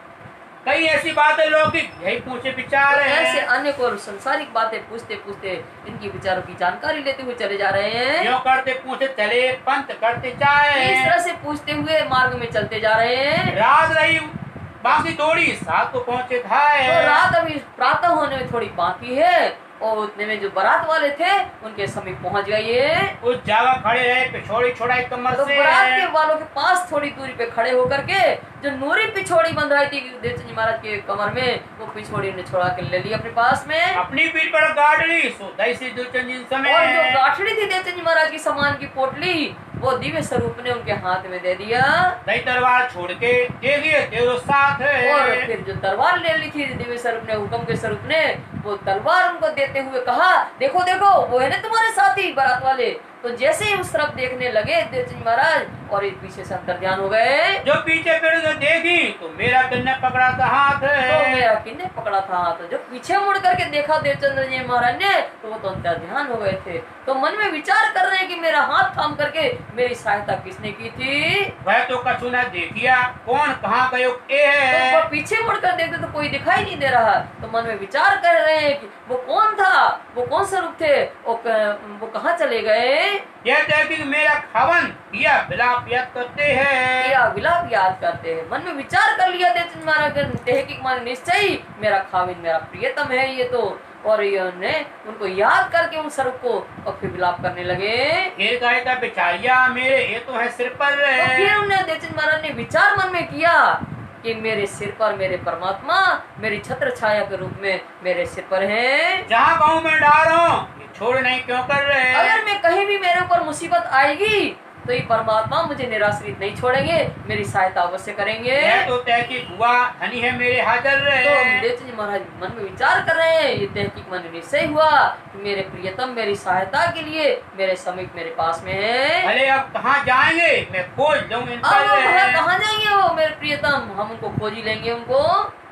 कई ऐसी बातें लौकिक यही पूछे विचार ऐसे है। अनेक और संसारिक बातें पूछते पूछते इनकी विचारों की जानकारी लेते हुए चले जा रहे हैं। क्यों करते पूछे चले पंथ करते इस जाए। तरह से पूछते हुए मार्ग में चलते जा रहे हैं। रात रही बाकी दौड़ी साथ को पहुँचे तो धाए। रात अभी प्रातः होने में थोड़ी बाकी है और उतने में जो बारात वाले थे उनके समीप पहुंच गए ये। उस जगह खड़े रहे पिछोड़ी छोड़ाई कमर तो से। बारात के वालों के पास थोड़ी दूरी पे खड़े होकर के जो नूरी पिछोड़ी बंधाई थी देवचंद जी महाराज के कमर में वो पिछोड़ी ने छोड़ा के ले ली अपने पास में। अपनी पीठ पर गाड़ ली सो दई से देवचंद जी समय। और जो गाठड़ी थी देवचंद जी महाराज की सामान की पोटली वो दिव्य स्वरूप ने उनके हाथ में दे दिया। दई तलवार छोड़ के देखिए तेरो साथ है। और फिर जो तलवार ले ली थी दिव्य स्वरूप ने हुक्म के स्वरूप ने वो तलवार उनको देते हुए कहा देखो देखो वो है ना तुम्हारे साथी बारात वाले। तो जैसे ही उस तरफ देखने लगे देवचंद जी महाराज और एक पीछे से अंतर ध्यान हो गए। जो पीछे फिर जो देखी तो मेरा किन्ने पकड़ा था हाथ तो है। मेरा किन्ने पकड़ा था हाथ। जब पीछे मुड़ करके देखा देवचंद्र जी महाराज ने तो वो तो अंतर ध्यान हो गए थे। तो मन में विचार कर रहे हैं कि मेरा हाथ थाम करके मेरी सहायता किसने की थी? वह तो कछु न देखिया कौन कहाँ गयो ए तो है। वो पीछे मुड़ कर देखते तो कोई दिखाई नहीं दे रहा। तो मन में विचार कर रहे हैं कि वो कौन था, वो कौन सा रूप थे, वो कहाँ चले गए? यह देखी मेरा खावन या विलाप याद करते हैं। या विलाप याद करते हैं। मन में विचार कर लिया देवचंद महाराज तहकीक मान निश्चय ही मेरा खाविन मेरा प्रियतम है ये तो। और ये उनको याद करके उन स्वरूप को और फिर विलाप करने लगे। फिर कहे था बिचारिया मेरे ये तो है सिर पर तो फिर उन्हें देवचंद महाराज ने विचार मन में किया कि मेरे सिर पर मेरे परमात्मा मेरी छत्र छाया के रूप में मेरे सिर पर है। जहाँ कहूँ मैं डार हूँ ये छोड़ नहीं क्यों कर रहे। अगर मैं कहीं भी मेरे ऊपर मुसीबत आएगी तो ये परमात्मा मुझे निराश्रित नहीं छोड़ेंगे, मेरी सहायता अवश्य करेंगे। यह तो तहकीक हुआ धनी है मेरे हाजिर रहे। तो देवचंद जी महाराज मन में विचार कर रहे हैं। ये तहकीक मन में निश्चय हुआ कि मेरे प्रियतम मेरी सहायता के लिए मेरे समीप मेरे पास में है। भले अब कहाँ जाएंगे मैं खोज लूँ इन अब वो भला पर। कहाँ जाएंगे वो मेरे प्रियतम, हम उनको खोज ही लेंगे उनको।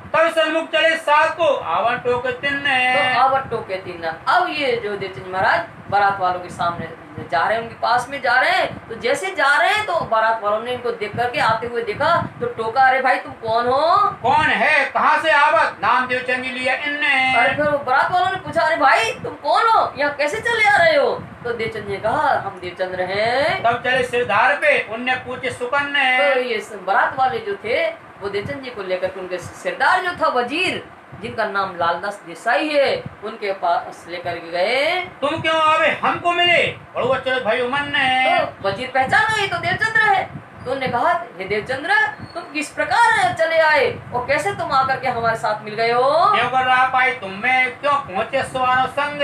तब सन्मुख चले साथ को आवन टोके तिन तो आवट टोके तीन। अब ये जो देवचंद जी महाराज बारात वालों के सामने जा रहे हैं, उनके पास में जा रहे हैं। तो जैसे जा रहे हैं तो बारात वालों ने इनको देख करके आते हुए देखा तो टोका अरे भाई तुम कौन हो? कौन है कहाँ से आवत नाम देवचंद जी लिया इनने। अरे फिर वो बारात वालों ने पूछा अरे भाई तुम कौन हो, यहाँ कैसे चले आ रहे हो? तो देवचंद जी ने कहा हम देवचंद्र हैं। तब चले सिरदार पे उनने पूछे सुकन ने। तो ये बारात वाले जो थे वो देवचंद जी को लेकर के उनके सिरदार जो था वजीर जिनका नाम लालदास देसाई है, उनके पास लेकर के गए। तुम क्यों आवे हमको मिले? बड़ुआ चलो भाई उमन ने। तो वजीर पहचाना, ये तो देवचंद्र है। तो उन्होंने कहा, हे देवचंद्र, तुम किस प्रकार चले आए और कैसे तुम आकर के हमारे साथ मिल गए हो? क्यों कर रहा पाई तुम में? क्यों पहुंचे सवारों संग?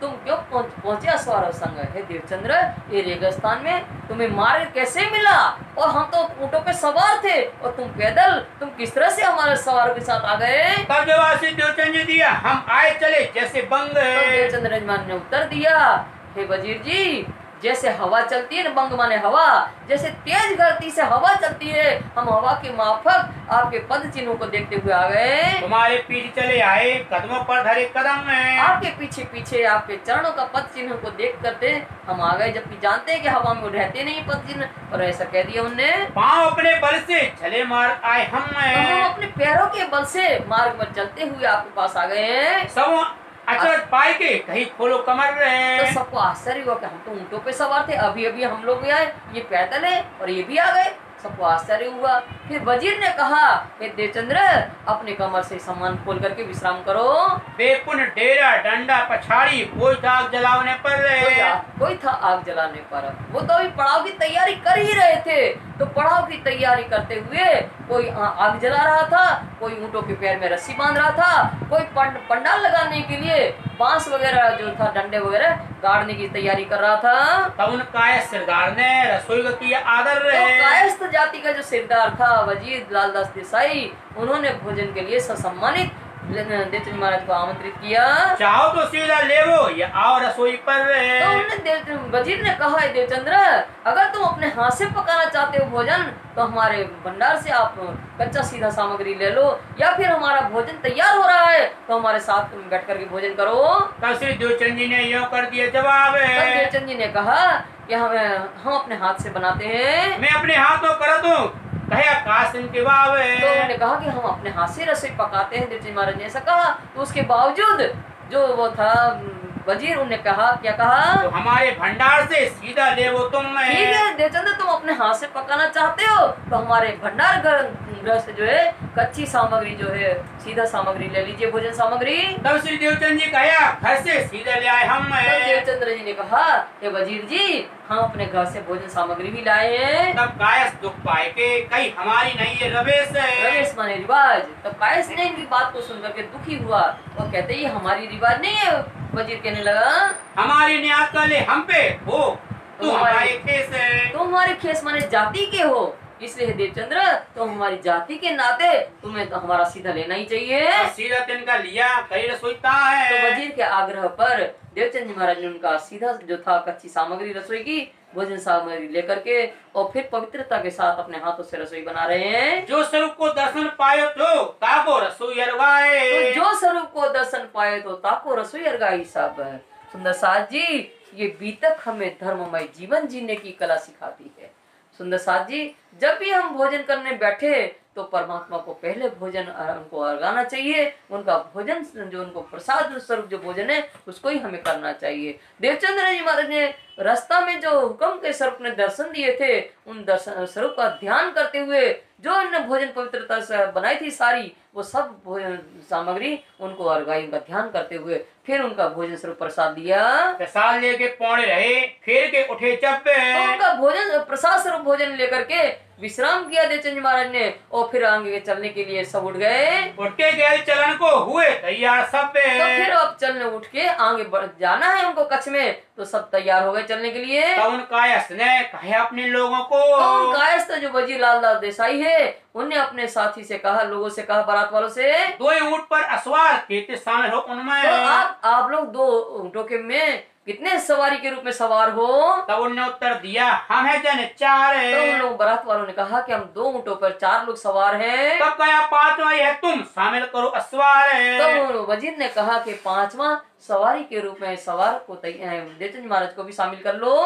तुम क्यों पहुंचे असवारों संग? हे देवचंद्र, ये रेगिस्तान में तुम्हें मार्ग कैसे मिला? और हम तो ऊंटों पे सवार थे और तुम पैदल, तुम किस तरह से हमारे सवारों के साथ आ गए? तब जवाब से देवचंद जी दिया, हम आए चले जैसे बंग। तो देवचंद्र यजमान ने उत्तर दिया, हे वजीर जी, जैसे हवा चलती है ना, बंग माने हवा, जैसे तेज गति से हवा चलती है, हम हवा के माफक आपके पद चिन्हों को देखते हुए आ गए। तुम्हारे पीछे चले आए, कदमों पर धरे कदम में। आपके पीछे पीछे आपके चरणों का पद चिन्ह को देख करते हम आ गए, जबकि जानते हैं कि हवा में रहते नहीं पद चिन्ह, और ऐसा कह दिया उनने। पाँव अपने बल से चले मार आए हम। तो हम अपने पैरों के बल से मार्ग पर चलते हुए आपके पास आ गए हैं। सब अचरज पाए के कहीं खोलो कमर रहे। तो सबको आश्चर्य हुआ कि हम तो ऊंटों पे सवार थे, अभी अभी हम लोग आए, ये पैदल है और ये भी आ गए। सबको आश्चर्य हुआ। फिर वजीर ने कहा, हे देवचंद्र, अपने कमर से सामान खोल करके विश्राम करो। बेपुन डेरा डंडा पछाड़ी, कोई था आग जलाने पर कोई था आग जलाने पर। वो तो अभी पड़ाव की तैयारी कर ही रहे थे। तो पड़ाव की तैयारी करते हुए कोई आग जला रहा था, कोई ऊंटों के पैर में रस्सी बांध रहा था, कोई पंडाल लगाने के लिए बांस वगैरह जो था, डंडे वगैरह गाड़ने की तैयारी कर रहा था। तब उन कायस्थ सरदार ने रसोई का किया आदर तो कायस्थ जाति का जो सरदार था वजीर लालदास देसाई, उन्होंने भोजन के लिए ससम्मानित देवचंद महाराज को आमंत्रित किया। चाहो तो सीधा लेवो या आओ रसोई पर। तो उन्होंने वजीर ने कहा, देवचंद्र, अगर तुम अपने हाथ से पकाना चाहते हो भोजन, तो हमारे भंडार से आप कच्चा सीधा सामग्री ले लो, या फिर हमारा भोजन तैयार हो रहा है तो हमारे साथ बैठ करके भोजन करो। तब श्री देवचंद जी ने यूँ कर दिया जवाब। तब देवचंद जी ने कहा कि हम अपने हाथ से बनाते हैं। मैं अपने हाथों कर दूं, तो उन्होंने कहा कि हम अपने हाथ से रसोई पकाते हैं। देवचंद महाराज ने ऐसा कहा, तो उसके बावजूद जो वो था वजीर, उन्होंने कहा, क्या कहा, तो हमारे भंडार से सीधा ले वो तुम। ठीक है देवचंद्र, तुम अपने हाथ से पकाना चाहते हो तो हमारे भंडार घर से जो है कच्ची सामग्री जो है सीधा सामग्री ले लीजिए, भोजन सामग्री। तब श्री देवचंद जी कहा, घर से सीधा ले आए हम। तब देवचंद्र जी ने कहा, हे वजीर जी, हम अपने घर से भोजन सामग्री भी लाए हैं। तब कायस दुख पाए के कहीं हमारी नहीं है रवेश। रवेश माने रिवाज। तब कायस ने इनकी बात को सुनकर के दुखी हुआ और कहते, ये हमारी रिवाज नहीं है। वजीर कहने लगा, हमारी न्याय का ले हम पे हो, तू हमारे खेस है। तुम हमारे खेस माने जाति के हो, इसलिए देवचंद्र, तो हमारी जाति के नाते तुम्हें तो हमारा सीधा लेना ही चाहिए। तो सीधा तिनका लिया, कई रसोईता है। तो वजीर के आग्रह पर देवचंद जी महाराज ने उनका सीधा जो था कच्ची सामग्री रसोई की भोजन सामग्री लेकर के और फिर पवित्रता के साथ अपने हाथों से रसोई बना रहे हैं। जो स्वरूप को दर्शन पायो तो ताको रसोई अरगाए। तो जो स्वरूप को दर्शन पाए तो ताको रसोई अरगाई। सब सुंदर साथ जी, ये बीतक हमें धर्ममय जीवन जीने की कला सिखाती है। सुंदर साथ जी, जब भी हम भोजन करने बैठे तो परमात्मा को पहले भोजन उनको अर्गाना चाहिए। उनका भोजन जो उनको प्रसाद स्वरूप जो भोजन है उसको ही हमें करना चाहिए। देवचंद्र जी महाराज ने रास्ता में जो हुक्म के स्वरूप ने दर्शन दिए थे, उन दर्शन स्वरूप का ध्यान करते हुए जो उन्होंने भोजन पवित्रता से बनाई थी सारी, वो सब भोजन सामग्री उनको अर्गाई, उनका ध्यान करते हुए फिर उनका भोजन स्वरूप प्रसाद दिया। प्रसाद लेके पौड़े रहे, फिर के उठे जब तो उनका भोजन प्रसाद स्वरूप भोजन लेकर के विश्राम किया देवचंद जी महाराज ने और फिर आगे चलने के लिए सब उठ गए। उठ के गए चलन को हुए तैयार सब। तो फिर अब चलने उठ के आगे जाना है उनको कच्छ में, तो सब तैयार हो गए चलने के लिए। तो उन कायस्थ ने कहा अपने लोगों को, तो उन कायस्थ जो वजीर लालदास देसाई है, उनने अपने साथी से कहा, लोगों से कहा, बारात वालों से, 2 ऊंट पर असवार कितने शामिल हो उनमें। तो आप लोग 2 ऊंटों के में कितने सवारी के रूप में सवार हो। तब उन्होंने उत्तर दिया, हम है जन 4। तो उन लोग बारात वालों ने कहा कि हम 2 ऊंटों पर 4 लोग सवार हैं। तब कहा 5वां है तुम शामिल करो असवार। तो वजीर ने कहा कि 5वां सवारी के रूप में सवार को देवचंद महाराज को भी शामिल कर लो।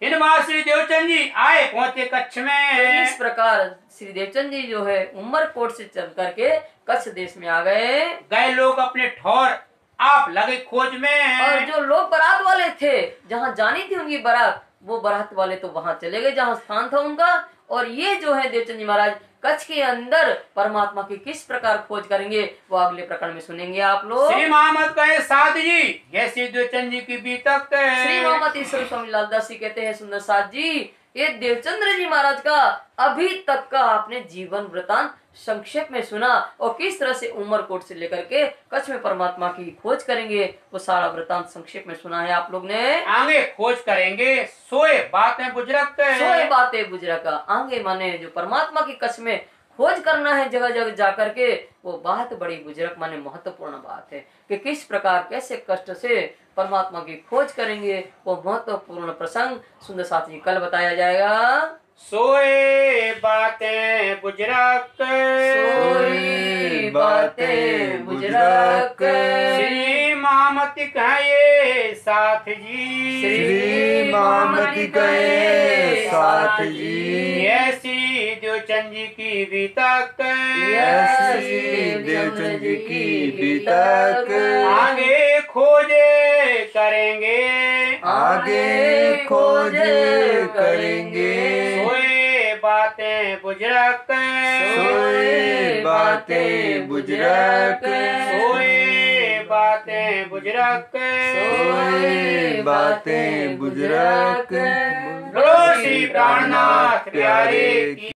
इन बार श्री देवचंद जी आए पहुंचे कच्छ में। तो इस प्रकार श्री देवचंद जी जो है उमरकोट से चल करके कच्छ देश में आ गए लोग अपने ठौर आप लगे खोज में। और जो लोग बारात वाले थे, जहाँ जानी थी उनकी बारात, वो बारात वाले तो वहाँ चले गए जहाँ स्थान था उनका, और ये जो है देवचंद जी महाराज कच्छ के अंदर परमात्मा की किस प्रकार खोज करेंगे वो अगले प्रकरण में सुनेंगे आप लोग। श्री मोहम्मद कहे साध जी जैसे देवचंद जी की बीतक श्री मोहम्मद ईश्वर स्वामी लालदास जी कहते हैं सुंदर साथ जी ये देवचंद्र जी महाराज का अभी तक का आपने जीवन वृतांत संक्षेप में सुना और किस तरह से उमरकोट से लेकर के कच्छ में परमात्मा की खोज करेंगे वो सारा वृतांत संक्षेप में सुना है आप लोग ने। आगे खोज करेंगे सोए बातें बुजुर्ग सोए बातें बुजुर्ग का आगे माने जो परमात्मा की कच्छ में खोज करना है जगह जगह जाकर के वो बात बड़ी बुजुर्ग माने महत्वपूर्ण बात है कि किस प्रकार कैसे कष्ट से परमात्मा की खोज करेंगे वो महत्वपूर्ण प्रसंग सुंदर साथ जी कल बताया जाएगा। सोए बातें बुजुर्ग सोई बातें बुजुर्ग श्री मामति कहे साथ जी श्री मामति कहे साथ जी ऐसी देवचंद जी की बीतक ऐसी देवचंद जी की बीतक आगे खोजे करेंगे आगे खोजे करेंगे सोए बातें बुजुर्ग सोए बातें बुजुर्ग सोए बातें बुजुर्ग सोए बातें बुजुर्ग बोलो श्री प्राणनाथ प्यारे की